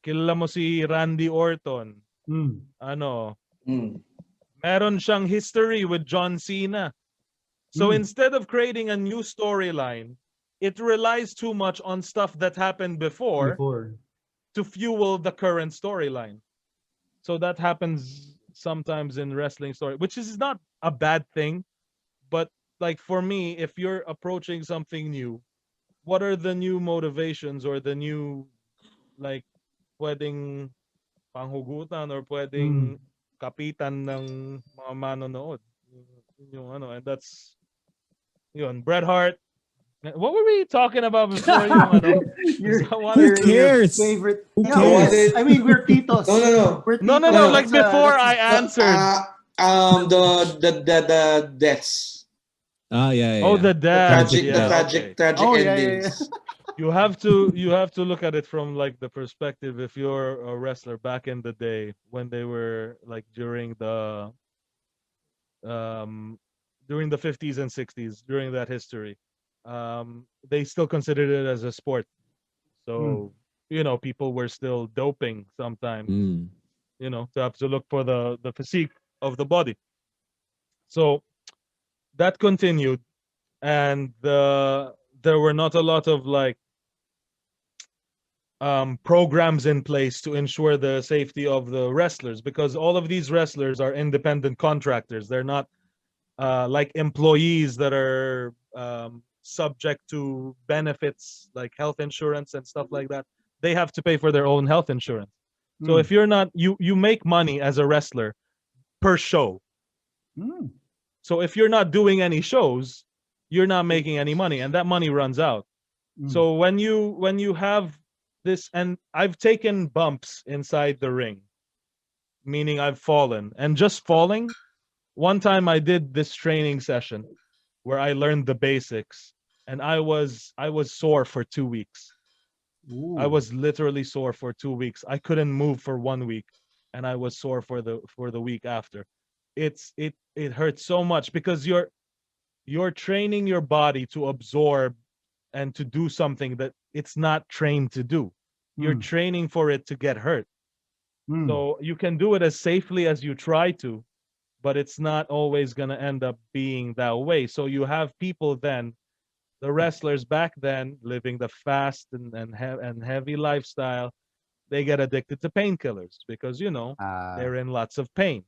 kilala mo si Randy Orton. Ano, meron siyang history with John Cena. So instead of creating a new storyline, it relies too much on stuff that happened before to fuel the current storyline. So that happens sometimes in wrestling story, which is not a bad thing, but like for me, if you're approaching something new, what are the new motivations or the new, like, pwedeng panghugutan or pwedeng kapitan ng mga manonood? Yung ano, and that's yun, Bret Hart. What were we talking about before? Yung ano? Who cares? Favorite. Who Yeah, cares? I mean, we're titos. No. We're No. titos. Like before I answered. The deaths. Yeah. Oh, the death. Tragic, Yeah, the okay. tragic Oh, yeah. endings. You have to look at it from like the perspective, if you're a wrestler back in the day when they were like during the 50s and 60s, during that history, they still considered it as a sport. So people were still doping sometimes, to have to look for the physique of the body. So that continued, and there were not a lot of like programs in place to ensure the safety of the wrestlers, because all of these wrestlers are independent contractors. They're not like employees that are subject to benefits like health insurance and stuff like that. They have to pay for their own health insurance. So if you're not, you make money as a wrestler per show. So if you're not doing any shows, you're not making any money, and that money runs out. So when you have this, and I've taken bumps inside the ring, meaning I've fallen, and just falling. One time I did this training session where I learned the basics, and I was sore for 2 weeks. I was literally sore for 2 weeks. I couldn't move for 1 week, and I was sore for the week after. It hurts so much because you're training your body to absorb and to do something that it's not trained to do. You're training for it to get hurt. So you can do it as safely as you try to, but it's not always going to end up being that way. So you have people then, the wrestlers back then, living the fast and heavy lifestyle, they get addicted to painkillers because they're in lots of pain.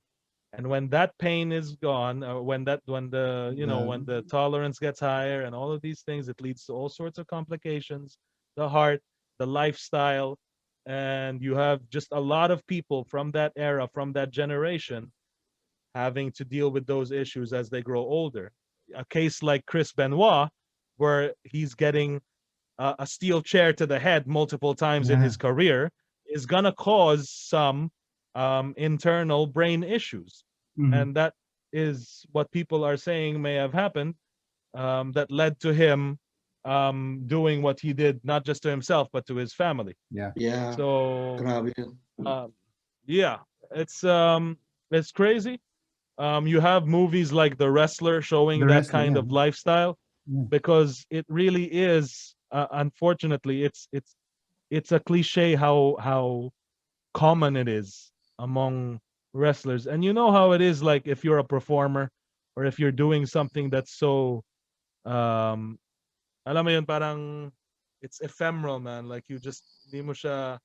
And when that pain is gone, or when the tolerance gets higher and all of these things, it leads to all sorts of complications, the heart, the lifestyle, and you have just a lot of people from that era, from that generation, having to deal with those issues as they grow older. A case like Chris Benoit, where he's getting a steel chair to the head multiple times in his career, is gonna cause some internal brain issues, and is what people are saying may have happened, that led to him doing what he did, not just to himself but to his family. Yeah. Yeah. So Grabe yun. yeah, it's crazy. You have movies like The Wrestler showing The that Wrestler, kind yeah. of lifestyle, Yeah. because it really is. Unfortunately, it's a cliche how common it is among wrestlers, and you know how it is. Like if you're a performer, or if you're doing something that's so, um, alam mo yun, parang it's ephemeral, man. Like you just, di mo siya,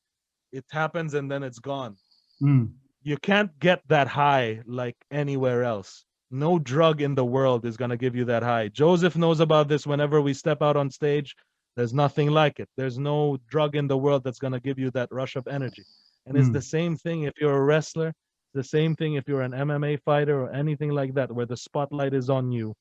it happens and then it's gone. Mm. You can't get that high like anywhere else. No drug in the world is going to give you that high. Joseph knows about this. Whenever we step out on stage, there's nothing like it. There's no drug in the world that's going to give you that rush of energy. And it's the same thing if you're a wrestler, the same thing if you're an MMA fighter or anything like that, where the spotlight is on you.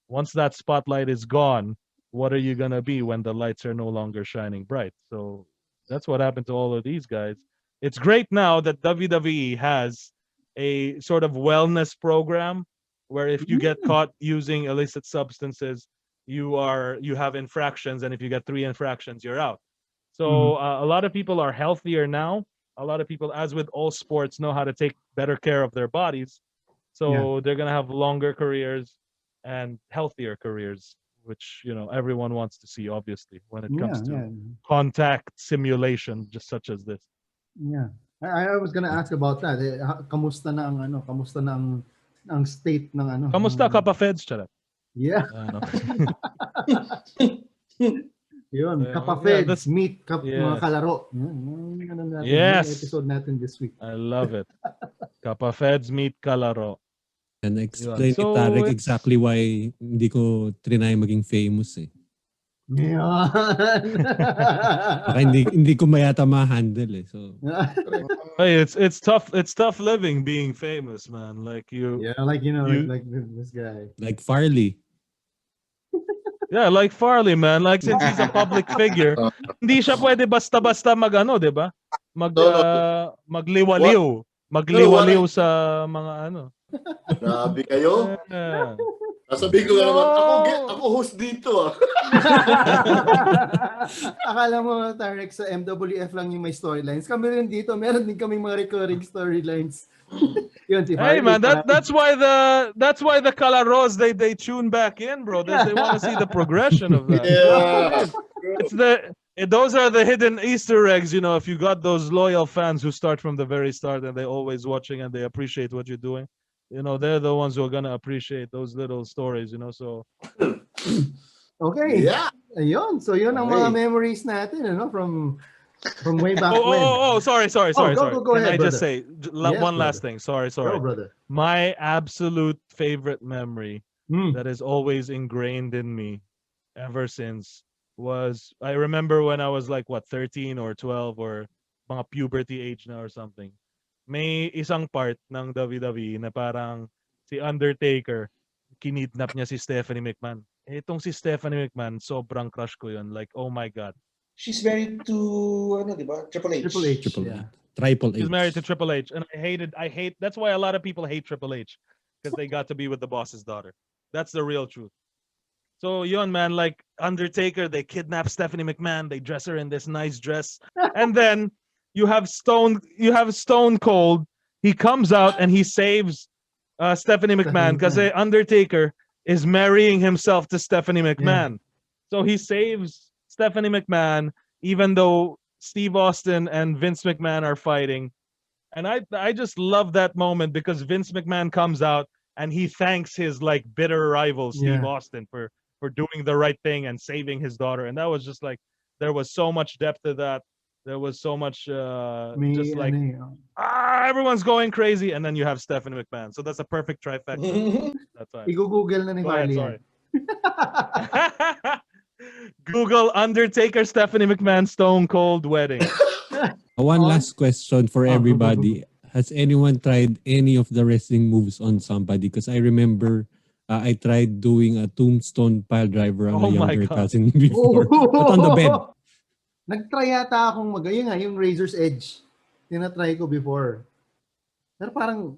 Once that spotlight is gone, what are you going to be when the lights are no longer shining bright? So that's what happened to all of these guys. It's great now that WWE has a sort of wellness program where if you get caught using illicit substances, you have infractions, and if you get 3 infractions, you're out. So a lot of people are healthier now. A lot of people, as with all sports, know how to take better care of their bodies. So they're gonna have longer careers and healthier careers, which everyone wants to see, obviously, when it comes to contact simulation, just such as this. Yeah. I was gonna ask about that. Kamusta na ang kamusta na ang state ng Kamusta Kapafeds, charot? Yeah. Yun, Kapafeds, meet mga kalaro. Yes. Episode natin this week. I love it. Kapafeds meet Kalaro. And explain ni Tarek exactly why hindi ko trinay maging famous eh. Yeah. Baka hindi ko mayata ma-handle eh. So Hey, it's tough living being famous, man. Like you. Yeah, like like this guy. like Farley. Yeah, like Farley, man. Like since he's a public figure, hindi siya pwede basta-basta di ba? Magliwaliw. Magliwaliw sa mga Grabe kayo. Yeah. Sasabihin ko na naman, ako host dito. Akala mo, Tarek, sa MWF lang yung may storylines. Kami rin dito, meron din kaming mga recurring storylines. Yun, si Hey Harley, man, that's why the Kalaros they tune back in, bro. They want to see the progression of that. Yeah. Those are the hidden Easter eggs, if you got those loyal fans who start from the very start and they're always watching and they appreciate what you're doing. They're the ones who are gonna appreciate those little stories, so. Okay. Yeah. Ayun. So yun ang mga memories natin, from way back when. Sorry. Go Can ahead, I just brother. say one last thing? Sorry. Go, brother. My absolute favorite memory that is always ingrained in me ever since was, I remember when I was like 13 or 12 or mga puberty age na or something. May isang part ng WWE na parang si Undertaker, kinidnap niya si Stephanie McMahon. Itong si Stephanie McMahon, sobrang crush ko yun. Like, oh my God. She's married to, diba? Triple H. Triple H. Triple H. She's married to Triple H. And I hate, that's why a lot of people hate Triple H. Because they got to be with the boss's daughter. That's the real truth. So yun, man, like Undertaker, they kidnap Stephanie McMahon. They dress her in this nice dress. And then you have Stone Cold. He comes out and he saves Stephanie McMahon because the Undertaker is marrying himself to Stephanie McMahon. Yeah. So he saves Stephanie McMahon, even though Steve Austin and Vince McMahon are fighting. And I just love that moment because Vince McMahon comes out and he thanks his like bitter rival Steve Austin for doing the right thing and saving his daughter. And that was just like, there was so much depth to that. There was so much just like everyone's going crazy, and then you have Stephanie McMahon. So that's a perfect trifecta. That's right. I-google na ni Marley. Sorry. Google Undertaker Stephanie McMahon Stone Cold wedding. One last question for everybody. Has anyone tried any of the wrestling moves on somebody? Because I remember I tried doing a tombstone pile driver on a younger cousin before. But on the bed. Nag-try yata akong yung Razor's Edge. Tinatry ko before. Pero parang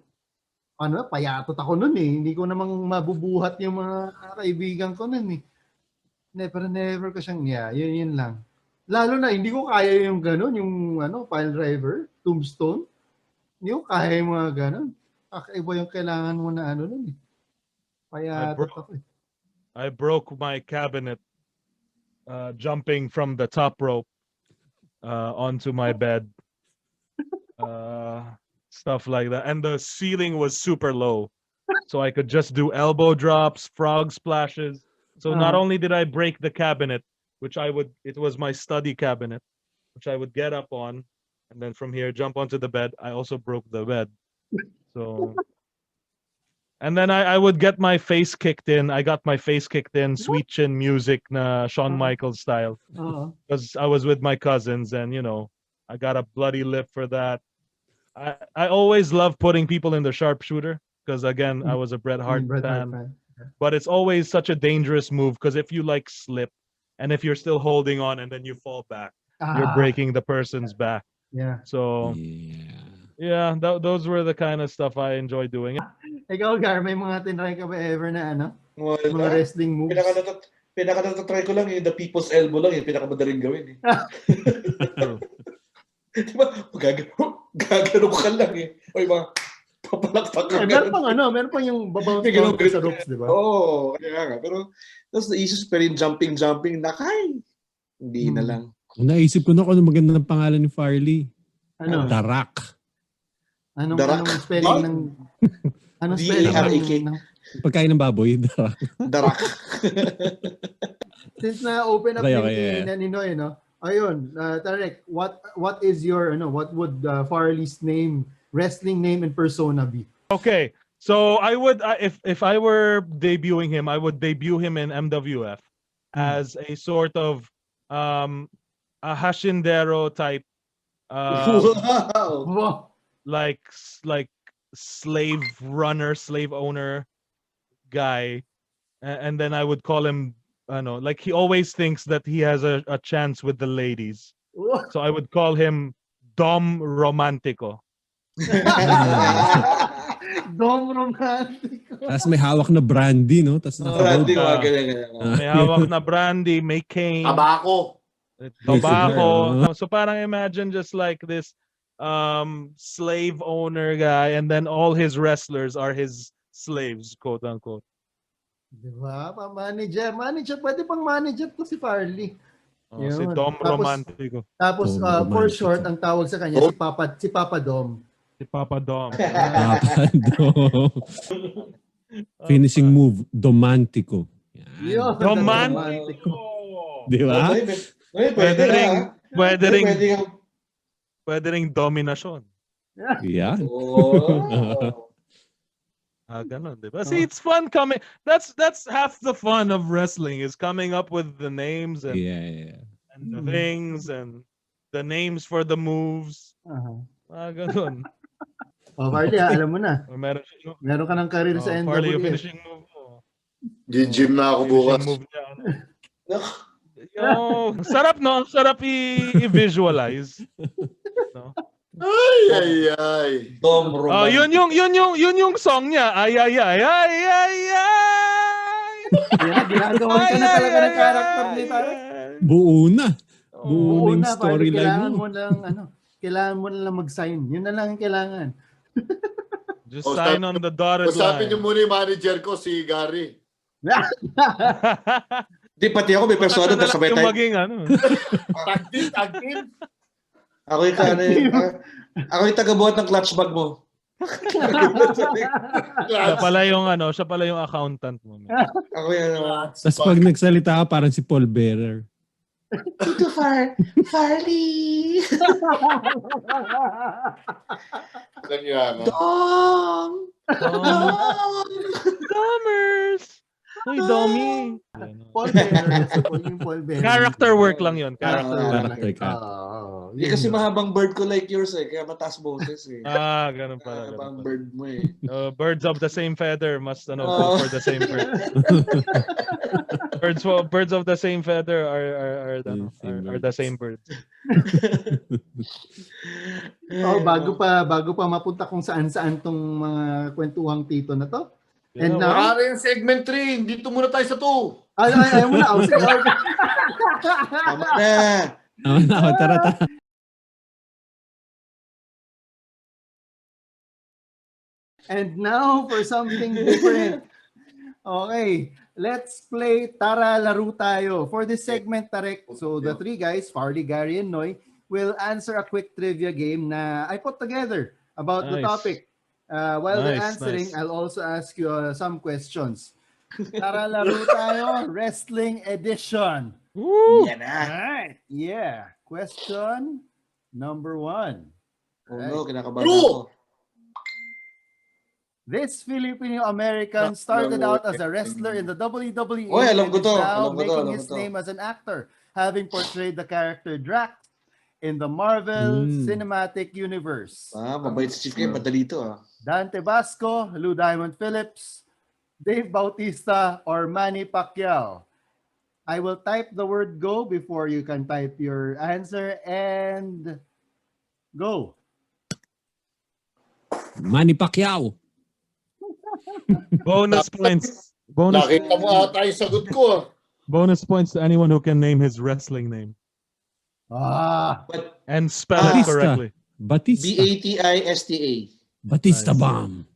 payatot ako nun eh. Hindi ko namang mabubuhat yung mga kaibigan ko nun eh. Never ko siyang, yun lang. Lalo na, hindi ko kaya yung gano'n, yung pile driver, tombstone. Hindi ko kaya yung mga gano'n. Kakaiba yung kailangan mo na nun eh. Payatot ako eh. I broke my cabinet jumping from the top rope onto my bed. Stuff like that. And the ceiling was super low. So I could just do elbow drops, frog splashes. So not only did I break the cabinet, it was my study cabinet, which I would get up on, and then from here jump onto the bed. I also broke the bed. So, and then I would get my face kicked in. I got my face kicked in, sweet chin music, na Shawn Michaels style, because I was with my cousins, and I got a bloody lip for that. I always love putting people in the sharpshooter because again I was a Bret Hart fan. But it's always such a dangerous move because if you slip, and if you're still holding on and then you fall back, you're breaking the person's back. Yeah. So those were the kind of stuff I enjoy doing. Ikaw, Gar, may mga tinry ka ba ever na Wala. mga wrestling moves? Pinaka-try ko lang the people's elbow lang, pinakamadaling gawin eh. Diba? Gagano ka lang eh. O yung mga papalakpak ka. Meron pang yung babaw sa ropes, di ba? Oo, kaya nga. Pero, tapos naisip pa rin jumping, hindi na lang. Naisip ko na kung ano magandang pangalan ni Farley. Ano? Darak. Anong spelling ng... Anong spelling D-A-R-A-K. ng... Pagkain ng baboy, darak. Darak. Since na-open up ni Ninoy, ayun, Tarek, what is your, what would Farley's wrestling name and persona be? Okay, so I would, if I were debuting him, I would debut him in MWF as a sort of a hashindero type, Wow. like slave owner guy, and then I would call him, he always thinks that he has a chance with the ladies, so I would call him Dom Romantico. Dom Romantico. Tapos may hawak na brandy, no? Tapos Brandy, may hawak na brandy, may cane, tobacco. So parang imagine just like this slave owner guy, and then all his wrestlers are his slaves, quote unquote. Diba? Manager. Pwede pang manager to si Farley. Si Dom Romantico. Tapos for short, ang tawag sa kanya si Papa Dom. Si Papa Dom. Papa Dom. Finishing move, Domantico. Yo, Romantico. Di ba? Pwede ring dominasyon. Yeah. Ganun, diba? See, it's fun coming. That's half the fun of wrestling is coming up with the names and and the things and the names for the moves. Ganun. Farley, alam mo na. Meron ka ng career sa NWF. Farley, yung finishing move mo. Gym na ako bukas. Move niya, sarap, no? Sarap i-visualize. No? Ay. Dom Romantico. Yun yung song niya. Ay. Ginagawa ka na talaga ng character ni Tarek. Buo na yung storyline mo. Kailangan mo na lang mag-sign. Yun na lang ang kailangan. Just sign on the dotted line. Usapin niyo muna yung manager ko, si Gary. Di, pati ako may persona na sabay tayo. Tag team. Ako yung taga-buhat ng clutch bag mo. Siya pala yung accountant mo. Ako yan. Tapos pag nagsalita ka, parang si Paul Bearer. Tito Farley! Kanya, Domers! Uy, Domi! Paul Bearer. Character work lang yun. Kasi mahabang bird ko like yours kaya mataas boses Ganun pala. Mahabang bird mo Birds of the same feather must go for the same bird. Birds of the same feather are the same birds. Bago pa mapunta kung saan-saan tong mga kwentuhang tito na to. And Yeah, now, Para yung segment 3, dito muna tayo sa 2. ayaw mo na. Sige, okay. Tama na. Tara. And now for something different. Okay, let's play Tara Laro tayo. For this segment, Tarek, so the three guys, Farley, Gary, and Noy, will answer a quick trivia game na I put together about the Nice. topic. While they're Nice, answering, nice. I'll also ask you some questions. Tara Laro tayo, Wrestling Edition. Woo! Yan na. Alright, yeah. Question number 1. Oh no, kinakabahan ako. This Filipino-American started out as a wrestler in the WWE Oy, alam and ko is to, now alam ko to, making alam ko his to. name as an actor, having portrayed the character Drax in the Marvel Cinematic Universe. Mabait si Chief K, madali to Dante Basco, Lou Diamond Phillips, Dave Bautista, or Manny Pacquiao. I will type the word go before you can type your answer, and go. Manny Pacquiao. Bonus points. Bonus Nakita mo ata yung sagot ko. bonus points to anyone who can name his wrestling name But and spell it Batista. correctly. Batista. Batista. Batista Nice. Bomb.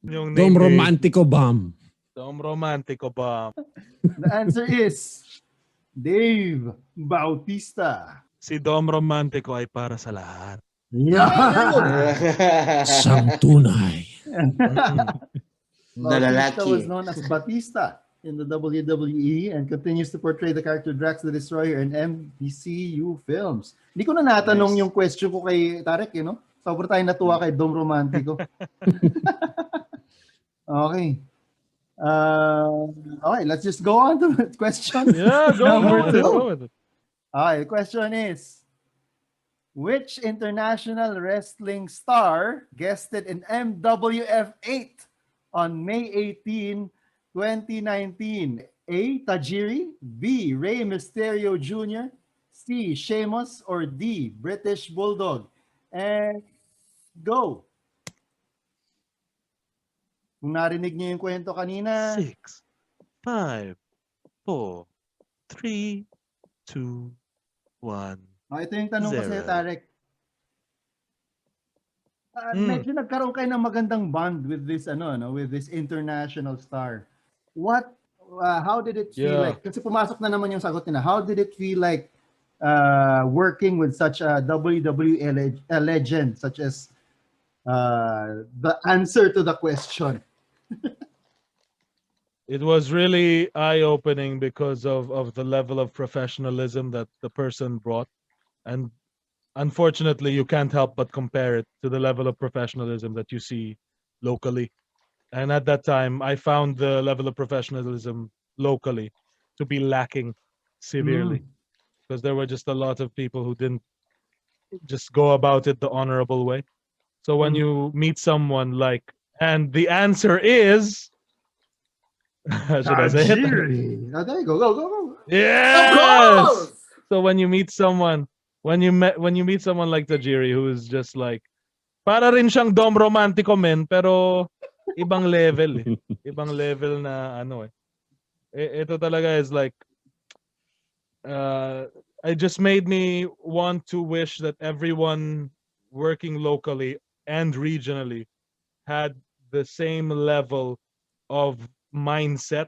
Yung Dom name Romantico Bomb. Dom Romantico ba? The answer is Dave Bautista. Si Dom Romantico ay para sa lahat. Yeah. Sang tunay. Bautista was Nalalaki. known as Batista in the WWE and continues to portray the character Drax the Destroyer in MCU films. Hindi ko na natanong yung question ko kay Tarek, you know? Sobrang tayo natuwa kay Dom Romantico. Okay. Okay, let's just go on to the question. Yeah, go Number with it. two. Go with it. Okay, the question is, which international wrestling star guested in MWF 8 on May 18, 2019? A. Tajiri, B. Rey Mysterio Jr., C. Sheamus, or D. British Bulldog? And go. Kung narinig niyo yung kwento kanina, 6, 5, 4, 3, 2, 1. ito yung tanong ko sa'yo, Zero. Tarek. Medyo nagkaroon kayo ng magandang bond with this with this international star. How did it feel like? Kasi pumasok na naman yung sagot nila. How did it feel like working with such a WWE legend such as the answer to the question? It was really eye-opening because of the level of professionalism that the person brought. And unfortunately, you can't help but compare it to the level of professionalism that you see locally. And at that time, I found the level of professionalism locally to be lacking severely because there were just a lot of people who didn't just go about it the honorable way. So when you meet someone like, and the answer is, should I say it? Tajiri. Oh, there you go. Go. Yes. So when you meet someone, when you meet someone like Tajiri, who is just like, para rin siyang Dom Romantico men, pero ibang level eh. Ibang level na ano eh. Ito talaga is like, it just made me want to wish that everyone working locally and regionally had the same level of mindset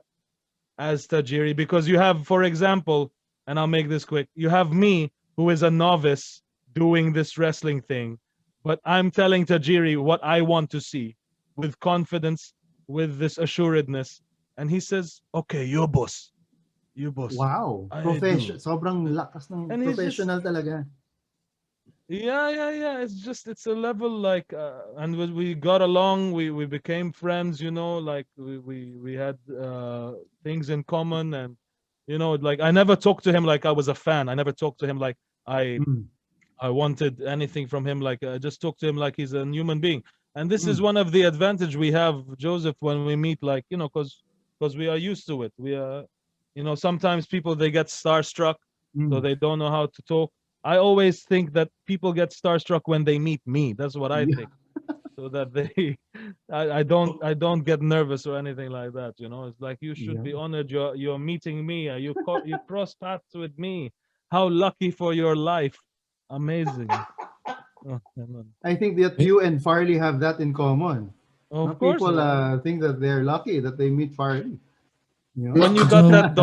as Tajiri, because you have, for example, and I'll make this quick, you have me who is a novice doing this wrestling thing, but I'm telling Tajiri what I want to see with confidence, with this assuredness, and he says, okay, you boss. You boss. Wow. Sobrang lakas ng And he's professional talaga. Yeah. It's a level like, and we got along. We became friends. You know, like we had things in common, and you know, like I never talked to him like I was a fan. I never talked to him like I wanted anything from him. Like I just talked to him like he's a human being. And this is one of the advantage we have, Joseph, when we meet. Like, you know, because because we are used to it. We are, sometimes people they get starstruck, so they don't know how to talk. I always think that people get starstruck when they meet me. That's what I think. So that they, I don't get nervous or anything like that. It's like you should be honored. You're meeting me. You cross paths with me. How lucky for your life. Amazing. Oh, I think that you and Farley have that in common. of course. People think that they're lucky that they meet Farley. When you got that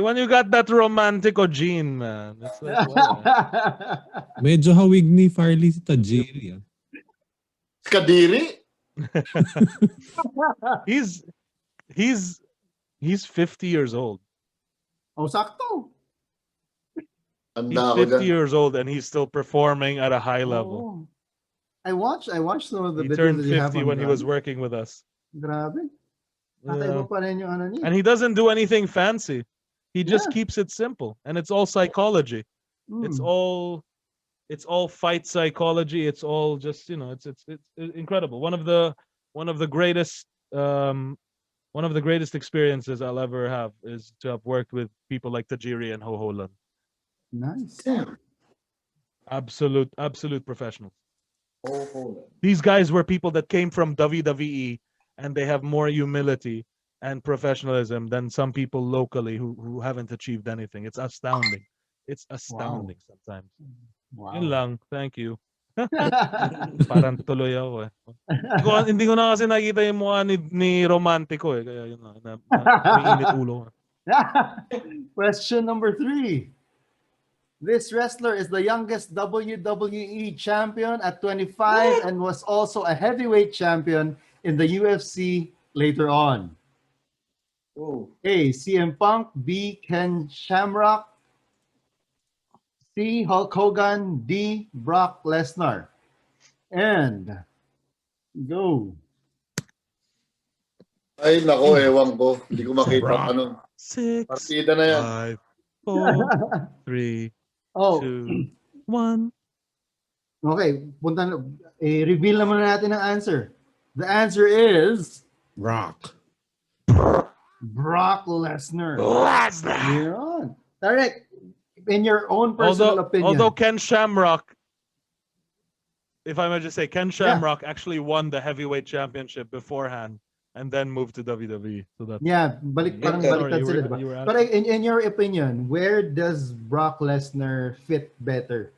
when you got that romantico gene, man, it's like wow. Medyo hawig ni Farley si Tajiri. Kadiri? He's 50 years old. Oh, sakto. He's 50 years old and he's still performing at a high level. I watched some of the He videos turned that you have 50 on when he Brand. was working with us. Grabe. Yeah. Pa rin yung ano niya. And he doesn't do anything fancy. He just keeps it simple, and it's all psychology. It's all fight psychology. It's all just it's incredible. One of the greatest experiences I'll ever have is to have worked with people like Tajiri and Ho Lan. Nice. Absolute professionals. These guys were people that came from WWE, and they have more humility and professionalism than some people locally who haven't achieved anything. It's astounding. It's astounding sometimes. Wow. Yun lang. Thank you. Parang tuloy ako eh. Hindi ko na kasi nakita yung mukha ni Romantico eh. Kaya yun na umiinit ulo. Question number 3. This wrestler is the youngest WWE champion at 25 and was also a heavyweight champion in the UFC later on. A. CM Punk. B. Ken Shamrock. C. Hulk Hogan. D. Brock Lesnar. And go. Ay, nako, ewan ko. Hindi ko makita ano. 6, Partida na yan. 5, 4, 3, 2, 1. Okay, reveal naman natin ang answer. The answer is Brock Lesnar. Yun. Tarek, in your own personal opinion. Although Ken Shamrock, if I may just say, Ken Shamrock actually won the heavyweight championship beforehand and then moved to WWE. So that's parang baliktad sila, diba? But in your opinion, where does Brock Lesnar fit better?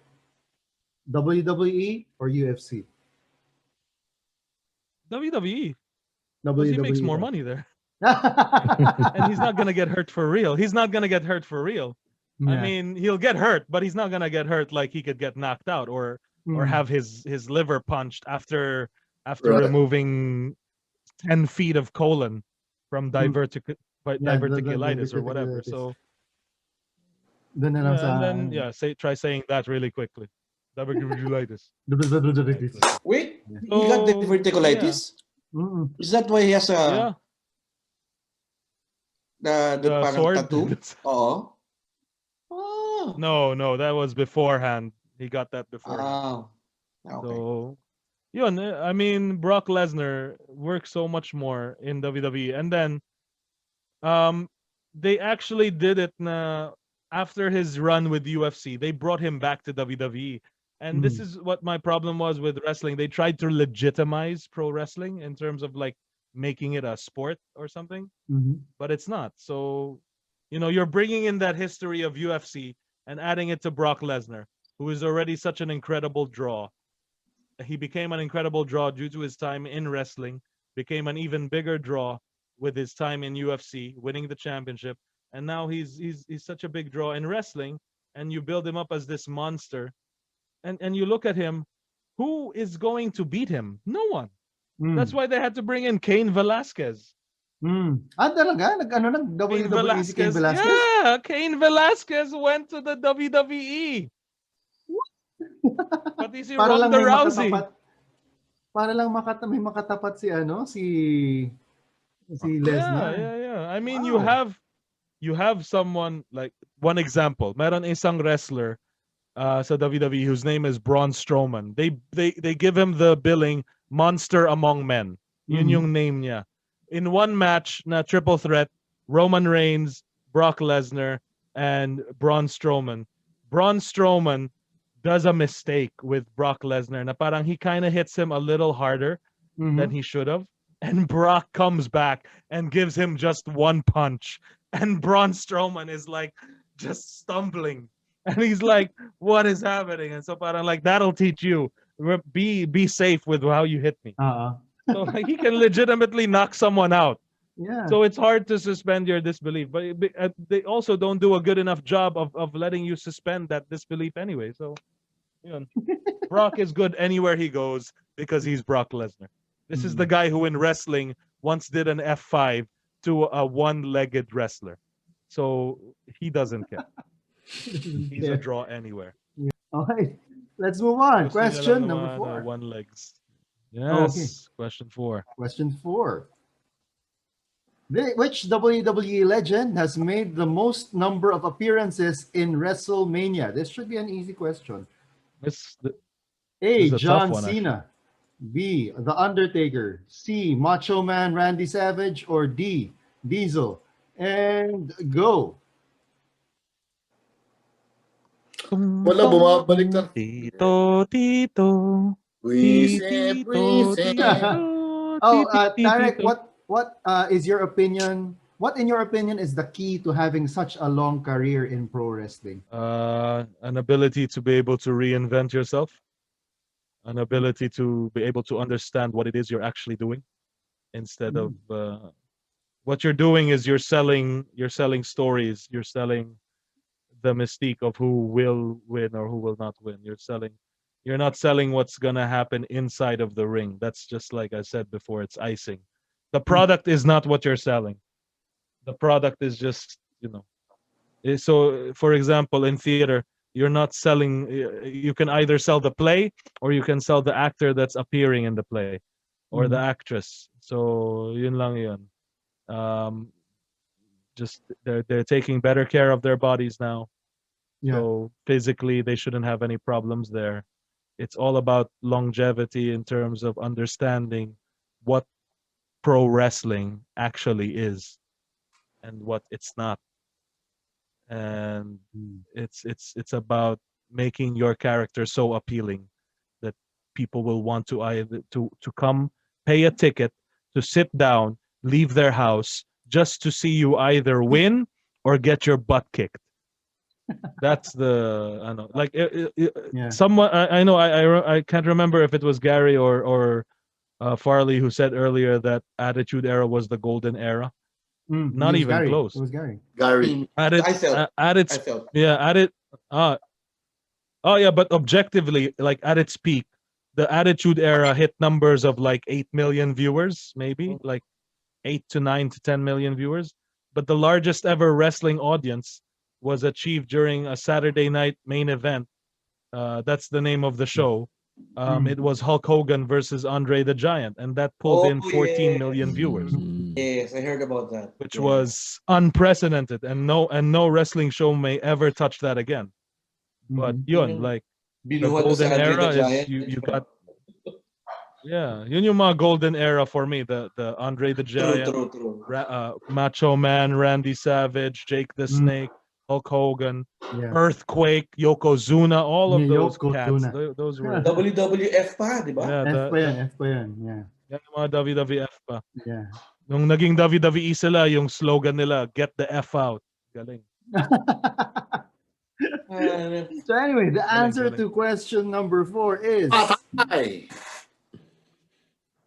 WWE or UFC? WWE. Because he makes more money there. And he's not gonna get hurt for real. Yeah. I mean, he'll get hurt, but he's not gonna get hurt like he could get knocked out or have his liver punched after removing 10 feet of colon from diverticulitis or whatever. So and then try saying that really quickly. Diverticulitis. Wait, he got diverticulitis? Yeah. Is that why he has a the parang sword? tattoo? Oo. No, that was beforehand. He got that before. Okay. So, yun, I mean, Brock Lesnar works so much more in WWE. And then, they actually did it after his run with UFC. They brought him back to WWE. And this is what my problem was with wrestling. They tried to legitimize pro wrestling in terms of like making it a sport or something, but it's not. So, you're bringing in that history of UFC and adding it to Brock Lesnar, who is already such an incredible draw. He became an incredible draw due to his time in wrestling, became an even bigger draw with his time in UFC, winning the championship. And now he's such a big draw in wrestling, and you build him up as this monster. And you look at him, who is going to beat him? No one. That's why they had to bring in Cain Velasquez. Talaga? WWE si Cain Velasquez? Yeah, Cain Velasquez went to the WWE. Pati si Ronda Rousey. Para lang may makatapat si Lesnar. Yeah. I mean, you have someone like, one example. Meron isang wrestler sa WWE whose name is Braun Strowman. They give him the billing Monster Among Men. Yun yung name niya. in one match, na triple threat, Roman Reigns, Brock Lesnar, and Braun Strowman. Braun Strowman does a mistake with Brock Lesnar na parang he kind of hits him a little harder than he should have. And Brock comes back and gives him just one punch. And Braun Strowman is like just stumbling. And he's like, what is happening? And so parang like, that'll teach you. Be safe with how you hit me. So he can legitimately knock someone out. Yeah. So it's hard to suspend your disbelief. But they also don't do a good enough job of letting you suspend that disbelief anyway. So, yun. Brock is good anywhere he goes because he's Brock Lesnar. This is the guy who in wrestling once did an F5 to a one-legged wrestler. So he doesn't care. He's a draw anywhere. Okay, let's move on. Gusto niya Question lang number naman, 4. one legs. Yes. Okay. Question 4. Question 4. Which WWE legend has made the most number of appearances in WrestleMania? This should be an easy question. This A. is a tough John one, Cena. B. The Undertaker. C. Macho Man Randy Savage. Or D. Diesel. And go. Wala, bumabalik ka. Tito. Wisit. Tarek, what is your opinion? What, in your opinion, is the key to having such a long career in pro wrestling? An ability to be able to reinvent yourself, an ability to be able to understand what it is you're actually doing, instead of what you're doing is you're selling stories, you're selling the mystique of who will win or who will not win. You're not selling what's gonna happen inside of the ring. That's just like I said before, it's icing. The product is not what you're selling. The product is just, so for example, in theater, you're not selling, you can either sell the play or you can sell the actor that's appearing in the play or the actress. So yun lang yun. Just they're taking better care of their bodies now. So physically they shouldn't have any problems there. It's all about longevity in terms of understanding what pro wrestling actually is and what it's not. And it's about making your character so appealing that people will want to either to come pay a ticket to sit down, leave their house just to see you either win or get your butt kicked. That's the I know, like someone I know I can't remember if it was Gary or Farley who said earlier that Attitude Era was the golden era. Not even Gary. close. It was Gary. I felt. Oh yeah, but objectively, like at its peak, the Attitude Era hit numbers of like 8 million viewers, maybe like 8 to 9 to 10 million viewers. But the largest ever wrestling audience was achieved during a Saturday night main event. That's the name of the show. It was Hulk Hogan versus Andre the Giant, and that pulled in 14 million viewers. Yes, I heard about that. Which was unprecedented, and no wrestling show may ever touch that again. But yun, like the golden era is you got yun yung mga golden era for me. The Andre the Giant, True. Macho Man, Randy Savage, Jake the Snake, Hulk Hogan, Earthquake, Yokozuna, all of those cats. Those were WWF pa, di ba? F pa yan. Yeah. Yan yung mga WWF pa. Yeah. Nung naging WWE sila, yung slogan nila, get the F out. Galing. So anyway, the answer to question number 4 is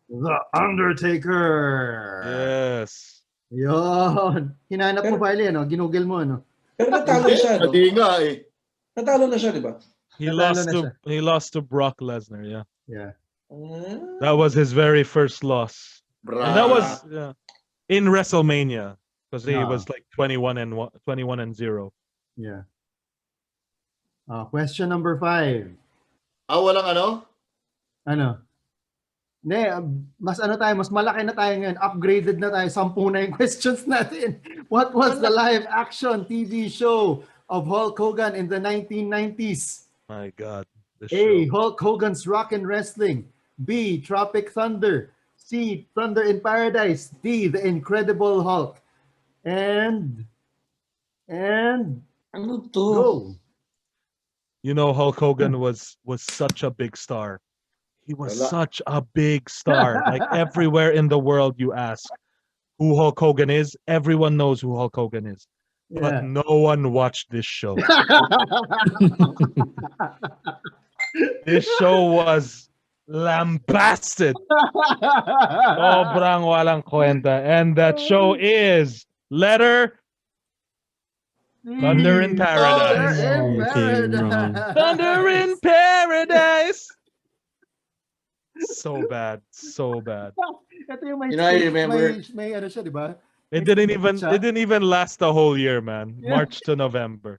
The Undertaker. Yes. Yon. Hinanap mo ba no? Ginugol mo, no? Pero natalo siya, no? Hindi nga eh. Natalo na siya, di ba? He lost to Brock Lesnar, yeah. Yeah. That was his very first loss. And that was in WrestleMania because he was like 21 and 0. Yeah. Question number 5. Walang ano? Ano? Mas malaki na tayo ngayon. Upgraded na tayo. 10 na yung questions natin. What was the live action TV show of Hulk Hogan in the 1990s? My God. A. Hulk Hogan's Rock and Wrestling. B. Tropic Thunder. C. Thunder in Paradise. D. The Incredible Hulk. And Ano to? go. You know, Hulk Hogan was such a big star. He was Wala. such a big star. Like everywhere in the world you ask who Hulk Hogan is, everyone knows who Hulk Hogan is. But Yeah. no one watched this show. This show was lambasted. Sobrang walang kwenta. And that show is letter Thunder in Paradise. Thunder in You came wrong. Paradise. Thunder in Paradise. So bad. So bad. Ito yung may, You know, I remember- may ano siya, di ba? It didn't even last the whole year, man. Yeah. March to November.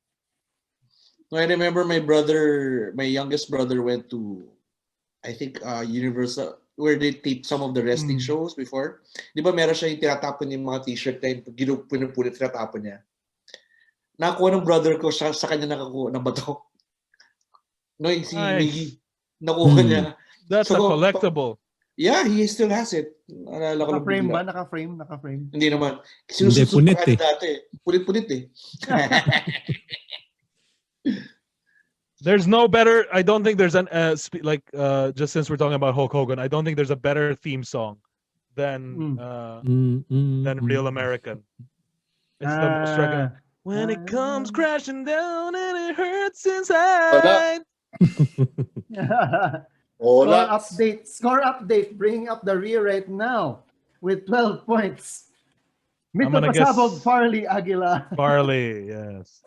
No, I remember my youngest brother went to, I think, Universal, where they taped some of the wrestling shows before. Di ba meron siya yung tinatapon yung mga t-shirt na yung pinupulit, tinatapon niya. Nakuha ng brother ko, sa kanya nakakuha ng bato. No, yung si Nice. Miggy, nakuha niya. That's So, a collectible. Yeah, he still has it. Naalala ko lang Naka-frame bigla. ba? Naka-frame. Hindi naman. Hindi, Sinusuot punit pa eh. dati. Punit eh. There's no better. I don't think there's an just since we're talking about Hulk Hogan, I don't think there's a better theme song than Real American. It's the most regular. When it comes crashing down and it hurts inside. Wala. Score update. Bringing up the rear right now with 12 points. I'm Mito gonna guess- pasabog, Farley Aguila. Barley, yes.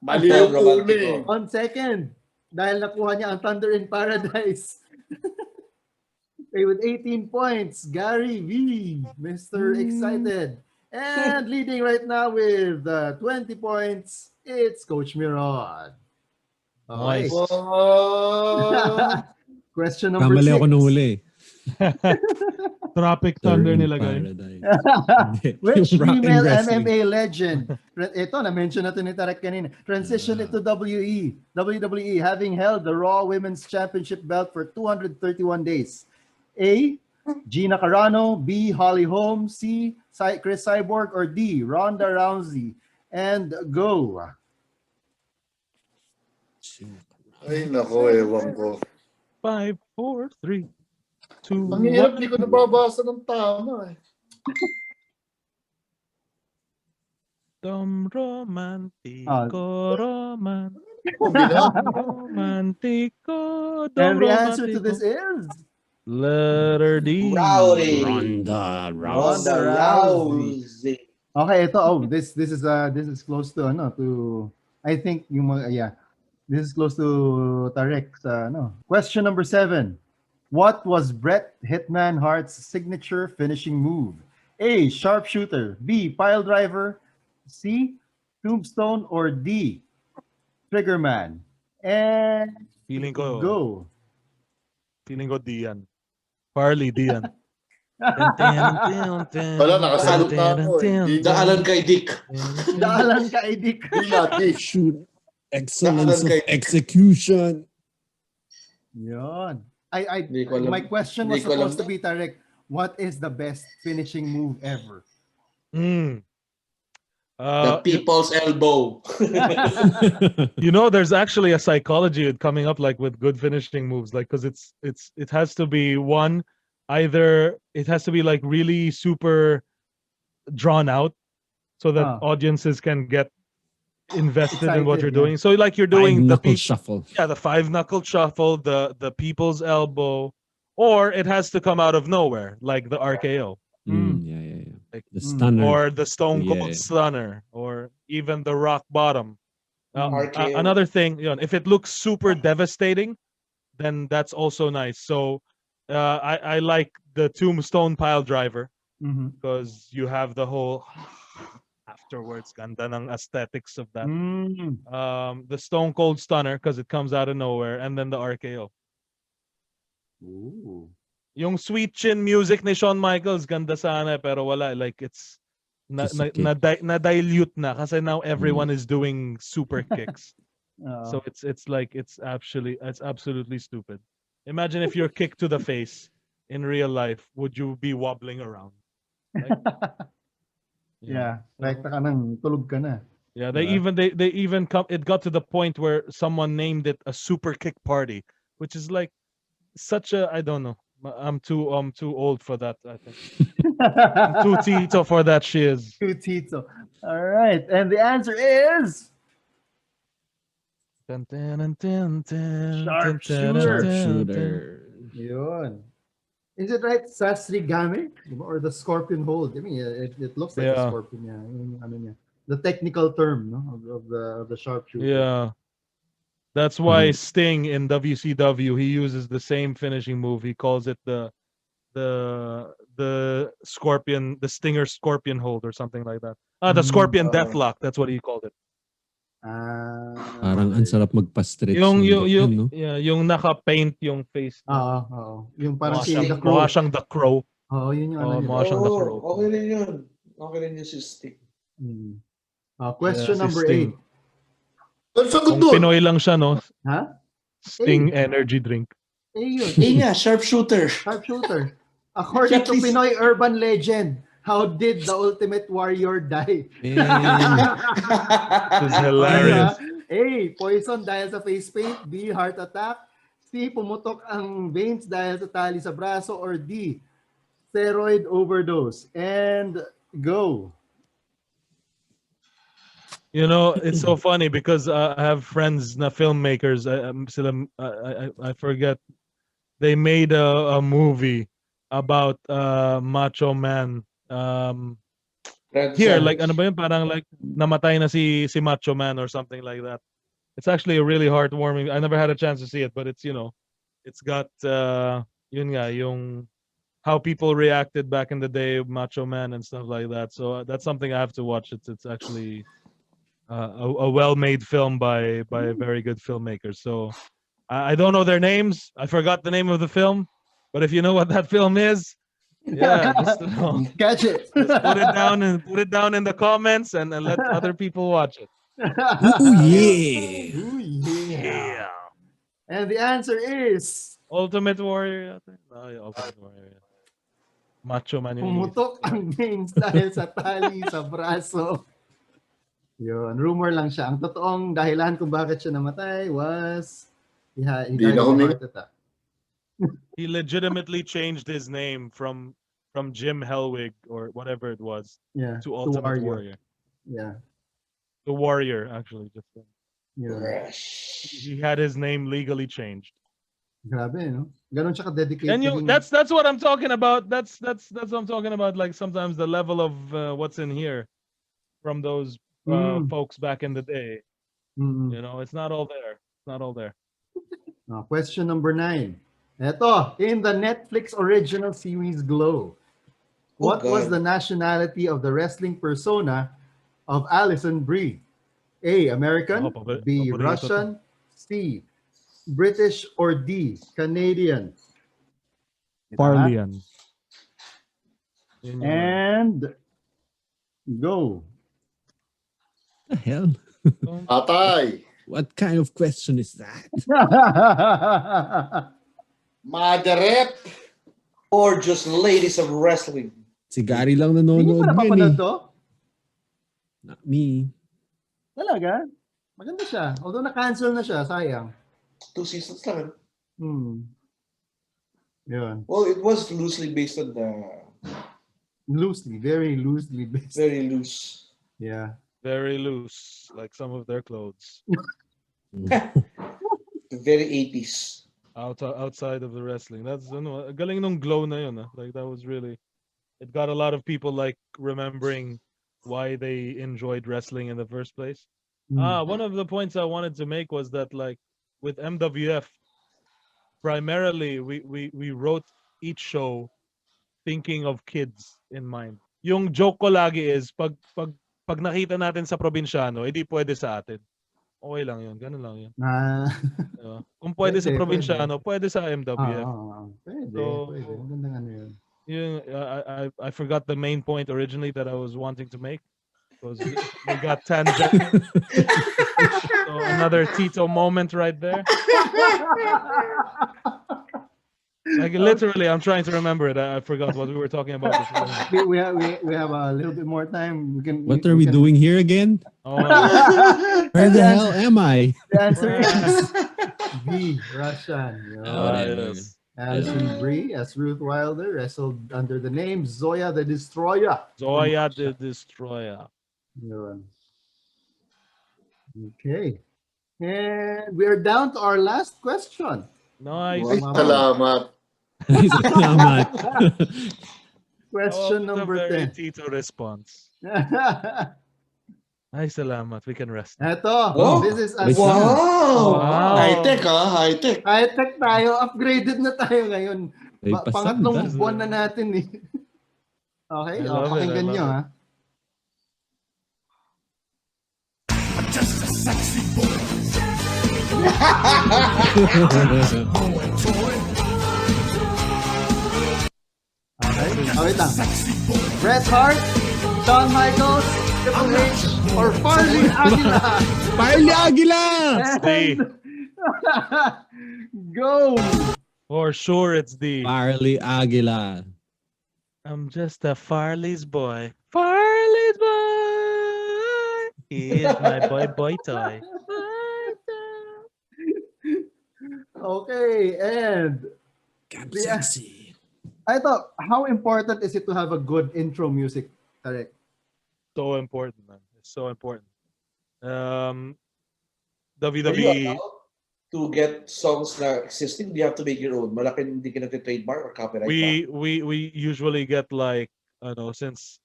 Mali yung uli. On second, dahil nakuha niya ang Thunder in Paradise. Okay, with 18 points, Gary V, Mr. Excited. And leading right now with 20 points, it's Coach Miron. Okay. Nice. Question number Kamali 6. ako nung huli. Tropic Thunder nilagay. Paradise. Which Yung rock and female wrestling. MMA legend? Ito, na-mention natin ni Tarek kanina. Transition into WWE, having held the Raw Women's Championship belt for 231 days. A. Gina Carano. B. Holly Holm. C. Chris Cyborg. Or D. Ronda Rousey. And go. Ay, nako, ewan ko. 5, 4, 3, 2, Ang hirap, di ko nababasa ng tama eh. Dom romantico, romantico, And the answer to this is letter D. Rowdy. Ronda Ronda Rousey. okay. Ito, this is close to I think yung mga this is close to Tarek's Question number 7. What was Bret Hitman Hart's signature finishing move? A. Sharpshooter. B. Pile driver. C. Tombstone. Or D. Triggerman. And Feeling ko, go. Dian. Farley, Dian. Wala, nakasagot na ako eh. Daalan kay Dick. Daalan ka, Edik. Di. Shoot. Excellence of Nakakagay. execution. Yon. Hindi ko alam. My question was Hindi ko alam. supposed to be, Tarek, what is the best finishing move ever? The people's elbow. You know, there's actually a psychology coming up like with good finishing moves, like because it has to be one, either it has to be like really super drawn out so that audiences can get invested in what Excited, you're yeah. doing. So like you're doing the knuckle shuffle. the 5-knuckle shuffle, the people's elbow, or it has to come out of nowhere, like the RKO. Yeah. Like, The stunner. or the Stone Cold Yeah. Stunner, or even the Rock Bottom. RKO. Another thing, if it looks super devastating, then that's also nice. So I like the Tombstone Pile Driver because you have the whole afterwards, ganda ng aesthetics of that. The Stone Cold Stunner because it comes out of nowhere, and then the RKO. Ooh. Yung sweet chin music ni Shawn Michaels, ganda sana, pero wala. Like, it's Just a kick. na-dilute na kasi now everyone is doing super kicks. So it's absolutely stupid. Imagine if you're kicked to the face in real life would you be wobbling around? Like, Yeah, like ka nang tulog ka na. Yeah, they even come. It got to the point where someone named it a super kick party, which is like such a I don't know. I'm too old for that. I think I'm too Tito for that shiz. Too Tito. All right, and the answer is Sharpshooter. Sharpshooter. Yun. Is it right? Sasrigame or the scorpion hold? I mean, it looks like a Yeah. scorpion. Yeah, yung ano niya. The technical term, no, of the sharpshooter. Yeah. That's why Sting in WCW he uses the same finishing move. He calls it the scorpion, the Stinger scorpion hold or something like that. The scorpion deathlock. That's what he called it. Parang ang sarap magpa-stretch. Yung no? yeah, yung naka-paint yung face. Oo. Yung parang Mukha si siyang, The Crow. mukha siyang The Crow. Oo, yun yung ano niya. Mukha siyang The Crow. Okay rin yun. Okay rin yung si Stick. Question Yeah, si number Sting. 8. Ano sagot Kung doon? Pinoy lang siya, no? Ha? Sting energy drink. Yun. Nga, sharpshooter. Sharpshooter. According to Pinoy urban legend, how did the Ultimate Warrior die? This is hilarious. A. Poison dahil sa face paint. B. Heart attack. C. Pumutok ang veins dahil sa tali sa braso. Or D. Steroid overdose. And go. You know, it's so funny because I have friends na filmmakers. I forget. They made a movie about Macho Man. Here, like ano ba yun? Parang like namatay na si Macho Man or something like that. It's actually a really heartwarming. I never had a chance to see it, but it's it's got yun nga yung how people reacted back in the day of Macho Man and stuff like that. So that's something I have to watch. It's actually a well-made film by very good filmmakers. So I don't know their names. I forgot the name of the film, but if you know what that film is, yeah, just Catch it. just put it down in the comments and let other people watch it. Oh yeah. Ooh, yeah. And the answer is Ultimate Warrior. No, yeah, Ultimate Warrior. Macho Man. pumutok ang veins dahil sa tali sa braso. Yun, rumor lang siya. Ang totoong dahilan kung bakit siya namatay was he died of a heart attack. He legitimately changed his name from Jim Hellwig or whatever it was to Ultimate Warrior. Yeah. The Warrior, actually. Yeah. He had his name legally changed. Grabe, no? Ganon siya ka-dedicated. And that's what I'm talking about. That's what I'm talking about. Like sometimes the level of what's in here from those folks back in the day. You know, it's not all there. It's not all there. Question number 9. Eto, in the Netflix original series Glow, what was the nationality of the wrestling persona of Alison Brie? A. American, B. Russian, C. British, or D. Canadian? Parlian. And go. The hell? Atay. What kind of question is that? Maderep. Or just ladies of wrestling. Si Gary lang Hindi nanonood pa napapanood yun to? Not me. Talaga? Maganda siya. Although na-cancel na siya, sayang. 2 seasons lang. Yun. Well, it was loosely based on the... Loosely, very loosely based. Very loose. Yeah. Very loose, like some of their clothes. Very 80s. Outside of the wrestling. That's galing nung Glow na yun. Like that was really, it got a lot of people like remembering why they enjoyed wrestling in the first place. One of the points I wanted to make was that like with MWF, primarily we wrote each show thinking of kids in mind. Yung joke ko lagi is pag nakita natin sa probinsyano, hindi pwede sa atin. Okay lang yun. Ganun lang yun. Kung pwede sa probinsyano, pwede sa MWF. Pwede. Magandang ano yun. I forgot the main point originally that I was wanting to make. Because we got tangent. So another Tito moment right there. Like literally, I'm trying to remember it. I forgot what we were talking about before. we have a little bit more time. What are we doing here again? Oh, Where the hell am I? The answer is B, Russian. yes. Alison Brie as Ruth Wilder wrestled under the name Zoya the Destroyer. Zoya the Destroyer. Yun. Okay. And we're down to our last question. Nice. Salamat. Salamat. Question Oh, number a very 10. Tito response. Ay, salamat. We can rest. Eto, Oh, this is a Wow! Wow. High-tech, High-tech. high-tech tayo. Upgraded na tayo ngayon. May pasanda. Pangatlong buwan na natin eh. Okay, I love it, pakinggan I love nyo it. ha. Okay, wait lang. Bret Hart, Shawn Michaels, Triple H, or Farley Aguila. Farley Aguila! D. Go! For sure, it's D. Farley Aguila. I'm just a Farley's boy. Farley's boy. He is my boy toy. Okay, and Camp Yeah. sexy. I thought, how important is it to have a good intro music, Tarek? So important, man. It's so important. Are you WWE. allowed to get songs na existing? Do you have to make your own? Malaking hindi ka nagtitrademark or copyright We usually get like I know since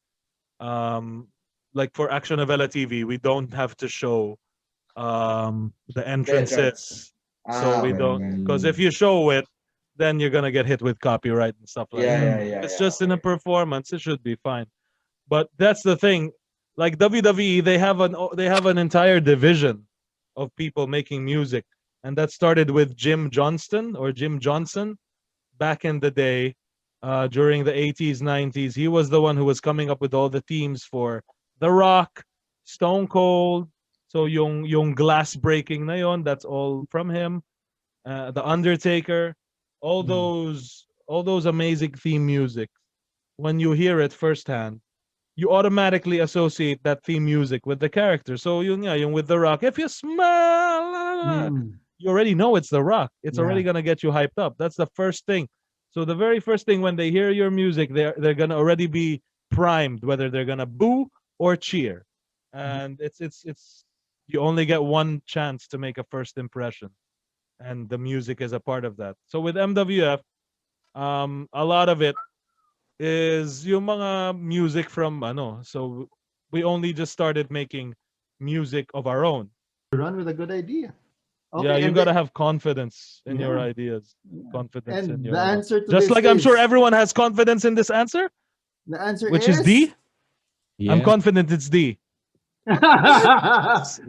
like for Action Novela TV we don't have to show the entrances, so we okay, don't okay. because if you show it then you're gonna get hit with copyright and stuff like that. Yeah. It's just in a performance, it should be fine. But that's the thing, like WWE, they have an entire division of people making music, and that started with Jim Johnson back in the day, during the 80s, 90s. He was the one who was coming up with all the themes for The Rock, Stone Cold. So yung glass breaking na yon, that's all from him. The Undertaker, all those amazing theme music. When you hear it firsthand, you automatically associate that theme music with the character. So yung with The Rock, if you smell, you already know it's The Rock. It's already gonna get you hyped up. That's the first thing. So the very first thing when they hear your music, they're gonna already be primed whether they're gonna boo or cheer. And it's you only get one chance to make a first impression, and the music is a part of that. So with MWF, a lot of it is yung mga music from ano. So we only just started making music of our own. Run with a good idea. Yeah, you and gotta have confidence in your Yeah. ideas. Confidence And in your the answer to just this like I'm sure is- everyone has confidence in this answer, The answer which is D. Yeah. I'm confident it's D.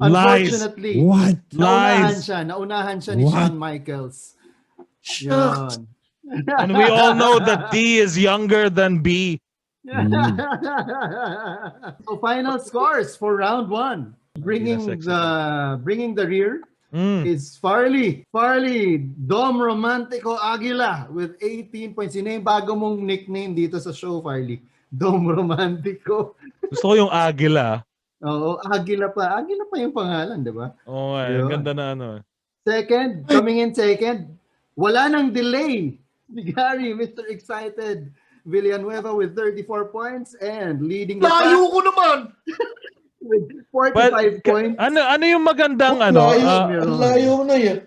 Unfortunately, What? Lies. Naunahan siya ni What? Shawn Michaels. Yun. And we all know that D is younger than B. So final scores for round one. Bringing the rear is Farley Dom Romantico Aguila with 18 points. Yun na yung bago mong nickname dito sa show, Farley. Dom Romantico. Gusto ko yung Aguila. Oo, Aguila pa yung pangalan, di ba? Oo, Yun. ganda na ano. Coming in second, wala nang delay. Si Gary, Mr. Excited Villanueva with 34 points and leading the Layo pack ko naman! with 45 points. Ano yung magandang ano? Layo na yan.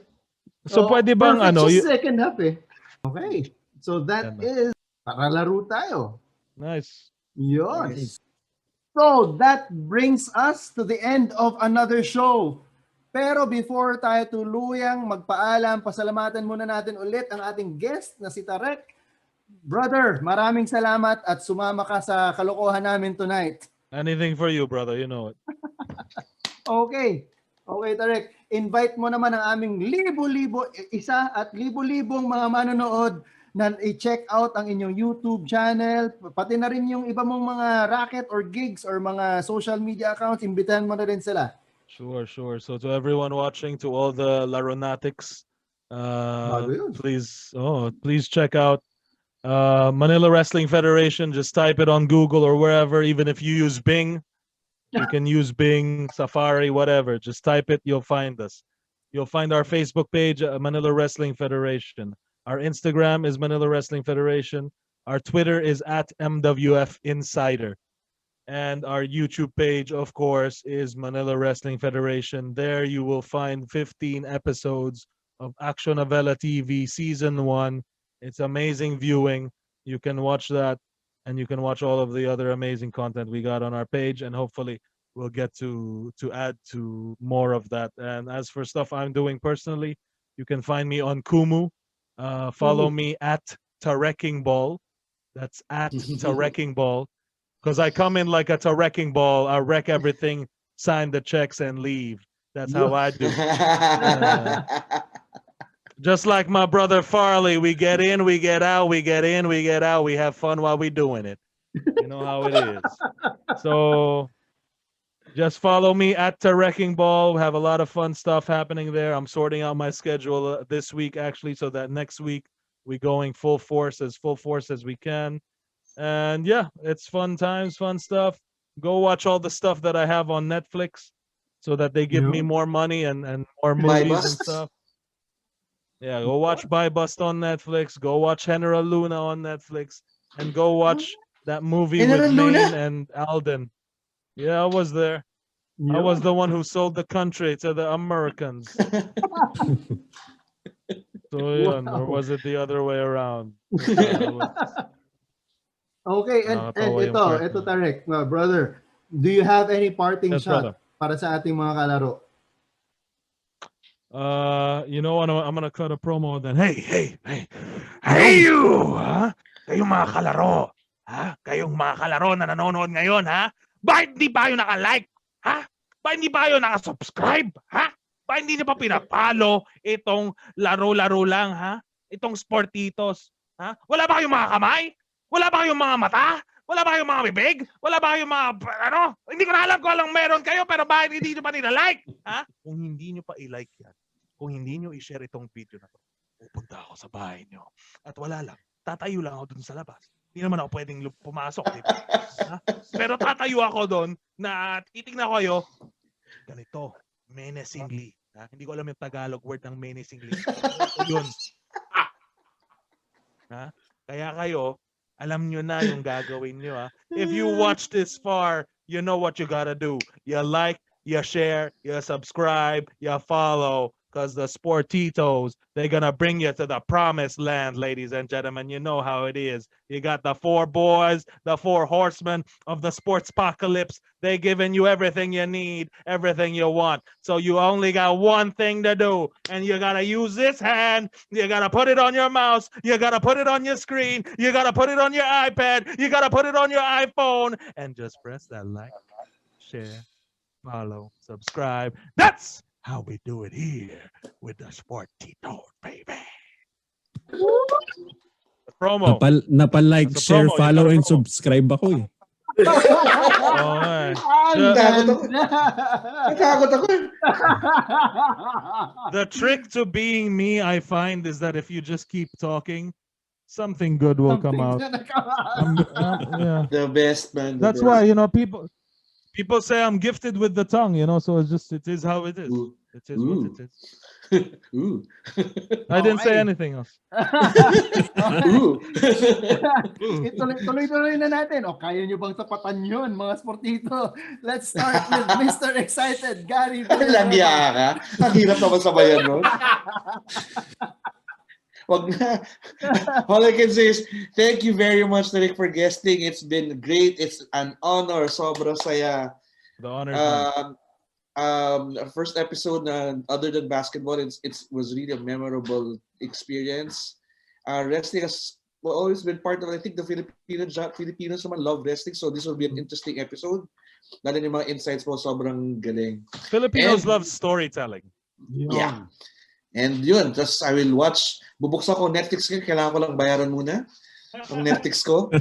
So pwede bang perfect ano? sa second half eh. Okay. So that is para laro tayo. Nice. Yun. So that brings us to the end of another show. Pero before tayo tuluyang magpaalam, pasalamatan muna natin ulit ang ating guest na si Tarek. Brother, maraming salamat at sumama ka sa kalokohan namin tonight. Anything for you, brother. You know it. Okay. Okay, Tarek. Invite mo naman ang aming libo-libong mga manonood na i-check out ang inyong YouTube channel, pati na rin yung iba mong mga racket or gigs or mga social media accounts, imbitahan mo na rin sila. Sure. So to everyone watching, to all the Laronatics, Please check out Manila Wrestling Federation. Just type it on Google or wherever. Even if you use Bing, you can use Bing, Safari, whatever. Just type it, you'll find us. You'll find our Facebook page, Manila Wrestling Federation. Our Instagram is Manila Wrestling Federation. Our Twitter is at MWF Insider. And our YouTube page, of course, is Manila Wrestling Federation. There you will find 15 episodes of Action Novela TV Season 1. It's amazing viewing. You can watch that, and you can watch all of the other amazing content we got on our page, and hopefully we'll get to add to more of that. And as for stuff I'm doing personally, you can find me on Kumu. Follow me at Tareking Ball. That's at Tareking Ball. Because I come in like a wrecking ball, I wreck everything, sign the checks, and leave. That's how I do. Just like my brother Farley, we get in, we get out, we get in, we get out. We have fun while we're doing it. You know how it is. So just follow me at the Wrecking Ball. We have a lot of fun stuff happening there. I'm sorting out my schedule this week, actually, so that next week we're going full force as we can. And yeah, it's fun times, fun stuff. Go watch all the stuff that I have on Netflix so that they give me more money and more movies and stuff. Yeah, go watch Buy Bust on Netflix. Go watch General Luna on Netflix. And go watch that movie with Maine and Alden. Yeah, I was there. I was the one who sold the country to the Americans. So yeah, or was it the other way around? Okay, and ito Tarek, brother, do you have any parting shot para sa ating mga kalaro? You know, I'm gonna cut a promo then. Hey, you, ha? Kayong mga kalaro, ha? Kayong mga kalaro na nanonood ngayon, ha? Bakit hindi ba kayo naka-like, ha? Bakit hindi ba kayo naka-subscribe, ha? Bakit hindi niyo pa pinapalo itong laro-laro lang, ha? Itong Sportitos, ha? Wala ba kayong mga kamay? Wala ba kayong mga mata? Wala ba kayong mga bibig? Wala ba kayong mga, ano? Hindi ko na alam kung alang meron kayo, pero bakit hindi nyo pa nila-like? Ha? Kung hindi nyo pa i-like yan, kung hindi nyo i-share itong video na to, pupunta ako sa bahay nyo. At wala lang, tatayo lang ako dun sa labas. Hindi naman ako pwedeng pumasok, di ba? Ha? Pero tatayo ako dun na titignan ko kayo, ganito, menacingly. Ha? Hindi ko alam yung Tagalog word ng menacingly. Yun. Ha? Kaya kayo, alam nyo na yung gagawin nyo, ha? If you watch this far, you know what you gotta do. You like, you share, you subscribe, you follow. Because the Sportitos, they're gonna bring you to the promised land, ladies and gentlemen. You know how it is. You got the 4 boys, the 4 horsemen of the sports apocalypse. They're giving you everything you need, everything you want. So you only got one thing to do, and you gotta use this hand. You gotta put it on your mouse. You gotta put it on your screen. You gotta put it on your iPad. You gotta put it on your iPhone, and just press that like, share, follow, subscribe. That's how we do it here with the Sportito, baby. The promo. Napal-like, share, follow, and subscribe ako eh. The trick to being me, I find, is that if you just keep talking, something good will come out. Yeah. The best, man. That's why, you know, people say I'm gifted with the tongue, you know, so it is how it is. Ooh. It is what it is. Ooh. I didn't say anything else. Ooh. Tuloy-tuloy na natin. O, kaya nyo bang tapatan yun, mga Sportito? Let's start with Mr. Excited, Gary. Langya ka? Ang hirap naman sabayan nun. Wag na. All I can say is, thank you very much, Tarek, for guesting. It's been great. It's an honor. Sobrang saya. The honor is mine. First episode, other than basketball, it was really a memorable experience. Wrestling has always been part of, I think, the Filipinos naman love wrestling, so this will be an interesting episode. Lalo yung mga insights mo, sobrang galing. Filipinos love storytelling. Yeah. And yun, just I will watch. Bubuksan ko Netflix ko, kailangan ko lang bayaran muna ang Netflix ko.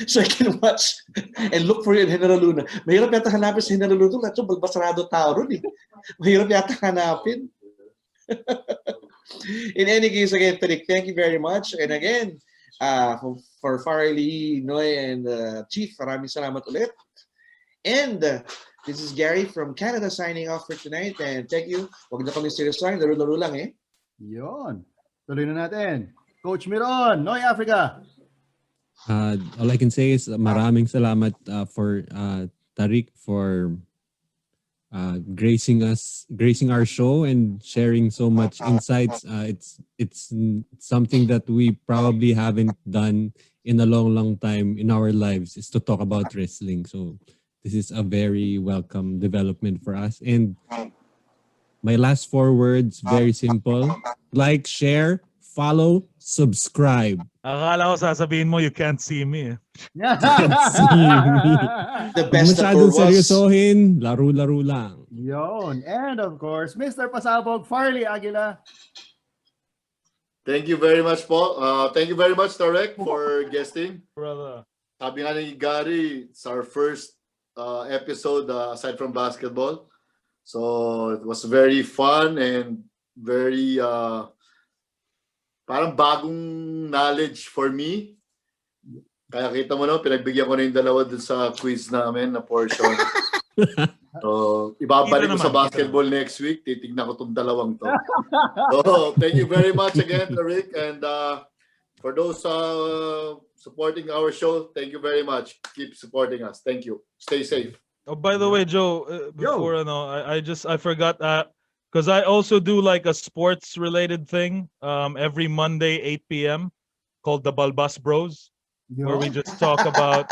So I can watch and look for you in General Luna. Mahirap yata hanapin sa General Luna. Lahat yung balbasarado tao ron eh. Mahirap yata hanapin. In any case, again, Tarek, thank you very much. And again, for Farley, Noy, and Chief, maraming salamat ulit. And this is Gary from Canada signing off for tonight. And thank you. Huwag na kami serious line. Laro-laro lang eh. Yun. Tuloy na natin. Coach Miron, Noy Africa. All I can say is maraming salamat for Tariq for gracing our show and sharing so much insights. It's something that we probably haven't done in a long time in our lives, is to talk about wrestling. So this is a very welcome development for us. And my last 4 words, very simple: like, share, follow, subscribe. Akala ko sasabihin mo, you can't see me. The best that Masyadong was. seryosohin, laro-laro lang. Yun. And of course, Mr. Pasabog, Farley Aguila. Thank you very much, Paul. Thank you very much, Tarek, for guesting. Brother. Sabi nga ni Gary, it's our first episode aside from basketball. So it was very fun and very parang bagong knowledge for me. Kaya kita mo naman, pinagbigyan ko na yung dalawa dun sa quiz namin na portion. So, ibabalik ko sa basketball next week. Titignan ko tong dalawang to. So, thank you very much again, Rick. And for those supporting our show, thank you very much. Keep supporting us. Thank you. Stay safe. Oh, by the way, Joe, before I forgot because I also do like a sports related thing every Monday 8 p.m. called the Balbas Bros, where we just talk about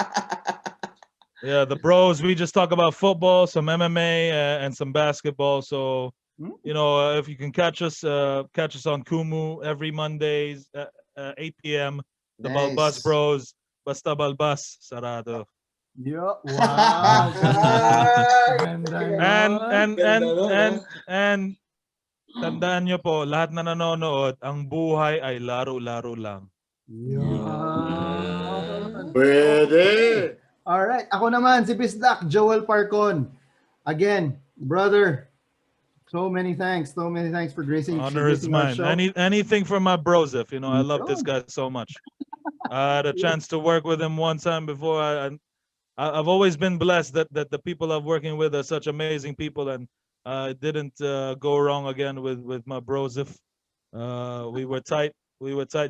the bros. We just talk about football, some MMA, and some basketball. So if you can catch us on Kumu every Mondays 8 p.m. The Nice. Balbas Bros, basta Balbas sarado. Yo, wow. And tandaan nyo po, lahat na nanonood, ang buhay ay laro-laro lang. Pwede. Alright, ako naman, si Pisdak, Joel Parcon. Again, brother, so many thanks for gracing Honor is our mine. show. Anything from my brosif, I love this guy so much. I had a chance to work with him one time before. I've always been blessed that the people I'm working with are such amazing people, and it didn't go wrong again with my brosif. We were tight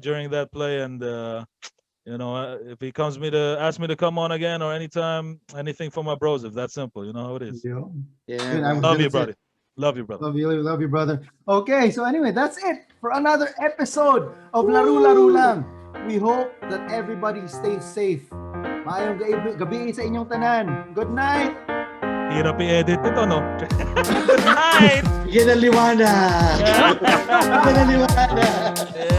during that play, and if he ask me to come on again or anytime, anything for my brosif. That's simple. You know how it is. Yeah. Love you, brother. Love you, brother. Love you, brother. Okay, so anyway, that's it for another episode of Laro-Laro Lang. We hope that everybody stays safe. Maayong gabi sa inyong tanan. Good night! Hirap i-edit ito, no? Good night! Yan ang liwanag! Yan ang liwanag!